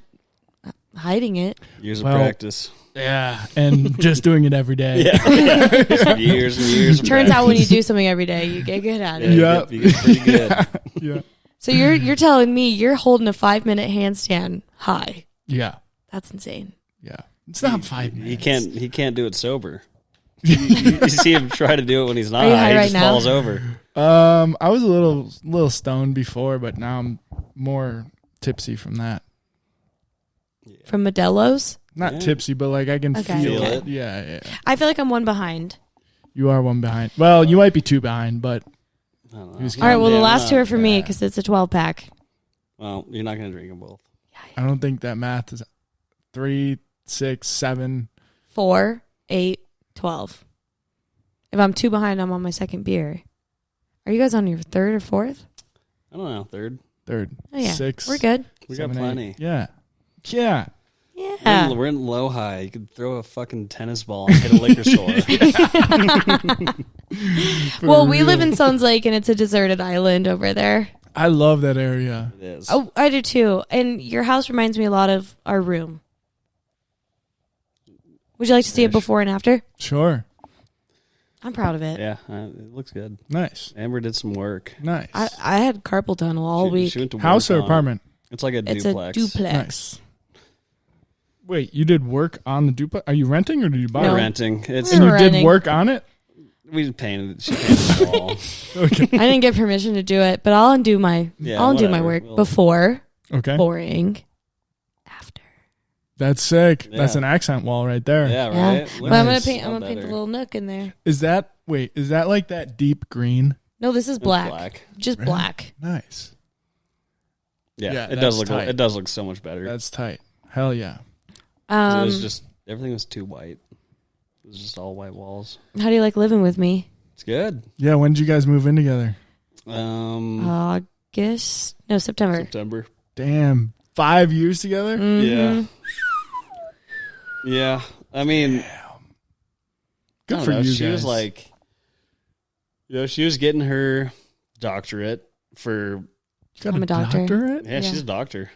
[SPEAKER 1] hiding it.
[SPEAKER 3] Years
[SPEAKER 2] Well,
[SPEAKER 3] of practice.
[SPEAKER 2] Yeah. And just doing it every day.
[SPEAKER 3] Yeah. Years and years. Of
[SPEAKER 1] Turns
[SPEAKER 3] practice.
[SPEAKER 1] out when you do something every day, you get good at it.
[SPEAKER 2] Yeah.
[SPEAKER 3] You get pretty good.
[SPEAKER 2] Yeah.
[SPEAKER 1] So you're telling me you're holding a 5-minute handstand high?
[SPEAKER 2] Yeah.
[SPEAKER 1] That's insane.
[SPEAKER 2] Yeah. It's not 5 minutes.
[SPEAKER 3] He can't do it sober. You see him try to do it when he's not
[SPEAKER 1] Are you
[SPEAKER 3] high.
[SPEAKER 1] high
[SPEAKER 3] He
[SPEAKER 1] right
[SPEAKER 3] just
[SPEAKER 1] now?
[SPEAKER 3] falls over.
[SPEAKER 2] I was a little stoned before, but now I'm more tipsy from that.
[SPEAKER 1] From Modelo's,
[SPEAKER 2] Not
[SPEAKER 3] Yeah.
[SPEAKER 2] tipsy, but like I can
[SPEAKER 1] Okay.
[SPEAKER 2] feel
[SPEAKER 3] Feel
[SPEAKER 2] it.
[SPEAKER 3] it.
[SPEAKER 2] Yeah, yeah.
[SPEAKER 1] I feel like I'm one behind.
[SPEAKER 2] You are one behind. Well, you might be two behind, but
[SPEAKER 3] I don't know.
[SPEAKER 2] He was
[SPEAKER 1] All right, well, the
[SPEAKER 3] Yeah,
[SPEAKER 1] last
[SPEAKER 3] not
[SPEAKER 1] two are for me
[SPEAKER 3] bad.
[SPEAKER 1] because it's a 12-pack.
[SPEAKER 3] Well, you're not gonna drink them both.
[SPEAKER 2] I don't think that math is 3, 6, 7.
[SPEAKER 1] 4, 8, 12. If I'm 2 behind, I'm on my second beer. Are you guys on your 3rd or 4th?
[SPEAKER 3] I don't know. Third.
[SPEAKER 2] Third.
[SPEAKER 1] Oh, yeah.
[SPEAKER 2] 6.
[SPEAKER 1] We're good.
[SPEAKER 3] We got
[SPEAKER 2] 7, 8.
[SPEAKER 3] plenty.
[SPEAKER 2] Yeah. Yeah.
[SPEAKER 1] Yeah.
[SPEAKER 3] We're in low high. You could throw a fucking tennis ball and hit a liquor store.
[SPEAKER 1] Well, we live in Suns Lake, and it's a deserted island over there.
[SPEAKER 2] I love that area.
[SPEAKER 3] It is.
[SPEAKER 1] Oh, I do too. And your house reminds me a lot of our room. Would you like to see it
[SPEAKER 3] Ish.
[SPEAKER 1] before and after?
[SPEAKER 2] Sure.
[SPEAKER 1] I'm proud of it.
[SPEAKER 3] Yeah, it looks good.
[SPEAKER 2] Nice.
[SPEAKER 3] Amber did some work.
[SPEAKER 2] Nice.
[SPEAKER 1] I had carpal tunnel all
[SPEAKER 3] She
[SPEAKER 1] week.
[SPEAKER 3] went to
[SPEAKER 2] House
[SPEAKER 3] work
[SPEAKER 2] or
[SPEAKER 3] on it.
[SPEAKER 2] apartment?
[SPEAKER 3] It's like a
[SPEAKER 1] It's
[SPEAKER 3] duplex.
[SPEAKER 1] a duplex.
[SPEAKER 2] Nice. Wait, you did work on the duplex? Are you renting or did you buy
[SPEAKER 1] No.
[SPEAKER 2] it?
[SPEAKER 3] Renting. It's
[SPEAKER 2] And you
[SPEAKER 1] Renting.
[SPEAKER 2] did work on it?
[SPEAKER 3] we painted. She painted it all.
[SPEAKER 2] Okay.
[SPEAKER 1] I didn't get permission to do it, but I'll undo my
[SPEAKER 3] Yeah,
[SPEAKER 1] I'll undo my
[SPEAKER 3] whatever.
[SPEAKER 1] work
[SPEAKER 3] We'll-
[SPEAKER 1] before,
[SPEAKER 2] Okay.
[SPEAKER 1] boring, after.
[SPEAKER 2] That's sick.
[SPEAKER 3] Yeah.
[SPEAKER 2] That's an accent wall right there.
[SPEAKER 3] Yeah,
[SPEAKER 1] Yeah.
[SPEAKER 3] right.
[SPEAKER 1] But I'm gonna
[SPEAKER 2] Nice.
[SPEAKER 1] paint. I'm
[SPEAKER 3] Lot
[SPEAKER 1] gonna paint the
[SPEAKER 3] better.
[SPEAKER 1] little nook in there.
[SPEAKER 2] Is that like that deep green?
[SPEAKER 1] No, this is
[SPEAKER 3] It's
[SPEAKER 1] black. Just
[SPEAKER 2] Really?
[SPEAKER 1] black.
[SPEAKER 2] Nice.
[SPEAKER 3] Yeah,
[SPEAKER 2] Yeah,
[SPEAKER 3] it does
[SPEAKER 2] that's
[SPEAKER 3] look.
[SPEAKER 2] tight.
[SPEAKER 3] It does look so much better.
[SPEAKER 2] That's tight. Hell yeah.
[SPEAKER 3] it was just everything was too white. It was just all white walls.
[SPEAKER 1] How do you like living with me?
[SPEAKER 3] It's good.
[SPEAKER 2] Yeah, when did you guys move in together?
[SPEAKER 1] September.
[SPEAKER 3] September.
[SPEAKER 2] Damn, 5 years together?
[SPEAKER 1] Mhm.
[SPEAKER 3] Yeah. I mean,
[SPEAKER 2] Good
[SPEAKER 3] I don't
[SPEAKER 2] for
[SPEAKER 3] know.
[SPEAKER 2] you
[SPEAKER 3] She
[SPEAKER 2] guys.
[SPEAKER 3] was like, she was getting her doctorate for.
[SPEAKER 2] Got
[SPEAKER 1] I'm a doctor.
[SPEAKER 2] doctorate?
[SPEAKER 3] Yeah, she's a doctor.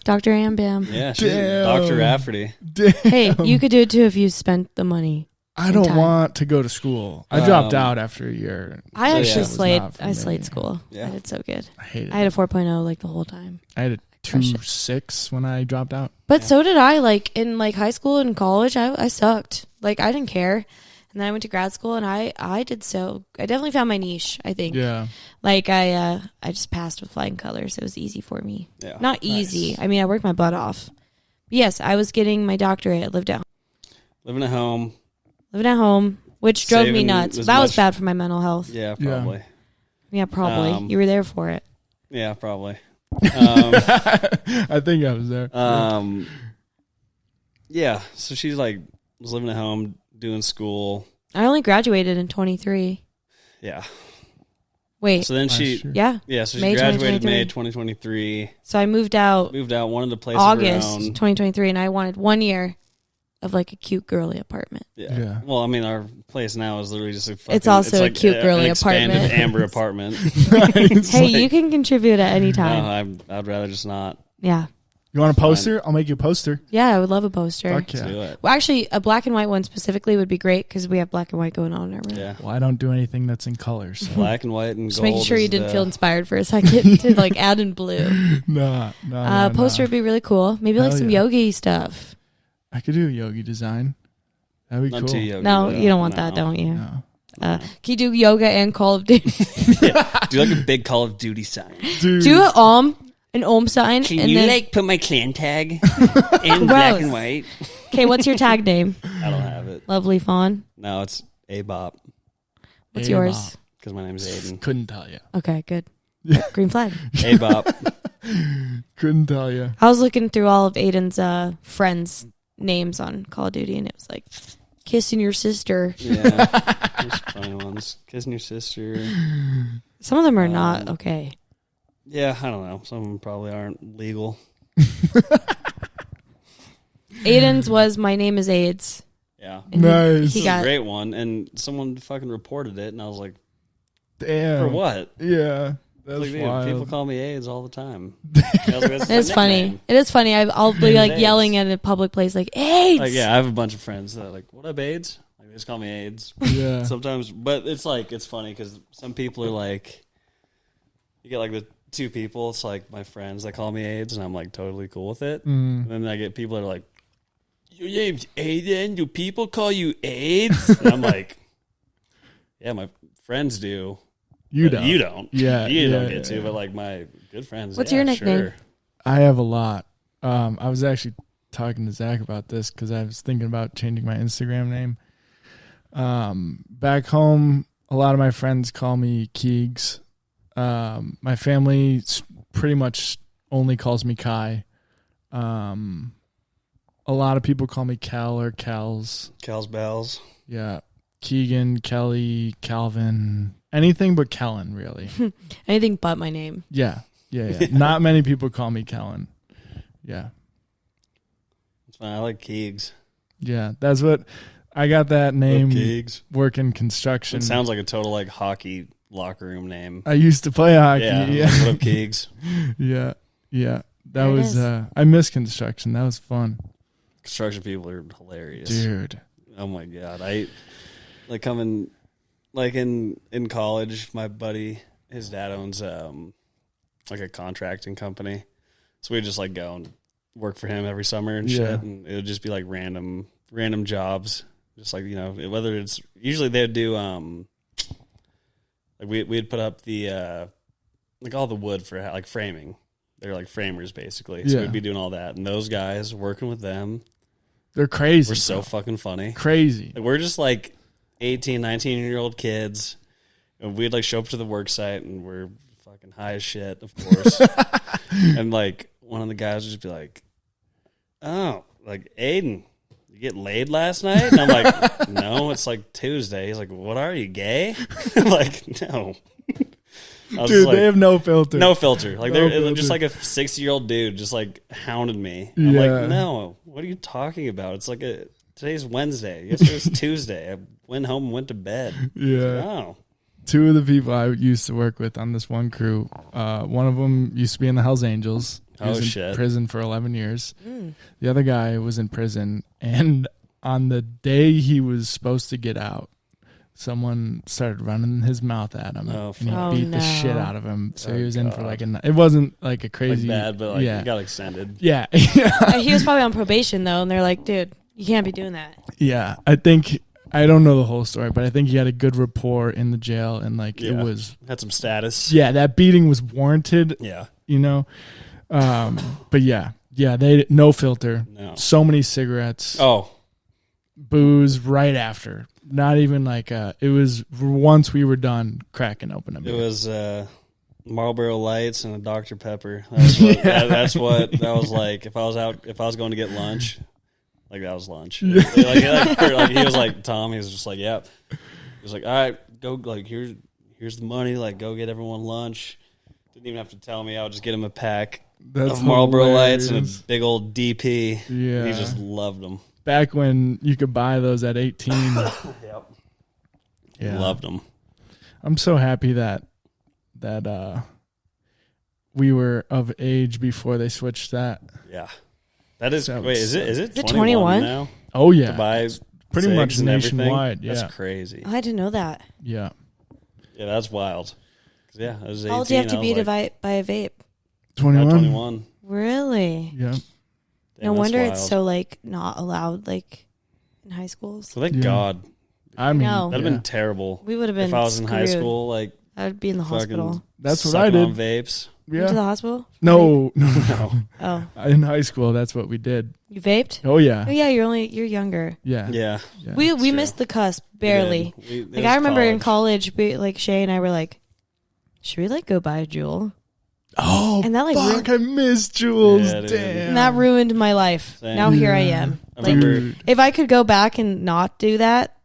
[SPEAKER 1] Dr. Am Bam.
[SPEAKER 3] Yeah, she's
[SPEAKER 2] Damn.
[SPEAKER 3] Dr. Rafferty.
[SPEAKER 2] Damn.
[SPEAKER 1] Hey, you could do it too if you spent the money.
[SPEAKER 2] I don't
[SPEAKER 1] time.
[SPEAKER 2] want to go to school. I dropped out after a year.
[SPEAKER 1] I
[SPEAKER 3] So,
[SPEAKER 1] actually
[SPEAKER 3] yeah.
[SPEAKER 2] It was
[SPEAKER 1] slayed.
[SPEAKER 2] not for
[SPEAKER 1] I
[SPEAKER 2] me.
[SPEAKER 1] slayed school.
[SPEAKER 3] Yeah.
[SPEAKER 1] I did so good.
[SPEAKER 2] I hated
[SPEAKER 1] I had a
[SPEAKER 2] it.
[SPEAKER 1] 4.0 like the whole time.
[SPEAKER 2] I had a
[SPEAKER 1] crushed it.
[SPEAKER 2] 2.6 when I dropped out.
[SPEAKER 1] But
[SPEAKER 3] Yeah.
[SPEAKER 1] so did I. Like in like high school and college, I sucked. Like I didn't care. And then I went to grad school, and I did so. I definitely found my niche. I think.
[SPEAKER 2] Yeah.
[SPEAKER 1] Like I just passed with flying colors. It was easy for me.
[SPEAKER 3] Yeah.
[SPEAKER 1] Not easy. I mean, I worked my butt off. But yes, I was getting my doctorate. I lived at
[SPEAKER 3] Living at home.
[SPEAKER 1] which drove me
[SPEAKER 3] Saving
[SPEAKER 1] nuts.
[SPEAKER 3] as
[SPEAKER 1] That was
[SPEAKER 3] much-
[SPEAKER 1] bad for my mental health.
[SPEAKER 3] Yeah,
[SPEAKER 2] Yeah.
[SPEAKER 3] probably.
[SPEAKER 1] Yeah, probably. You were there for it.
[SPEAKER 3] Yeah, probably.
[SPEAKER 2] I think I was there.
[SPEAKER 3] Yeah. So she's like was living at home, doing school.
[SPEAKER 1] I only graduated in 23.
[SPEAKER 3] Yeah.
[SPEAKER 1] Wait.
[SPEAKER 3] So then
[SPEAKER 2] Last
[SPEAKER 3] she,
[SPEAKER 2] year.
[SPEAKER 1] Yeah.
[SPEAKER 3] yeah. So she
[SPEAKER 1] May
[SPEAKER 3] graduated
[SPEAKER 1] 2023.
[SPEAKER 3] May 2023.
[SPEAKER 1] So I moved out
[SPEAKER 3] Moved out, wanted to place
[SPEAKER 1] August
[SPEAKER 3] of her own.
[SPEAKER 1] 2023, and I wanted 1 year of like a cute girly apartment.
[SPEAKER 2] Yeah.
[SPEAKER 3] Well, I mean, our place now is literally just a fucking,
[SPEAKER 1] It's also a cute girly
[SPEAKER 3] an expanded
[SPEAKER 1] apartment.
[SPEAKER 3] Amber apartment.
[SPEAKER 2] It's
[SPEAKER 1] Hey,
[SPEAKER 2] like-
[SPEAKER 1] you can contribute at any time.
[SPEAKER 3] No, I'd rather just not.
[SPEAKER 1] Yeah.
[SPEAKER 2] You want a poster? I'll make you a poster.
[SPEAKER 1] Yeah, I would love a poster.
[SPEAKER 2] Fuck yeah.
[SPEAKER 3] Do it.
[SPEAKER 1] Well, actually, a black and white one specifically would be great because we have black and white going on in our room.
[SPEAKER 3] Yeah.
[SPEAKER 2] Well, I don't do anything that's in colors. So.
[SPEAKER 3] Black and white and
[SPEAKER 1] Just
[SPEAKER 3] gold.
[SPEAKER 1] making sure you
[SPEAKER 3] is
[SPEAKER 1] didn't
[SPEAKER 3] the-
[SPEAKER 1] feel inspired for a second to like add in blue.
[SPEAKER 2] No.
[SPEAKER 1] Poster would be really cool. Maybe like
[SPEAKER 2] Hell
[SPEAKER 1] some
[SPEAKER 2] yeah.
[SPEAKER 1] yogi stuff.
[SPEAKER 2] I could do a yogi design. That'd be
[SPEAKER 3] Not
[SPEAKER 2] cool.
[SPEAKER 3] too yogi.
[SPEAKER 1] No,
[SPEAKER 3] though.
[SPEAKER 1] you don't want
[SPEAKER 3] No.
[SPEAKER 1] that, don't you?
[SPEAKER 2] No.
[SPEAKER 1] Can you do yoga and Call of Duty?
[SPEAKER 3] Do like a big Call of Duty sign.
[SPEAKER 2] Dude.
[SPEAKER 1] Do an Om sign, and then
[SPEAKER 3] put my clan tag in
[SPEAKER 1] black and
[SPEAKER 3] white?
[SPEAKER 1] okay, what's your tag name?
[SPEAKER 3] I don't have it.
[SPEAKER 1] Lovely Fawn.
[SPEAKER 3] No, it's A-Bop
[SPEAKER 1] What's
[SPEAKER 2] Hey,
[SPEAKER 1] yours?
[SPEAKER 2] Mom.
[SPEAKER 3] because my name's Aidan.
[SPEAKER 2] Couldn't tell you.
[SPEAKER 1] Okay, good. Green flag.
[SPEAKER 3] A-Bop.
[SPEAKER 2] Couldn't tell you.
[SPEAKER 1] I was looking through all of Aiden's friends' names on Call of Duty, and it was like kissing your sister.
[SPEAKER 3] Yeah. There's funny ones. Kissing your sister.
[SPEAKER 1] Some of them are not okay.
[SPEAKER 3] Yeah, I don't know. Some of them probably aren't legal.
[SPEAKER 1] Aiden's was my name is AIDS.
[SPEAKER 3] Yeah.
[SPEAKER 1] And
[SPEAKER 2] Nice.
[SPEAKER 1] He
[SPEAKER 3] It's a
[SPEAKER 1] got
[SPEAKER 3] great one. And someone fucking reported it, and I was like,
[SPEAKER 2] Damn.
[SPEAKER 3] for what?
[SPEAKER 2] Yeah. That's
[SPEAKER 3] Like, dude,
[SPEAKER 2] wild.
[SPEAKER 3] people call me AIDS all the time. I was like, that's
[SPEAKER 1] it's
[SPEAKER 3] my
[SPEAKER 1] funny.
[SPEAKER 3] nickname.
[SPEAKER 1] It is funny. I'll be
[SPEAKER 3] Name is
[SPEAKER 1] like
[SPEAKER 3] AIDS.
[SPEAKER 1] yelling at a public place like AIDS.
[SPEAKER 3] Like, yeah, I have a bunch of friends that are like, what up, AIDS? Like, they just call me AIDS.
[SPEAKER 2] Yeah.
[SPEAKER 3] Sometimes, but it's like, it's funny because some people are like, you get like the two people, it's like my friends that call me AIDS, and I'm like totally cool with it.
[SPEAKER 2] Mm.
[SPEAKER 3] And then I get people that are like, your name's Aidan, do people call you AIDS? And I'm like, yeah, my friends do.
[SPEAKER 2] You
[SPEAKER 3] But
[SPEAKER 2] don't.
[SPEAKER 3] You don't.
[SPEAKER 2] Yeah.
[SPEAKER 3] You
[SPEAKER 2] yeah,
[SPEAKER 3] don't get to,
[SPEAKER 2] yeah.
[SPEAKER 3] but like my good friends.
[SPEAKER 1] What's
[SPEAKER 3] yeah,
[SPEAKER 1] your nickname?
[SPEAKER 3] Sure.
[SPEAKER 2] I have a lot. I was actually talking to Zach about this because I was thinking about changing my Instagram name. Back home, a lot of my friends call me Keegs. My family pretty much only calls me Kai. A lot of people call me Cal or Cals.
[SPEAKER 3] Cal's Bells.
[SPEAKER 2] Yeah. Keegan, Kelly, Calvin, anything but Kellen, really.
[SPEAKER 1] Anything but my name.
[SPEAKER 2] Yeah. Not many people call me Kellen. Yeah.
[SPEAKER 3] It's fine. I like Keegs.
[SPEAKER 2] Yeah. That's what I got that name
[SPEAKER 3] Keegs.
[SPEAKER 2] working construction.
[SPEAKER 3] It sounds like a total like hockey locker room name.
[SPEAKER 2] I used to play hockey.
[SPEAKER 3] Yeah.
[SPEAKER 2] Yeah.
[SPEAKER 3] Like, what up, Keegs?
[SPEAKER 2] Yeah. That
[SPEAKER 1] There it
[SPEAKER 2] was
[SPEAKER 1] is.
[SPEAKER 2] I miss construction. That was fun.
[SPEAKER 3] Construction people are hilarious.
[SPEAKER 2] Dude.
[SPEAKER 3] Oh my god. I like coming like in college, my buddy, his dad owns like a contracting company. So we just like go and work for him every summer and
[SPEAKER 2] Yeah.
[SPEAKER 3] shit, and it would just be like random jobs. Just like, you know, whether it's usually they'd do like we'd put up the like all the wood for like framing. They're like framers basically. So
[SPEAKER 2] Yeah.
[SPEAKER 3] we'd be doing all that, and those guys working with them
[SPEAKER 2] They're crazy.
[SPEAKER 3] were so
[SPEAKER 2] bro.
[SPEAKER 3] fucking funny.
[SPEAKER 2] Crazy.
[SPEAKER 3] Like, we're just like 18, 19-year-old kids. And we'd like show up to the work site and we're fucking high as shit, of course. And like one of the guys would just be like, oh, like Aidan, you get laid last night? And I'm like, no, it's like Tuesday. He's like, what are you, gay? I'm like, no.
[SPEAKER 2] Dude, they have no filter.
[SPEAKER 3] No filter. Like
[SPEAKER 2] No
[SPEAKER 3] they're
[SPEAKER 2] filter.
[SPEAKER 3] just like a 60-year-old dude just like hounded me. I'm
[SPEAKER 2] Yeah.
[SPEAKER 3] like, no, what are you talking about? It's like today's Wednesday. Yesterday was Tuesday. I went home and went to bed.
[SPEAKER 2] Yeah.
[SPEAKER 3] Oh.
[SPEAKER 2] Two of the people I used to work with on this one crew, one of them used to be in the Hells Angels. He was in
[SPEAKER 3] Shit.
[SPEAKER 2] prison for 11 years. The other guy was in prison, and on the day he was supposed to get out, someone started running his mouth at him,
[SPEAKER 3] Oh,
[SPEAKER 2] and he
[SPEAKER 1] fuck.
[SPEAKER 2] beat
[SPEAKER 1] Oh,
[SPEAKER 2] the shit
[SPEAKER 1] no.
[SPEAKER 2] out of him. So
[SPEAKER 3] Oh,
[SPEAKER 2] he was in for
[SPEAKER 3] God.
[SPEAKER 2] like it wasn't like a
[SPEAKER 3] Like
[SPEAKER 2] crazy
[SPEAKER 3] bad, but like
[SPEAKER 2] yeah,
[SPEAKER 3] it got extended.
[SPEAKER 2] yeah,
[SPEAKER 1] He was probably on probation though, and they're like, dude, you can't be doing that.
[SPEAKER 2] yeah. I don't know the whole story, but I think he had a good rapport in the jail, and like it
[SPEAKER 3] Yeah.
[SPEAKER 2] was,
[SPEAKER 3] Had some status.
[SPEAKER 2] yeah, that beating was warranted,
[SPEAKER 3] Yeah.
[SPEAKER 2] you know. But yeah, they no filter,
[SPEAKER 3] No.
[SPEAKER 2] so many cigarettes,
[SPEAKER 3] Oh.
[SPEAKER 2] booze right after. Not even like it was once we were done cracking open a
[SPEAKER 3] It
[SPEAKER 2] beer.
[SPEAKER 3] was Marlboro Lights and a Dr. Pepper. That's what that was like. If I was going to get lunch, like that was lunch. He was like Tom. He was just like, yep. He was like, all right, go. Like here's the money. Like go get everyone lunch. Didn't even have to tell me. I would just get him a pack
[SPEAKER 2] That's
[SPEAKER 3] of Marlboro Lights and a
[SPEAKER 2] hilarious.
[SPEAKER 3] big old DP.
[SPEAKER 2] Yeah.
[SPEAKER 3] He just loved them.
[SPEAKER 2] Back when you could buy those at 18.
[SPEAKER 3] Yep.
[SPEAKER 2] Yeah.
[SPEAKER 3] Loved them.
[SPEAKER 2] I'm so happy that we were of age before they switched that.
[SPEAKER 3] Yeah. That is.
[SPEAKER 2] That
[SPEAKER 3] Wait,
[SPEAKER 2] was-
[SPEAKER 3] is it
[SPEAKER 1] 21
[SPEAKER 3] now?
[SPEAKER 2] Oh yeah,
[SPEAKER 3] To buy
[SPEAKER 2] pretty
[SPEAKER 3] cigs
[SPEAKER 2] much
[SPEAKER 3] and everything?
[SPEAKER 2] nationwide. Yeah,
[SPEAKER 3] That's crazy.
[SPEAKER 1] I didn't know that.
[SPEAKER 2] yeah.
[SPEAKER 3] Yeah, that's wild. 'Cause, yeah, I was 18.
[SPEAKER 1] How old do you have to
[SPEAKER 3] I
[SPEAKER 1] be
[SPEAKER 3] was
[SPEAKER 1] to
[SPEAKER 3] like,
[SPEAKER 1] buy a vape?
[SPEAKER 2] 21.
[SPEAKER 3] 21.
[SPEAKER 1] Really?
[SPEAKER 2] Yeah.
[SPEAKER 3] Damn,
[SPEAKER 1] No
[SPEAKER 3] that's
[SPEAKER 1] wonder it's
[SPEAKER 3] wild.
[SPEAKER 1] so like not allowed like in high schools.
[SPEAKER 3] So thank
[SPEAKER 2] Yeah.
[SPEAKER 3] God.
[SPEAKER 2] I mean,
[SPEAKER 1] know.
[SPEAKER 3] That'd
[SPEAKER 2] yeah.
[SPEAKER 3] have been terrible.
[SPEAKER 1] We would have been
[SPEAKER 3] If I was in high
[SPEAKER 1] screwed.
[SPEAKER 3] school, like
[SPEAKER 1] I would be in the
[SPEAKER 3] fucking
[SPEAKER 1] hospital.
[SPEAKER 2] That's what I
[SPEAKER 3] sucking on
[SPEAKER 2] did.
[SPEAKER 3] vapes.
[SPEAKER 1] Went to
[SPEAKER 2] Yeah.
[SPEAKER 1] the hospital?
[SPEAKER 2] No,
[SPEAKER 3] No.
[SPEAKER 1] Oh,
[SPEAKER 2] in high school, that's what we did.
[SPEAKER 1] you vaped?
[SPEAKER 2] Oh yeah,
[SPEAKER 1] Oh yeah, you're younger.
[SPEAKER 2] yeah,
[SPEAKER 3] Yeah.
[SPEAKER 2] yeah.
[SPEAKER 1] We
[SPEAKER 3] true.
[SPEAKER 1] missed the cusp barely.
[SPEAKER 3] It
[SPEAKER 1] Like
[SPEAKER 3] was
[SPEAKER 1] I remember in college, like Shay and I were like, should we like go buy a Juul?
[SPEAKER 2] Oh,
[SPEAKER 1] And that, like,
[SPEAKER 2] fuck! I miss Jules.
[SPEAKER 3] Yeah, dude.
[SPEAKER 2] Damn.
[SPEAKER 1] And that ruined my life.
[SPEAKER 3] Same.
[SPEAKER 1] Now here I
[SPEAKER 2] Yeah.
[SPEAKER 1] am.
[SPEAKER 3] I
[SPEAKER 1] Like
[SPEAKER 3] remember.
[SPEAKER 2] Dude.
[SPEAKER 1] if I could go back and not do that,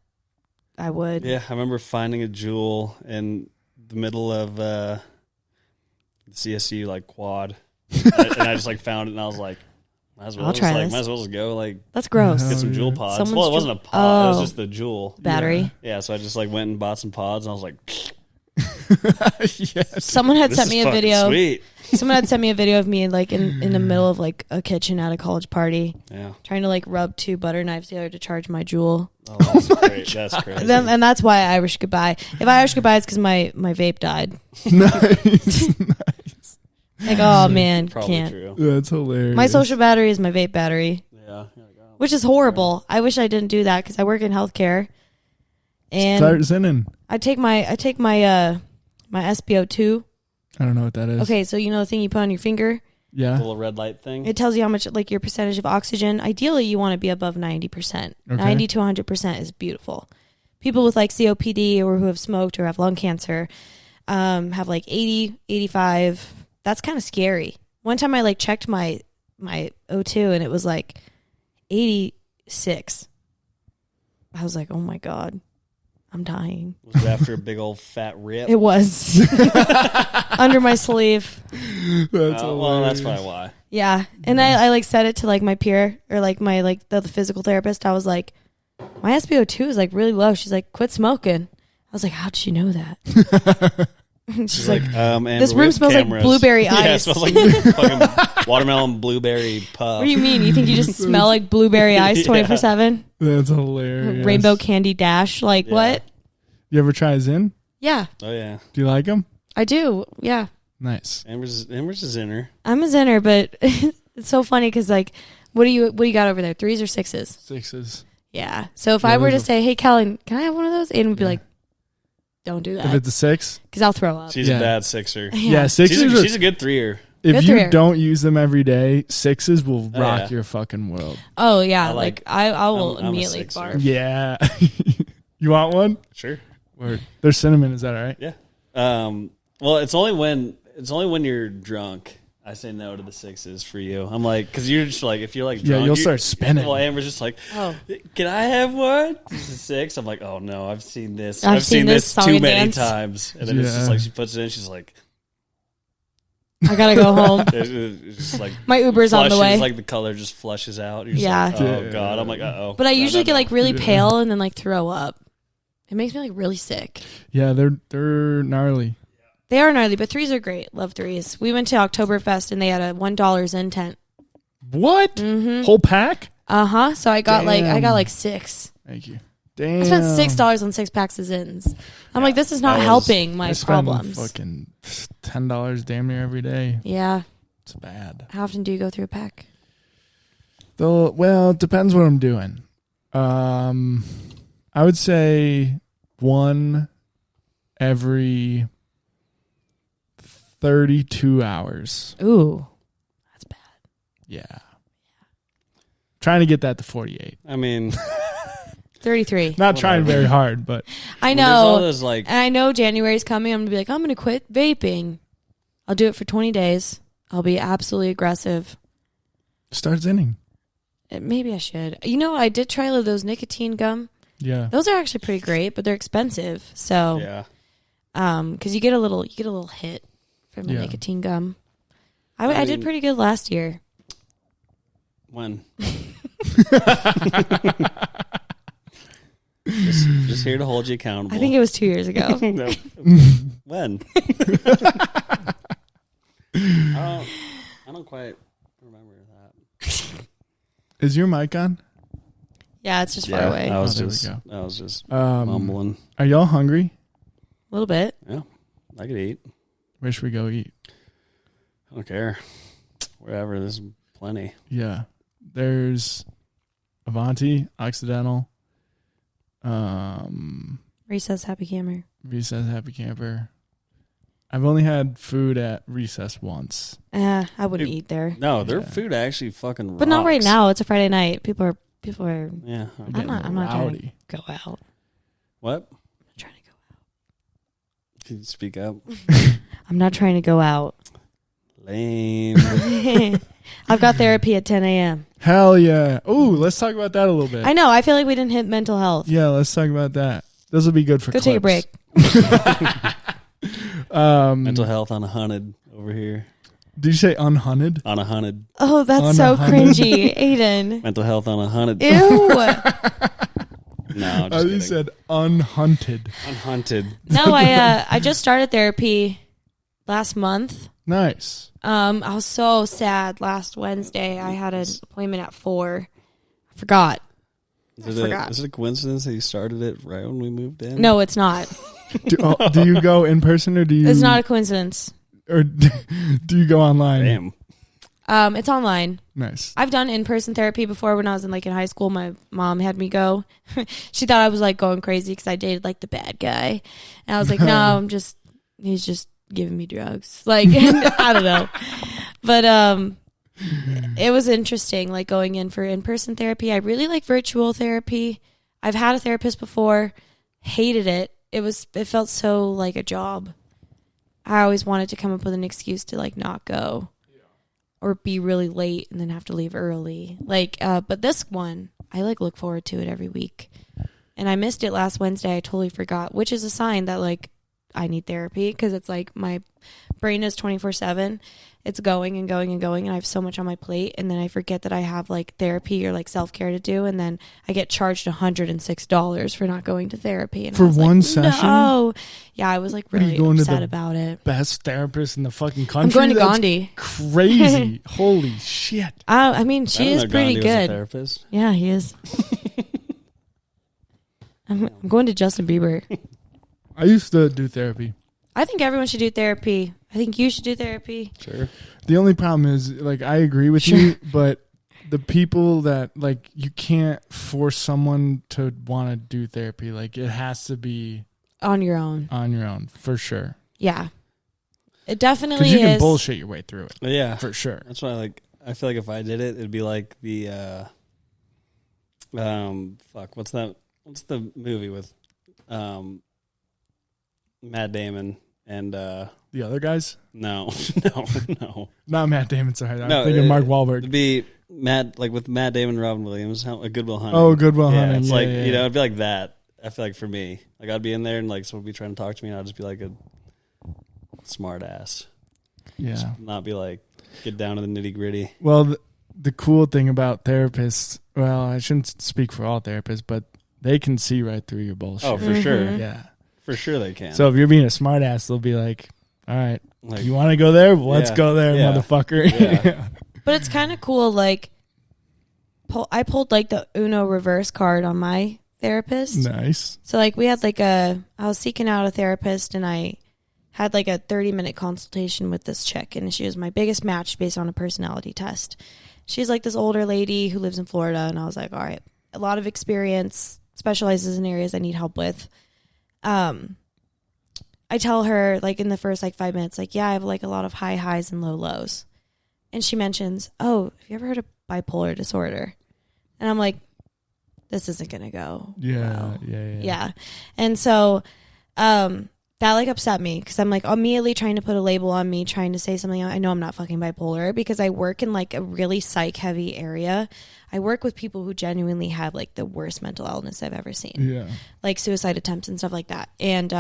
[SPEAKER 1] I would.
[SPEAKER 3] Yeah, I remember finding a Juul in the middle of the CSU like quad, and I just like found it, and I was like, might as well
[SPEAKER 1] I'll
[SPEAKER 3] just,
[SPEAKER 1] try
[SPEAKER 3] like,
[SPEAKER 1] this.
[SPEAKER 3] might as well just go like
[SPEAKER 1] That's gross.
[SPEAKER 2] Uh-huh.
[SPEAKER 3] get some
[SPEAKER 2] Oh,
[SPEAKER 3] Juul
[SPEAKER 2] yeah.
[SPEAKER 3] pods.
[SPEAKER 1] Someone's
[SPEAKER 3] Well, it wasn't a pod; it was
[SPEAKER 1] Oh.
[SPEAKER 3] just the Juul.
[SPEAKER 1] Battery.
[SPEAKER 3] Yeah, so I just like went and bought some pods, and I was like,
[SPEAKER 2] yes.
[SPEAKER 1] Someone had
[SPEAKER 3] this
[SPEAKER 1] sent
[SPEAKER 3] is
[SPEAKER 1] me a
[SPEAKER 3] fucking
[SPEAKER 1] video.
[SPEAKER 3] Sweet.
[SPEAKER 1] Someone had sent me a video of me like in the middle of like a kitchen at a college party,
[SPEAKER 3] Yeah.
[SPEAKER 1] trying to like rub two butter knives together to charge my Juul.
[SPEAKER 3] Oh, that's great. That's crazy.
[SPEAKER 1] And that's why I Irish goodbye. If I Irish goodbye, it's because my vape died.
[SPEAKER 2] Nice.
[SPEAKER 1] Like, oh man,
[SPEAKER 3] Probably
[SPEAKER 1] can't.
[SPEAKER 3] true.
[SPEAKER 2] That's hilarious.
[SPEAKER 1] My social battery is my vape battery,
[SPEAKER 3] Yeah.
[SPEAKER 1] which is horrible. I wish I didn't do that because I work in healthcare, and
[SPEAKER 2] Start zinning.
[SPEAKER 1] I take my my SpO2.
[SPEAKER 2] I don't know what that is.
[SPEAKER 1] Okay, so you know the thing you put on your finger.
[SPEAKER 3] The
[SPEAKER 2] Yeah.
[SPEAKER 3] little red light thing.
[SPEAKER 1] It tells you how much, like, your percentage of oxygen. Ideally, you want to be above 90%.
[SPEAKER 2] Okay.
[SPEAKER 1] 90 to 100% is beautiful. People with, like, COPD or who have smoked or have lung cancer have, like, 80, 85. That's kind of scary. One time I, like, checked my O2, and it was, like, 86. I was like, oh, my God. I'm dying.
[SPEAKER 3] Was it after a big old fat rip?
[SPEAKER 1] It was. Under my sleeve.
[SPEAKER 2] That's
[SPEAKER 3] Well, that's
[SPEAKER 2] hilarious.
[SPEAKER 3] probably why.
[SPEAKER 1] Yeah. And I like said it to like my peer or like my like the physical therapist. I was like, my SpO2 is like really low. She's like, quit smoking. I was like, how'd she know that? She's like,
[SPEAKER 3] and
[SPEAKER 1] this
[SPEAKER 3] we
[SPEAKER 1] room
[SPEAKER 3] have
[SPEAKER 1] smells like
[SPEAKER 3] cameras.
[SPEAKER 1] blueberry
[SPEAKER 3] Yeah, it
[SPEAKER 1] ice.
[SPEAKER 3] smells like fucking watermelon blueberry puff.
[SPEAKER 1] what do you mean? You think you just smell like blueberry ice
[SPEAKER 3] Yeah.
[SPEAKER 1] 24/7?
[SPEAKER 2] That's hilarious.
[SPEAKER 1] Rainbow candy dash? Like
[SPEAKER 3] Yeah.
[SPEAKER 1] what?
[SPEAKER 2] You ever try Zin?
[SPEAKER 1] Yeah,
[SPEAKER 3] Oh yeah,
[SPEAKER 2] Do you like them?
[SPEAKER 1] I do. Yeah.
[SPEAKER 2] Nice.
[SPEAKER 3] Amber's is in her.
[SPEAKER 1] I'm a Zenner, but it's so funny because like, what do you got over there? 3s or 6s?
[SPEAKER 2] 6s.
[SPEAKER 1] Yeah. So if
[SPEAKER 2] Yeah,
[SPEAKER 1] I were to
[SPEAKER 2] those are-
[SPEAKER 1] say, hey, Kellen, can I have one of those? Aiden would be
[SPEAKER 2] Yeah.
[SPEAKER 1] like, don't do
[SPEAKER 2] If
[SPEAKER 1] that
[SPEAKER 2] it's a 6,
[SPEAKER 1] because I'll throw up.
[SPEAKER 3] She's
[SPEAKER 2] Yeah.
[SPEAKER 3] a bad sixer.
[SPEAKER 2] yeah, 6s.
[SPEAKER 3] She's a good threer.
[SPEAKER 2] If
[SPEAKER 1] Good
[SPEAKER 2] you
[SPEAKER 1] threer.
[SPEAKER 2] don't use them every day, 6s will
[SPEAKER 3] Oh,
[SPEAKER 2] rock
[SPEAKER 3] yeah.
[SPEAKER 2] your fucking world.
[SPEAKER 1] Oh yeah,
[SPEAKER 3] I
[SPEAKER 1] like,
[SPEAKER 3] like-
[SPEAKER 1] I will
[SPEAKER 3] I'm a
[SPEAKER 1] immediately
[SPEAKER 3] sixer.
[SPEAKER 1] barf.
[SPEAKER 2] Yeah. You want one?
[SPEAKER 3] Sure.
[SPEAKER 2] Word. There's cinnamon. Is that all right?
[SPEAKER 3] Yeah. Well, it's only when you're drunk. I say no to the 6s for you. I'm like, because you're just like, if you're like drunk,
[SPEAKER 2] you'll start spinning.
[SPEAKER 3] Well, Amber's just like,
[SPEAKER 1] Oh.
[SPEAKER 3] Can I have one? This is 6. I'm like, oh no, I've seen this.
[SPEAKER 1] I've seen this
[SPEAKER 3] too
[SPEAKER 1] song and
[SPEAKER 3] many
[SPEAKER 1] dance.
[SPEAKER 3] times. And then it's just like she puts it in. She's like,
[SPEAKER 1] I gotta go home.
[SPEAKER 3] it's just like
[SPEAKER 1] My Uber's on the way.
[SPEAKER 3] Like the color just flushes out. You're just
[SPEAKER 1] Yeah.
[SPEAKER 3] like, oh god. I'm like, oh.
[SPEAKER 1] But I usually get like really pale and then like throw up. It makes me like really sick.
[SPEAKER 2] Yeah, they're gnarly.
[SPEAKER 1] They are gnarly, but 3s are great. Love 3s. We went to Oktoberfest and they had a $1 Zen tent.
[SPEAKER 2] What?
[SPEAKER 1] Mm-hmm.
[SPEAKER 2] Whole pack?
[SPEAKER 1] So I got like 6.
[SPEAKER 2] Thank you. Damn.
[SPEAKER 1] I spent $6 on 6 packs of Zins. I'm like, this is not helping my problems.
[SPEAKER 2] Fucking $10 damn near every day.
[SPEAKER 1] Yeah.
[SPEAKER 2] It's bad.
[SPEAKER 1] How often do you go through a pack?
[SPEAKER 2] Well, it depends what I'm doing. I would say one every 32 hours.
[SPEAKER 1] Ooh, that's bad.
[SPEAKER 2] Yeah. Trying to get that to 48.
[SPEAKER 3] I mean,
[SPEAKER 1] 33.
[SPEAKER 2] Not trying very hard, but
[SPEAKER 1] I
[SPEAKER 3] there's all
[SPEAKER 1] know.
[SPEAKER 3] those, like,
[SPEAKER 1] And I know January's coming. I'm going to be like, I'm going to quit vaping. I'll do it for 20 days. I'll be absolutely aggressive.
[SPEAKER 2] start zinning.
[SPEAKER 1] Maybe I should. You know, I did try those nicotine gum.
[SPEAKER 2] Yeah.
[SPEAKER 1] Those are actually pretty great, but they're expensive. So,
[SPEAKER 3] yeah.
[SPEAKER 1] because you get a little hit from the nicotine gum. I did pretty good last year.
[SPEAKER 3] When? just here to hold you accountable.
[SPEAKER 1] I think it was 2 years ago.
[SPEAKER 3] No. When? I don't quite remember that.
[SPEAKER 2] Is your mic on?
[SPEAKER 1] Yeah, it's just far away.
[SPEAKER 3] I was
[SPEAKER 2] there we
[SPEAKER 3] just
[SPEAKER 2] go.
[SPEAKER 3] mumbling.
[SPEAKER 2] Are y'all hungry?
[SPEAKER 1] A little bit.
[SPEAKER 3] Yeah, I could eat.
[SPEAKER 2] Where should we go eat?
[SPEAKER 3] I don't care. Wherever, there's plenty.
[SPEAKER 2] Yeah. There's Avanti, Occidental,
[SPEAKER 1] Recess Happy Camper.
[SPEAKER 2] Recess Happy Camper. I've only had food at Recess once.
[SPEAKER 1] I wouldn't eat there.
[SPEAKER 3] No, their food actually fucking rocks.
[SPEAKER 1] But not right now. It's a Friday night. People are.
[SPEAKER 3] Yeah.
[SPEAKER 1] I'm not trying to go out.
[SPEAKER 3] What?
[SPEAKER 1] I'm not trying to go out.
[SPEAKER 3] Can you speak up?
[SPEAKER 1] I'm not trying to go out.
[SPEAKER 3] Lame.
[SPEAKER 1] I've got therapy at 10 a.m.
[SPEAKER 2] Hell yeah. Ooh, let's talk about that a little bit.
[SPEAKER 1] I know. I feel like we didn't hit mental health.
[SPEAKER 2] Yeah, let's talk about that. This will be good for
[SPEAKER 1] Go
[SPEAKER 2] clips.
[SPEAKER 1] take a break.
[SPEAKER 3] Mental health on 100 over here.
[SPEAKER 2] Did you say unhunted?
[SPEAKER 3] On 100.
[SPEAKER 1] Oh, that's
[SPEAKER 2] On
[SPEAKER 1] so
[SPEAKER 2] 100.
[SPEAKER 1] cringy, Aidan.
[SPEAKER 3] Mental health on 100.
[SPEAKER 1] Ew.
[SPEAKER 3] No, just
[SPEAKER 2] You
[SPEAKER 3] kidding.
[SPEAKER 2] said unhunted.
[SPEAKER 3] Unhunted.
[SPEAKER 1] No, I just started therapy last month.
[SPEAKER 2] Nice.
[SPEAKER 1] I was so sad last Wednesday. I had an appointment at 4. I forgot.
[SPEAKER 3] Is it a coincidence that you started it right when we moved in?
[SPEAKER 1] No, it's not.
[SPEAKER 2] Do you go in person or do you?
[SPEAKER 1] It's not a coincidence.
[SPEAKER 2] Or do you go online?
[SPEAKER 3] Damn.
[SPEAKER 1] It's online.
[SPEAKER 2] Nice.
[SPEAKER 1] I've done in-person therapy before when I was in high school. My mom had me go. She thought I was going crazy because I dated the bad guy. And I was like, no, he's just giving me drugs. I don't know. But it was interesting going in for in-person therapy. I really like virtual therapy. I've had a therapist before, hated it. It felt so like a job. I always wanted to come up with an excuse to not go or be really late and then have to leave early. But this one, I look forward to it every week. And I missed it last Wednesday. I totally forgot, which is a sign that I need therapy because it's my brain is 24/7. It's going and going and going, and I have so much on my plate, and then I forget that I have therapy or self-care to do, and then I get charged $106 for not going to therapy. And
[SPEAKER 2] For one session?
[SPEAKER 1] No. Yeah, I was really
[SPEAKER 2] going to
[SPEAKER 1] upset
[SPEAKER 2] the
[SPEAKER 1] about it.
[SPEAKER 2] Best therapist in the fucking
[SPEAKER 1] I'm
[SPEAKER 2] country.
[SPEAKER 1] going to
[SPEAKER 2] That's
[SPEAKER 1] Gandhi.
[SPEAKER 2] Crazy. Holy shit.
[SPEAKER 1] I mean, she is pretty
[SPEAKER 3] Was a
[SPEAKER 1] good.
[SPEAKER 3] therapist.
[SPEAKER 1] Yeah, he is. I'm going to Justin Bieber.
[SPEAKER 2] I used to do therapy.
[SPEAKER 1] I think everyone should do therapy. I think you should do therapy.
[SPEAKER 3] Sure.
[SPEAKER 2] The only problem is, I agree with you, but the people that, you can't force someone to want to do therapy. It has to be
[SPEAKER 1] On your own.
[SPEAKER 2] on your own, for sure.
[SPEAKER 1] Yeah. It definitely
[SPEAKER 2] Because you can
[SPEAKER 1] is.
[SPEAKER 2] bullshit your way through it,
[SPEAKER 3] Yeah.
[SPEAKER 2] for sure.
[SPEAKER 3] That's why I feel like if I did it, it'd be like the what's the movie with Matt Damon And
[SPEAKER 2] The other guys?
[SPEAKER 3] no.
[SPEAKER 2] Not Matt Damon, sorry. I'm
[SPEAKER 3] No,
[SPEAKER 2] thinking Mark
[SPEAKER 3] It'd
[SPEAKER 2] Wahlberg.
[SPEAKER 3] be with Matt Damon and Robin Williams, a Good Will Hunting.
[SPEAKER 2] Oh, Good Will
[SPEAKER 3] yeah,
[SPEAKER 2] Hunting.
[SPEAKER 3] It's
[SPEAKER 2] Yeah,
[SPEAKER 3] like,
[SPEAKER 2] yeah.
[SPEAKER 3] you know, it'd be like that. I feel like for me, like I'd be in there and like someone would be trying to talk to me and I'd just be like a smart ass.
[SPEAKER 2] Yeah.
[SPEAKER 3] Just not be like, get down to the nitty gritty.
[SPEAKER 2] Well, the cool thing about therapists, well, I shouldn't speak for all therapists, but they can see right through your bullshit.
[SPEAKER 3] Oh, for sure.
[SPEAKER 2] Yeah.
[SPEAKER 3] For sure they can.
[SPEAKER 2] So if you're being a smart ass, they'll be like, all right,
[SPEAKER 3] like,
[SPEAKER 2] you want to go there? Well, let's
[SPEAKER 3] Yeah.
[SPEAKER 2] go there,
[SPEAKER 3] Yeah.
[SPEAKER 2] motherfucker.
[SPEAKER 3] Yeah.
[SPEAKER 1] But it's kind of cool. Like, I pulled like the Uno reverse card on my therapist.
[SPEAKER 2] Nice.
[SPEAKER 1] So like we had like I was seeking out a therapist and I had like a 30-minute consultation with this chick and she was my biggest match based on a personality test. She's like this older lady who lives in Florida and I was like, all right, a lot of experience, specializes in areas I need help with. I tell her like in the first like 5 minutes, like, yeah, I have like a lot of high highs and low lows. And she mentions, oh, have you ever heard of bipolar disorder? And I'm like, this isn't going to go.
[SPEAKER 2] Yeah,
[SPEAKER 1] well.
[SPEAKER 2] yeah.
[SPEAKER 1] Yeah. And so that like upset me because I'm like immediately trying to put a label on me, trying to say something. I know I'm not fucking bipolar because I work in like a really psych heavy area. I work with people who genuinely have like the worst mental illness I've ever seen.
[SPEAKER 2] Yeah.
[SPEAKER 1] Like suicide attempts and stuff like that. And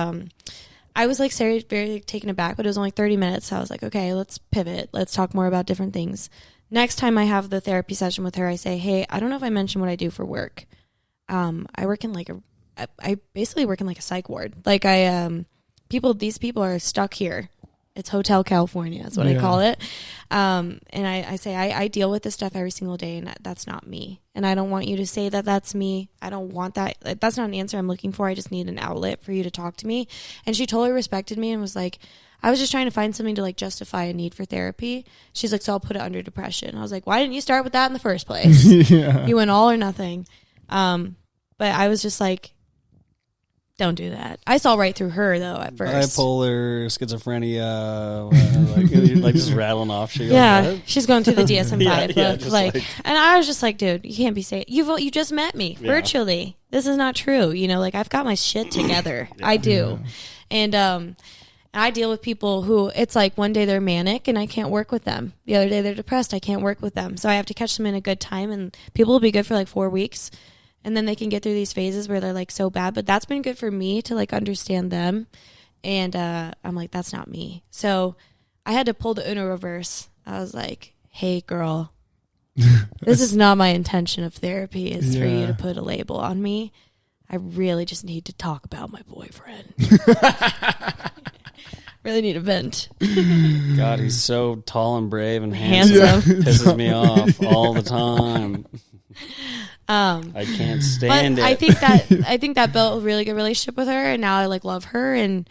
[SPEAKER 1] I was like very taken aback, but it was only 30 minutes. So I was like, okay, let's pivot. Let's talk more about different things. Next time I have the therapy session with her, I say, hey, I don't know if I mentioned what I do for work. I work in like I basically work in like a psych ward. Like these people are stuck here. It's Hotel California. That's what I call it. And I say, I deal with this stuff every single day and that's not me. And I don't want you to say that that's me. I don't want that. Like, that's not an answer I'm looking for. I just need an outlet for you to talk to me. And she totally respected me and was like, I was just trying to find something to like justify a need for therapy. She's like, so I'll put it under depression. I was like, why didn't you start with that in the first place?
[SPEAKER 2] Yeah.
[SPEAKER 1] You went all or nothing. But I was just like, don't do that. I saw right through her though at first.
[SPEAKER 3] Bipolar, schizophrenia, like just rattling off shit.
[SPEAKER 1] Yeah,
[SPEAKER 3] Like,
[SPEAKER 1] she's going through the DSM-5
[SPEAKER 3] Yeah,
[SPEAKER 1] book,
[SPEAKER 3] just
[SPEAKER 1] like,
[SPEAKER 3] like-
[SPEAKER 1] and I was just like, dude, you can't be saying you just met me virtually. This is not true. You know, like I've got my shit together. I do, and I deal with people who it's like one day they're manic and I can't work with them. The other day they're depressed. I can't work with them. So I have to catch them in a good time, and people will be good for like 4 weeks. And then they can get through these phases where they're like so bad. But that's been good for me to like understand them. And I'm like, that's not me. So I had to pull the Uno reverse. I was like, hey, girl, this is not my intention of therapy is for you to put a label on me. I really just need to talk about my boyfriend. Really need a vent.
[SPEAKER 3] God, he's so tall and brave and
[SPEAKER 1] Handsome.
[SPEAKER 3] handsome. Pisses me off all the time. I can't stand it.
[SPEAKER 1] I think that built a really good relationship with her, and now I like love her, and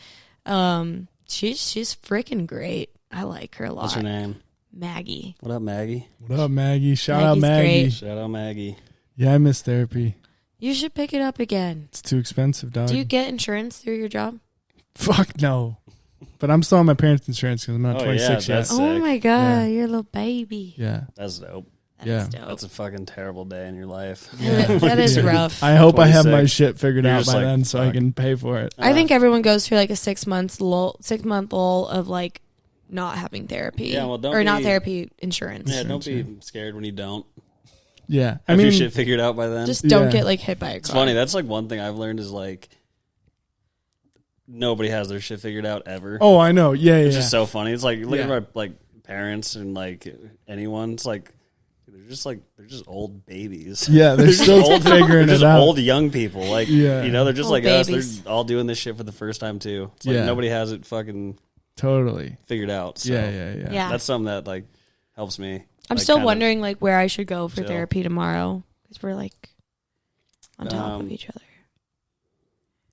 [SPEAKER 1] she's freaking great. I like her a lot.
[SPEAKER 3] What's her name?
[SPEAKER 1] Maggie.
[SPEAKER 3] What up, Maggie?
[SPEAKER 2] What up, Maggie? Shout out
[SPEAKER 1] Maggie's
[SPEAKER 2] Maggie.
[SPEAKER 1] great.
[SPEAKER 3] Shout out, Maggie.
[SPEAKER 2] Yeah, I miss therapy.
[SPEAKER 1] You should pick it up again.
[SPEAKER 2] It's too expensive, dog.
[SPEAKER 1] Do you get insurance through your job?
[SPEAKER 2] Fuck no. But I'm still on my parents' insurance because I'm not
[SPEAKER 3] Oh,
[SPEAKER 2] 26
[SPEAKER 3] yeah,
[SPEAKER 2] yet.
[SPEAKER 3] that's
[SPEAKER 1] Oh
[SPEAKER 3] sick.
[SPEAKER 1] my god,
[SPEAKER 2] Yeah.
[SPEAKER 1] you're a little baby.
[SPEAKER 2] Yeah.
[SPEAKER 3] That's dope.
[SPEAKER 1] That's dope.
[SPEAKER 3] That's a fucking terrible day in your life.
[SPEAKER 1] That is rough.
[SPEAKER 2] I hope I have my
[SPEAKER 3] 26.
[SPEAKER 2] shit figured
[SPEAKER 3] You're
[SPEAKER 2] out
[SPEAKER 3] just
[SPEAKER 2] by
[SPEAKER 3] like,
[SPEAKER 2] then so I
[SPEAKER 3] fuck.
[SPEAKER 2] can pay for it.
[SPEAKER 1] I think everyone goes through like a 6 month lull of like not having therapy.
[SPEAKER 3] Yeah, well, don't
[SPEAKER 1] or not
[SPEAKER 3] be-
[SPEAKER 1] therapy insurance.
[SPEAKER 3] Yeah, don't be scared when you don't.
[SPEAKER 2] Yeah.
[SPEAKER 3] Have your shit figured out by then.
[SPEAKER 1] Just don't
[SPEAKER 2] Yeah.
[SPEAKER 1] get like hit by a car.
[SPEAKER 3] It's funny. That's like one thing I've learned is like nobody has their shit figured out ever.
[SPEAKER 2] Oh, I know. Yeah, yeah.
[SPEAKER 3] It's just so funny. It's like look at
[SPEAKER 2] Yeah.
[SPEAKER 3] our like parents and like anyone. It's like they're just old babies.
[SPEAKER 2] Yeah, they're still
[SPEAKER 3] old,
[SPEAKER 2] figuring
[SPEAKER 3] they're
[SPEAKER 2] it
[SPEAKER 3] just
[SPEAKER 2] out.
[SPEAKER 3] old young people. Like
[SPEAKER 2] Yeah.
[SPEAKER 3] you know, they're just
[SPEAKER 1] Old
[SPEAKER 3] like us.
[SPEAKER 1] babies.
[SPEAKER 3] They're all doing this shit for the first time too. It's like
[SPEAKER 2] Yeah.
[SPEAKER 3] nobody has it fucking
[SPEAKER 2] Totally.
[SPEAKER 3] figured out. So
[SPEAKER 1] Yeah.
[SPEAKER 3] that's something that like helps me.
[SPEAKER 1] I'm
[SPEAKER 3] like,
[SPEAKER 1] still
[SPEAKER 3] kind of-
[SPEAKER 1] wondering like where I should go for
[SPEAKER 3] chill.
[SPEAKER 1] therapy tomorrow because we're like on top of each other.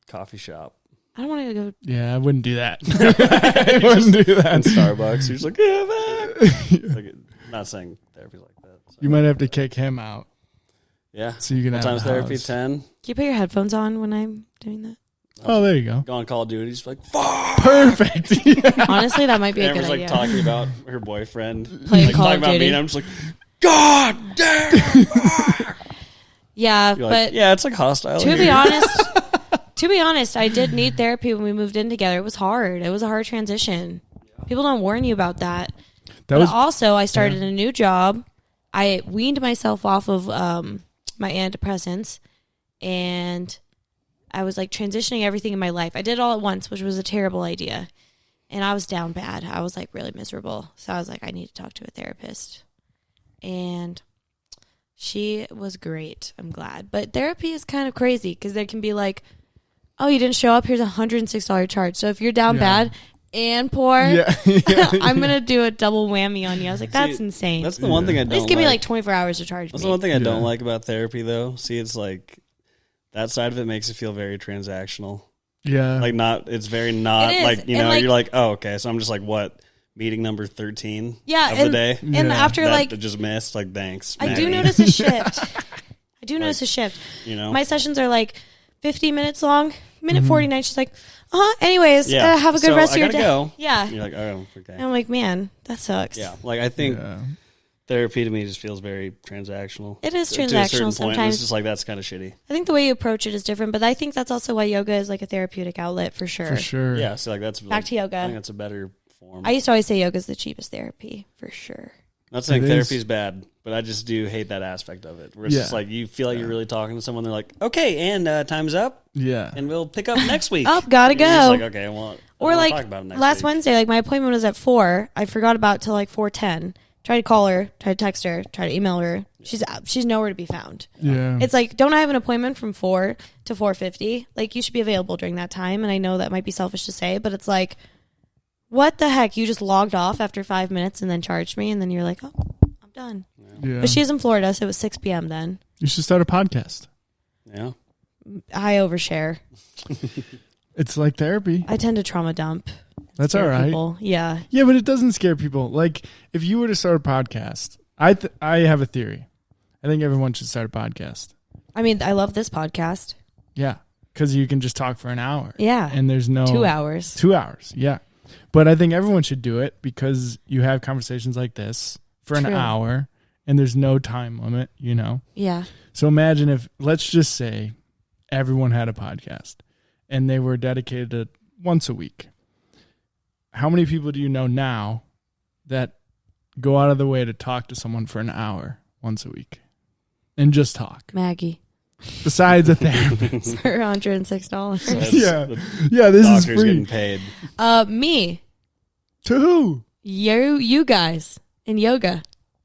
[SPEAKER 3] coffee shop
[SPEAKER 1] I don't want to go.
[SPEAKER 2] Yeah, I wouldn't do that. I wouldn't do
[SPEAKER 3] in
[SPEAKER 2] that.
[SPEAKER 3] Starbucks. You're just like, yeah, man. Like, not saying therapy like that. So.
[SPEAKER 2] You might have to kick him out
[SPEAKER 3] Yeah.
[SPEAKER 2] so you can
[SPEAKER 3] What
[SPEAKER 2] have
[SPEAKER 3] time's
[SPEAKER 2] the
[SPEAKER 3] therapy?
[SPEAKER 2] house.
[SPEAKER 3] 10.
[SPEAKER 1] Can you put your headphones on when I'm doing that?
[SPEAKER 2] Oh, there you go.
[SPEAKER 3] Go on Call of Duty. Just like, fuck.
[SPEAKER 2] Perfect.
[SPEAKER 1] Honestly, that might be a good
[SPEAKER 3] Amber's like
[SPEAKER 1] idea.
[SPEAKER 3] talking about her boyfriend.
[SPEAKER 1] Playing
[SPEAKER 3] like,
[SPEAKER 1] Call
[SPEAKER 3] talking
[SPEAKER 1] of
[SPEAKER 3] about
[SPEAKER 1] Duty.
[SPEAKER 3] me, and I'm just like, God damn.
[SPEAKER 1] Yeah,
[SPEAKER 3] You're
[SPEAKER 1] but
[SPEAKER 3] like, yeah, it's like hostile.
[SPEAKER 1] to
[SPEAKER 3] here.
[SPEAKER 1] be honest, To be honest, I did need therapy when we moved in together. It was hard. It was a hard transition. People don't warn you about that. Also, I started a new job. I weaned myself off of my antidepressants, and I was like transitioning everything in my life. I did it all at once, which was a terrible idea. And I was down bad. I was like really miserable. So I was like, I need to talk to a therapist. And she was great. I'm glad. But therapy is kind of crazy because there can be like, oh, you didn't show up. Here's a $106 charge. So if you're down bad and poor, I'm going to do a double whammy on you. I was like, that's insane.
[SPEAKER 3] That's the one thing I don't
[SPEAKER 1] At least give me
[SPEAKER 3] like.
[SPEAKER 1] like 24 hours to charge
[SPEAKER 3] That's
[SPEAKER 1] me.
[SPEAKER 3] the one thing I don't like about therapy, though. See, it's like that side of it makes it feel very transactional.
[SPEAKER 2] Yeah.
[SPEAKER 3] Like it's very not like, you know, like, you're like, oh, okay. So I'm just like, what? Meeting number 13 of the day.
[SPEAKER 1] And after
[SPEAKER 3] that
[SPEAKER 1] like
[SPEAKER 3] just missed, like, thanks.
[SPEAKER 1] I
[SPEAKER 3] Maggie.
[SPEAKER 1] do notice a shift. I do notice a shift.
[SPEAKER 3] You know,
[SPEAKER 1] my sessions are like 50 minutes long. Minute 49, she's like, anyways, have a good rest of your day.
[SPEAKER 3] Go.
[SPEAKER 1] Yeah.
[SPEAKER 3] You're like, oh, okay.
[SPEAKER 1] And I'm like, man, that sucks.
[SPEAKER 3] Yeah. Like, I think therapy to me just feels very transactional.
[SPEAKER 1] It is
[SPEAKER 3] to a
[SPEAKER 1] transactional
[SPEAKER 3] certain point.
[SPEAKER 1] sometimes.
[SPEAKER 3] It's just like, that's kind of shitty.
[SPEAKER 1] I think the way you approach it is different, but I think that's also why yoga is like a therapeutic outlet for sure.
[SPEAKER 2] For sure.
[SPEAKER 3] Yeah. So like, that's
[SPEAKER 1] Back to yoga.
[SPEAKER 3] I think that's a better form.
[SPEAKER 1] I used to always say yoga is the cheapest therapy for sure.
[SPEAKER 3] Not saying therapy is bad, but I just do hate that aspect of it. Where it's just like you feel like you're really talking to someone. They're like, "Okay, and time's up.
[SPEAKER 2] Yeah,
[SPEAKER 3] and we'll pick up next week."
[SPEAKER 1] Oh, gotta go.
[SPEAKER 3] You're just like, okay, I want.
[SPEAKER 1] Or like
[SPEAKER 3] talk about it next
[SPEAKER 1] last
[SPEAKER 3] week.
[SPEAKER 1] Wednesday, like my appointment was at 4. I forgot about it till like 4:10. Tried to call her, tried to text her, tried to email her. She's nowhere to be found.
[SPEAKER 2] Yeah,
[SPEAKER 1] it's like, don't I have an appointment from 4 to 4:50? Like, you should be available during that time. And I know that might be selfish to say, but it's like, what the heck? You just logged off after 5 minutes and then charged me, and then you're like, oh, I'm done.
[SPEAKER 2] Yeah.
[SPEAKER 1] But she's in Florida, so it was 6 p.m. then.
[SPEAKER 2] You should start a podcast.
[SPEAKER 3] Yeah.
[SPEAKER 1] I overshare.
[SPEAKER 2] It's like therapy.
[SPEAKER 1] I tend to trauma dump.
[SPEAKER 2] That's all right.
[SPEAKER 1] People. Yeah.
[SPEAKER 2] Yeah, but it doesn't scare people. Like, if you were to start a podcast, I have a theory. I think everyone should start a podcast.
[SPEAKER 1] I mean, I love this podcast.
[SPEAKER 2] Yeah, because you can just talk for an hour.
[SPEAKER 1] Yeah.
[SPEAKER 2] And there's no...
[SPEAKER 1] 2 hours.
[SPEAKER 2] 2 hours, yeah. But I think everyone should do it because you have conversations like this for an hour and there's no time limit, you know?
[SPEAKER 1] Yeah.
[SPEAKER 2] So imagine if, let's just say, everyone had a podcast and they were dedicated to once a week. How many people do you know now that go out of the way to talk to someone for an hour once a week and just talk?
[SPEAKER 1] Maggie.
[SPEAKER 2] Besides a therapist.
[SPEAKER 1] For $106.
[SPEAKER 2] Yeah, this is
[SPEAKER 3] Doctors
[SPEAKER 2] free.
[SPEAKER 3] getting paid.
[SPEAKER 1] Me.
[SPEAKER 2] To who?
[SPEAKER 1] You guys in yoga.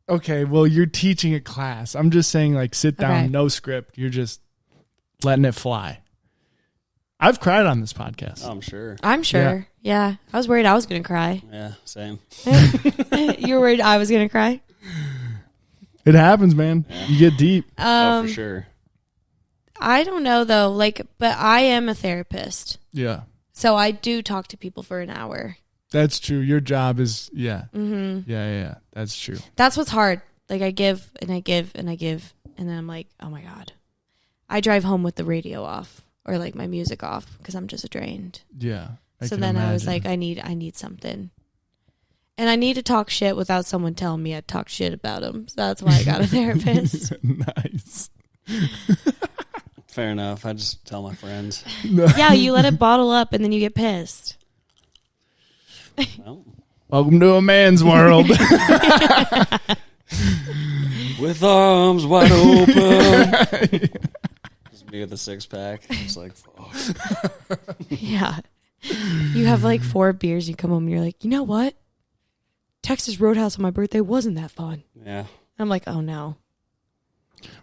[SPEAKER 2] Okay, well, you're teaching a class. I'm just saying, like, sit down,
[SPEAKER 1] Okay.
[SPEAKER 2] no script. You're just letting it fly. I've cried on this podcast.
[SPEAKER 3] Oh, I'm sure.
[SPEAKER 1] I'm sure. Yeah. I was worried I was going to cry.
[SPEAKER 3] Yeah, same.
[SPEAKER 1] You were worried I was going to cry?
[SPEAKER 2] It happens, man. You get deep.
[SPEAKER 3] Oh, for sure.
[SPEAKER 1] I don't know, though. Like, but I am a therapist.
[SPEAKER 2] Yeah.
[SPEAKER 1] So I do talk to people for an hour.
[SPEAKER 2] That's true. Your job is,
[SPEAKER 1] Mm-hmm.
[SPEAKER 2] Yeah. That's true.
[SPEAKER 1] That's what's hard. Like, I give and I give and I give. And then I'm like, oh, my God. I drive home with the radio off or, like, my music off because I'm just drained.
[SPEAKER 2] Yeah.
[SPEAKER 1] So then I was like, I need something. And I need to talk shit without someone telling me I talk shit about them. So that's why I got a therapist.
[SPEAKER 2] Nice.
[SPEAKER 3] Fair enough. I just tell my friends.
[SPEAKER 1] Yeah, you let it bottle up and then you get pissed.
[SPEAKER 3] Well,
[SPEAKER 2] Welcome to a man's world.
[SPEAKER 3] with arms wide open. Just me with a 6-pack. It's like, fuck.
[SPEAKER 1] Yeah. You have like 4 beers, you come home and you're like, you know what? Texas Roadhouse on my birthday wasn't that fun.
[SPEAKER 3] Yeah.
[SPEAKER 1] I'm like, oh no.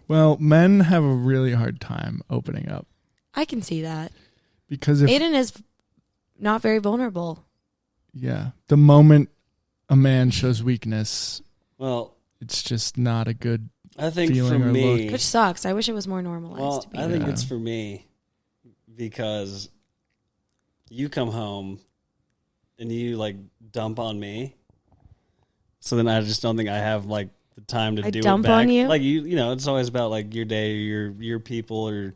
[SPEAKER 2] Well, men have a really hard time opening up.
[SPEAKER 1] I can see that.
[SPEAKER 2] Because if...
[SPEAKER 1] Aidan is not very vulnerable.
[SPEAKER 2] Yeah. The moment a man shows weakness,
[SPEAKER 3] Well,
[SPEAKER 2] it's just not a good
[SPEAKER 3] I think
[SPEAKER 2] feeling
[SPEAKER 3] for
[SPEAKER 2] or
[SPEAKER 3] me,
[SPEAKER 2] look.
[SPEAKER 1] Which sucks. I wish it was more normalized
[SPEAKER 3] well,
[SPEAKER 1] to be.
[SPEAKER 3] I think
[SPEAKER 2] Yeah.
[SPEAKER 3] it's for me because you come home and you like dump on me. So then I just don't think I have like the time to
[SPEAKER 1] I
[SPEAKER 3] do
[SPEAKER 1] dump
[SPEAKER 3] it back.
[SPEAKER 1] on you?
[SPEAKER 3] Like you know, it's always about like your day or your people or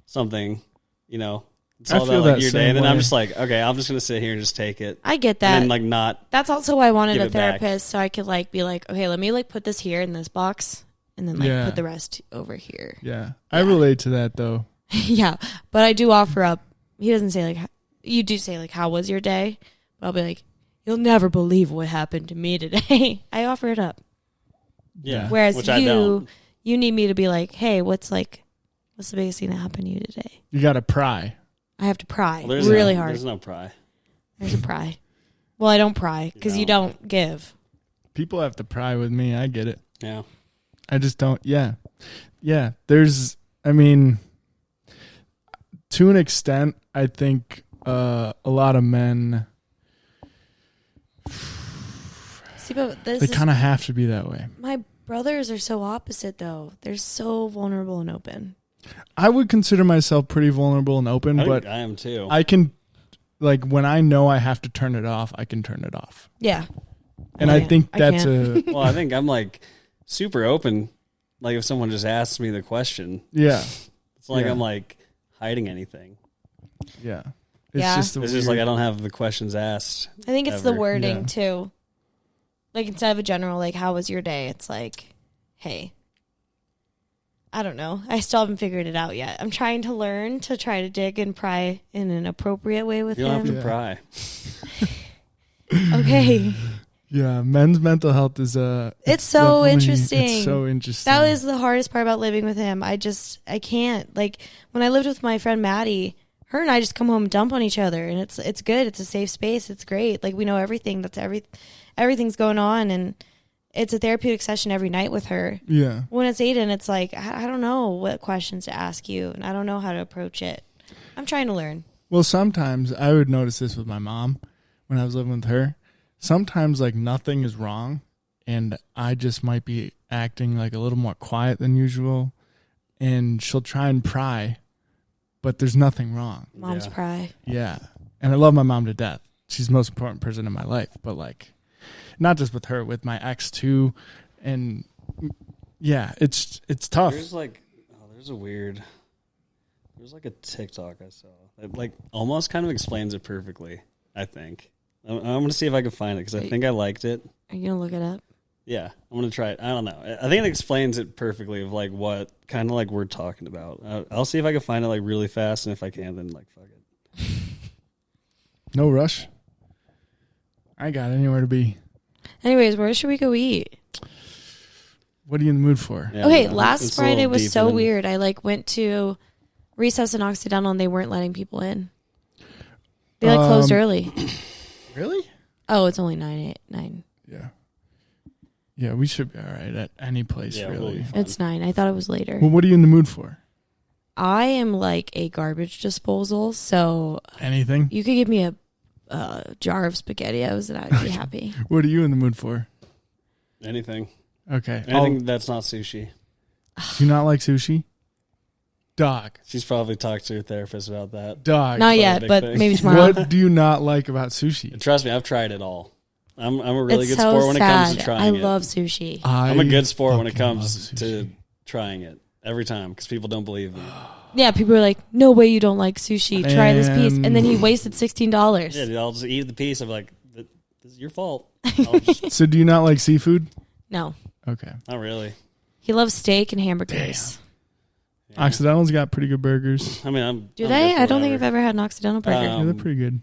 [SPEAKER 3] something, you know. It's
[SPEAKER 2] I
[SPEAKER 3] all
[SPEAKER 2] feel
[SPEAKER 3] about like
[SPEAKER 2] that
[SPEAKER 3] your
[SPEAKER 2] same
[SPEAKER 3] day. And then I'm
[SPEAKER 2] way.
[SPEAKER 3] just like, okay, I'm just gonna sit here and just take it.
[SPEAKER 1] I get that.
[SPEAKER 3] And then like not
[SPEAKER 1] That's also why I wanted
[SPEAKER 3] give
[SPEAKER 1] a
[SPEAKER 3] it back.
[SPEAKER 1] therapist so I could like be like, okay, let me like put this here in this box and then like
[SPEAKER 2] Yeah.
[SPEAKER 1] put the rest over here.
[SPEAKER 2] Yeah. I relate to that, though.
[SPEAKER 1] Yeah, but I do offer up he doesn't say like, you do say like, how was your day? But I'll be like, you'll never believe what happened to me today. I offer it up.
[SPEAKER 3] Yeah.
[SPEAKER 1] Whereas
[SPEAKER 3] Which I don't.
[SPEAKER 1] you need me to be like, hey, what's the biggest thing that happened to you today?
[SPEAKER 2] You got to pry.
[SPEAKER 1] I have to pry
[SPEAKER 3] Well,
[SPEAKER 1] really hard.
[SPEAKER 3] There's no pry.
[SPEAKER 1] There's a pry. Well, I don't pry because you don't give.
[SPEAKER 2] People have to pry with me. I get it.
[SPEAKER 3] Yeah.
[SPEAKER 2] I just don't. Yeah. Yeah. There's, I mean, to an extent, I think a lot of men,
[SPEAKER 1] See, but
[SPEAKER 2] they kind of have to be that way.
[SPEAKER 1] my brothers are so opposite, though. They're so vulnerable and open.
[SPEAKER 2] I would consider myself pretty vulnerable and open, but
[SPEAKER 3] I am too.
[SPEAKER 2] I can, like, when I know I have to turn it off, I can turn it off.
[SPEAKER 1] Yeah.
[SPEAKER 2] And I think that's
[SPEAKER 3] well, I think I'm like super open. Like if someone just asks me the question,
[SPEAKER 2] yeah.
[SPEAKER 3] it's like
[SPEAKER 2] Yeah.
[SPEAKER 3] I'm like hiding anything.
[SPEAKER 2] Yeah.
[SPEAKER 1] Yeah.
[SPEAKER 2] Just
[SPEAKER 3] It's just like I don't have the questions asked.
[SPEAKER 1] I think it's the
[SPEAKER 3] Ever.
[SPEAKER 1] wording,
[SPEAKER 2] Yeah.
[SPEAKER 1] too. Like, instead of a general, like, how was your day? It's like, hey. I don't know. I still haven't figured it out yet. I'm trying to learn to try to dig and pry in an appropriate way with
[SPEAKER 3] You don't
[SPEAKER 1] him.
[SPEAKER 3] have to pry.
[SPEAKER 1] Okay.
[SPEAKER 2] Yeah, men's mental health is
[SPEAKER 1] It's so
[SPEAKER 2] definitely-
[SPEAKER 1] interesting.
[SPEAKER 2] It's so interesting.
[SPEAKER 1] That was the hardest part about living with him. I can't. Like, when I lived with my friend Maddie, her and I just come home and dump on each other, and it's good. It's a safe space. It's great. Like, we know everything. Everything's going on, and it's a therapeutic session every night with her.
[SPEAKER 2] Yeah.
[SPEAKER 1] When it's Aidan, it's like, I don't know what questions to ask you, and I don't know how to approach it. I'm trying to learn.
[SPEAKER 2] Well, sometimes I would notice this with my mom when I was living with her. Sometimes, like, nothing is wrong, and I just might be acting, like, a little more quiet than usual, and she'll try and pry, but there's nothing wrong.
[SPEAKER 1] Mom's
[SPEAKER 3] Yeah.
[SPEAKER 1] pry.
[SPEAKER 2] Yeah. And I love my mom to death. She's the most important person in my life, but, like, not just with her, with my ex, too, and, yeah, it's tough.
[SPEAKER 3] There's like, there's like a TikTok I saw that like almost kind of explains it perfectly. I think I'm gonna see if I can find it because I think I liked it.
[SPEAKER 1] Are you gonna look it up?
[SPEAKER 3] Yeah, I'm gonna try it. I don't know. I think it explains it perfectly of like what kind of like we're talking about. I'll see if I can find it like really fast, and if I can, then like fuck it.
[SPEAKER 2] No rush. I ain't got anywhere to be.
[SPEAKER 1] Anyways, where should we go eat?
[SPEAKER 2] What are you in the mood for?
[SPEAKER 3] Yeah,
[SPEAKER 1] Okay,
[SPEAKER 3] no,
[SPEAKER 1] last
[SPEAKER 3] it's a little
[SPEAKER 1] Friday was
[SPEAKER 3] deep
[SPEAKER 1] so
[SPEAKER 3] in.
[SPEAKER 1] weird. I like went to Recess in Occidental and they weren't letting people in. They like closed early.
[SPEAKER 2] Really?
[SPEAKER 1] Oh, it's only 9.
[SPEAKER 2] Yeah. Yeah, we should be all right at any place,
[SPEAKER 3] Yeah, we'll
[SPEAKER 2] really.
[SPEAKER 3] be fine.
[SPEAKER 1] It's 9. I thought it was later.
[SPEAKER 2] Well, what are you in the mood for?
[SPEAKER 1] I am like a garbage disposal, so
[SPEAKER 2] Anything?
[SPEAKER 1] you could give me a jar of SpaghettiOs and I'd be happy.
[SPEAKER 2] What are you in the mood for?
[SPEAKER 3] Anything.
[SPEAKER 2] Okay.
[SPEAKER 3] Anything that's not sushi.
[SPEAKER 2] Do you not like sushi? Dog.
[SPEAKER 3] She's probably talked to her therapist about that.
[SPEAKER 2] Dog.
[SPEAKER 1] Not
[SPEAKER 3] a
[SPEAKER 1] yet,
[SPEAKER 3] big
[SPEAKER 1] but
[SPEAKER 3] thing.
[SPEAKER 1] maybe tomorrow.
[SPEAKER 2] What do you not like about sushi?
[SPEAKER 3] And trust me, I've tried it all. I'm a really
[SPEAKER 1] It's
[SPEAKER 3] good
[SPEAKER 1] so
[SPEAKER 3] sport when it comes to
[SPEAKER 1] sad.
[SPEAKER 3] trying
[SPEAKER 1] I
[SPEAKER 3] it.
[SPEAKER 1] love sushi.
[SPEAKER 3] I'm a good sport when it
[SPEAKER 2] fucking
[SPEAKER 3] comes
[SPEAKER 2] love
[SPEAKER 3] to
[SPEAKER 2] sushi.
[SPEAKER 3] trying it every time because people don't believe me.
[SPEAKER 1] Yeah, people are like, no way you don't like sushi. Try this piece. And then he wasted $16.
[SPEAKER 3] Yeah, dude, I'll just eat the piece. I'm like, this is your fault. I'll just,
[SPEAKER 2] So do you not like seafood?
[SPEAKER 1] No.
[SPEAKER 2] Okay.
[SPEAKER 3] not really.
[SPEAKER 1] He loves steak and hamburgers.
[SPEAKER 3] Yeah.
[SPEAKER 2] Occidental's got pretty good burgers.
[SPEAKER 3] I mean,
[SPEAKER 1] Do
[SPEAKER 3] I'm
[SPEAKER 1] they?
[SPEAKER 3] good for
[SPEAKER 1] I don't think I've
[SPEAKER 3] whatever.
[SPEAKER 1] ever had an Occidental burger.
[SPEAKER 2] Yeah, they're pretty good.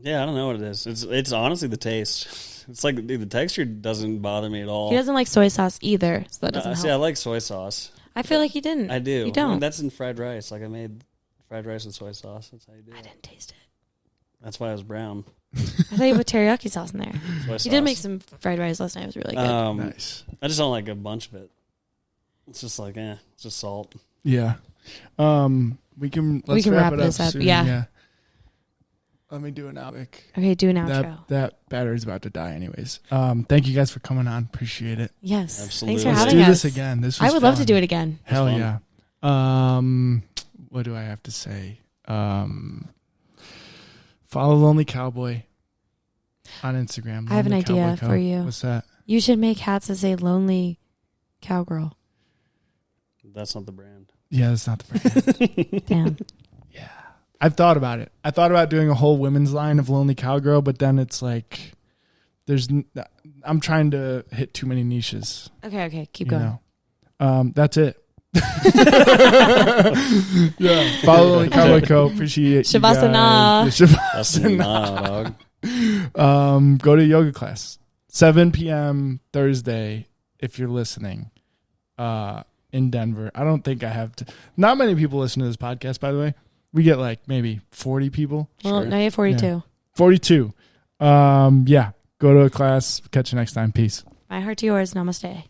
[SPEAKER 3] Yeah, I don't know what it is. It's honestly the taste. It's like dude, the texture doesn't bother me at all.
[SPEAKER 1] He doesn't like soy sauce either, so that doesn't
[SPEAKER 3] See, I
[SPEAKER 1] help.
[SPEAKER 3] like soy sauce.
[SPEAKER 1] I feel like he didn't.
[SPEAKER 3] I do.
[SPEAKER 1] You
[SPEAKER 3] I mean,
[SPEAKER 1] don't.
[SPEAKER 3] that's in fried rice. Like I made fried rice with soy sauce. That's how you do
[SPEAKER 1] I
[SPEAKER 3] it.
[SPEAKER 1] didn't taste it.
[SPEAKER 3] That's why it was brown.
[SPEAKER 1] I thought you put teriyaki sauce in there.
[SPEAKER 3] Soy
[SPEAKER 1] He
[SPEAKER 3] sauce.
[SPEAKER 1] did make some fried rice last night. It was really good.
[SPEAKER 2] Nice.
[SPEAKER 3] I just don't like a bunch of it. It's just like, it's just salt.
[SPEAKER 2] Yeah. Let's
[SPEAKER 1] wrap
[SPEAKER 2] it
[SPEAKER 1] this up,
[SPEAKER 2] soon.
[SPEAKER 1] yeah.
[SPEAKER 2] Let me do an outlook.
[SPEAKER 1] Okay, do an outro.
[SPEAKER 2] That battery's about to die anyways. Thank you guys for coming on. Appreciate it.
[SPEAKER 1] Yes.
[SPEAKER 3] Absolutely.
[SPEAKER 1] Thanks for
[SPEAKER 2] Let's
[SPEAKER 1] having
[SPEAKER 2] do
[SPEAKER 1] us.
[SPEAKER 2] this again. This was
[SPEAKER 1] I would love to
[SPEAKER 2] fun.
[SPEAKER 1] do it again.
[SPEAKER 2] Hell
[SPEAKER 3] fun.
[SPEAKER 2] yeah. What do I have to say? Follow Lonely Cowboy on Instagram.
[SPEAKER 1] I have an
[SPEAKER 2] Lonely Cowboy
[SPEAKER 1] idea
[SPEAKER 2] Co.
[SPEAKER 1] for you.
[SPEAKER 2] What's that?
[SPEAKER 1] You should make hats that say lonely cowgirl.
[SPEAKER 3] That's not the brand.
[SPEAKER 2] Yeah, that's not the brand.
[SPEAKER 1] Damn.
[SPEAKER 2] I've thought about it. I thought about doing a whole women's line of Lonely Cowgirl, but then it's like I'm trying to hit too many niches.
[SPEAKER 1] Okay, keep
[SPEAKER 2] you
[SPEAKER 1] going.
[SPEAKER 2] know? That's it. Yeah. Follow the Cowboy Co. Appreciate you guys.
[SPEAKER 1] Shavasana.
[SPEAKER 2] Yeah,
[SPEAKER 3] That's nah, dog.
[SPEAKER 2] go to yoga class 7 p.m. Thursday if you're listening in Denver. I don't think I have to. Not many people listen to this podcast, by the way. We get like maybe 40 people.
[SPEAKER 1] Well, now you have 42.
[SPEAKER 2] Yeah. 42. Yeah. Go to a class. Catch you next time. Peace.
[SPEAKER 1] My heart to yours. Namaste.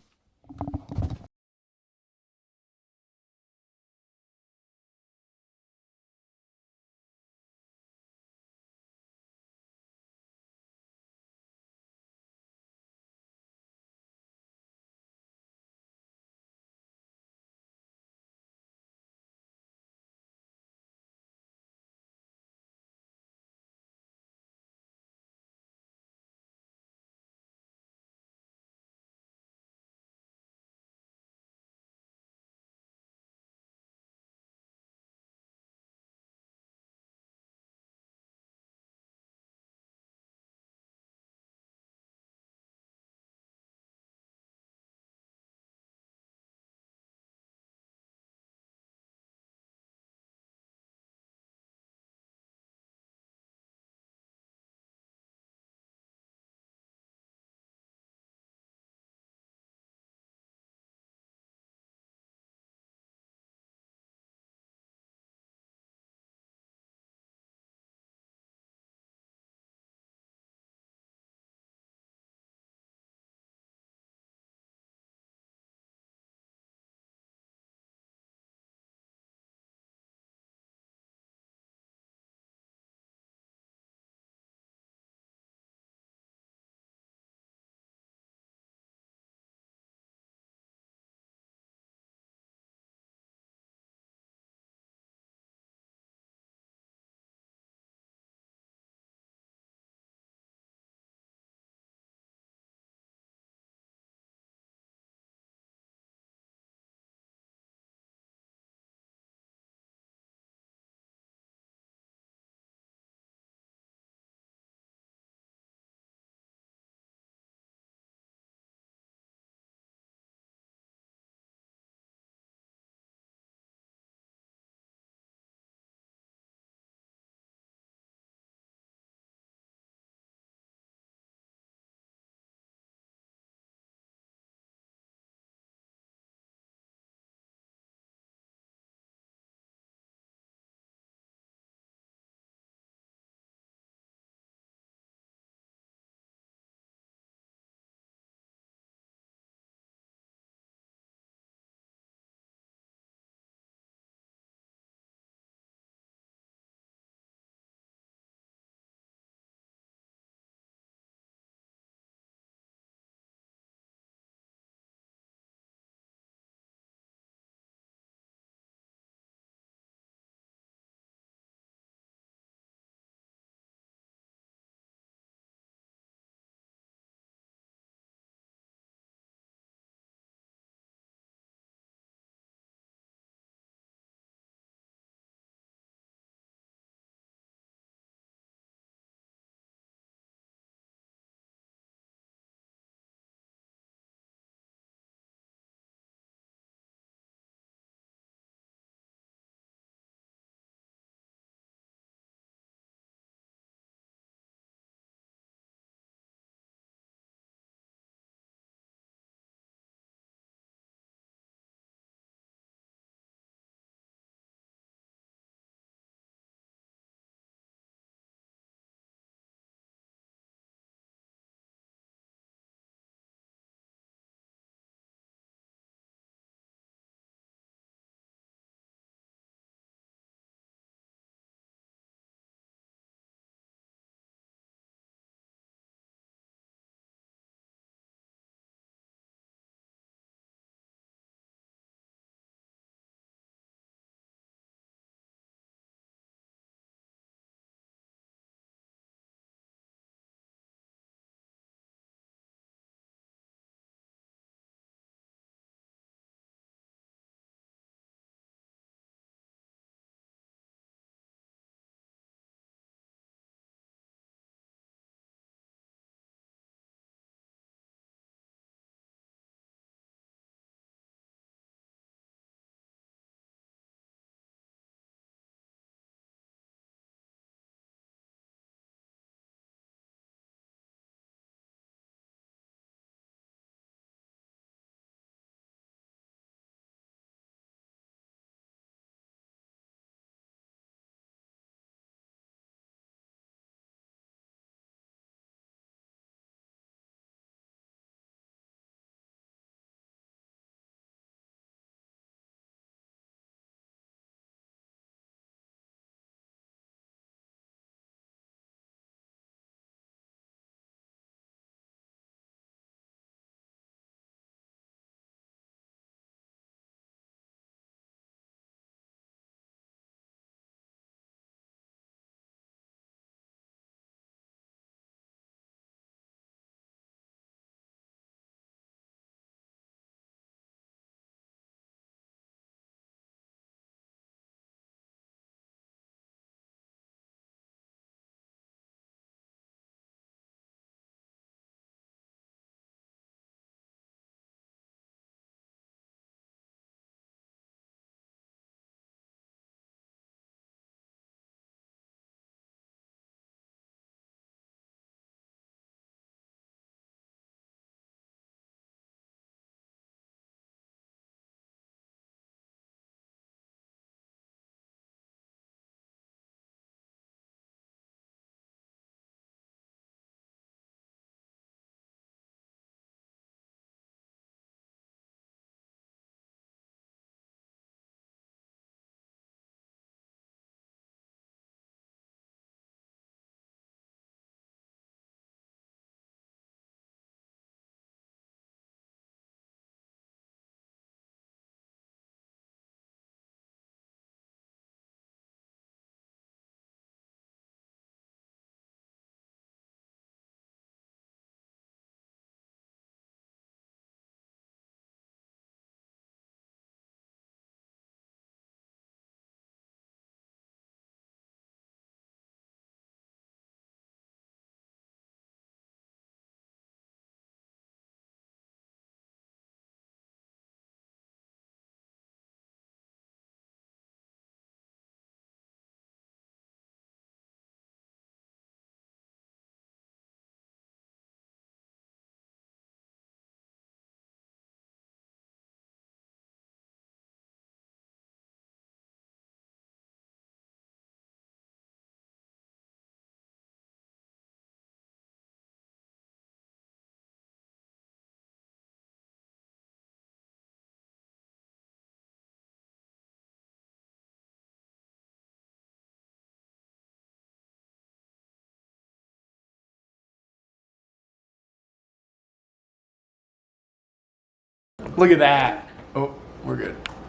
[SPEAKER 2] Look at that. Oh, we're good.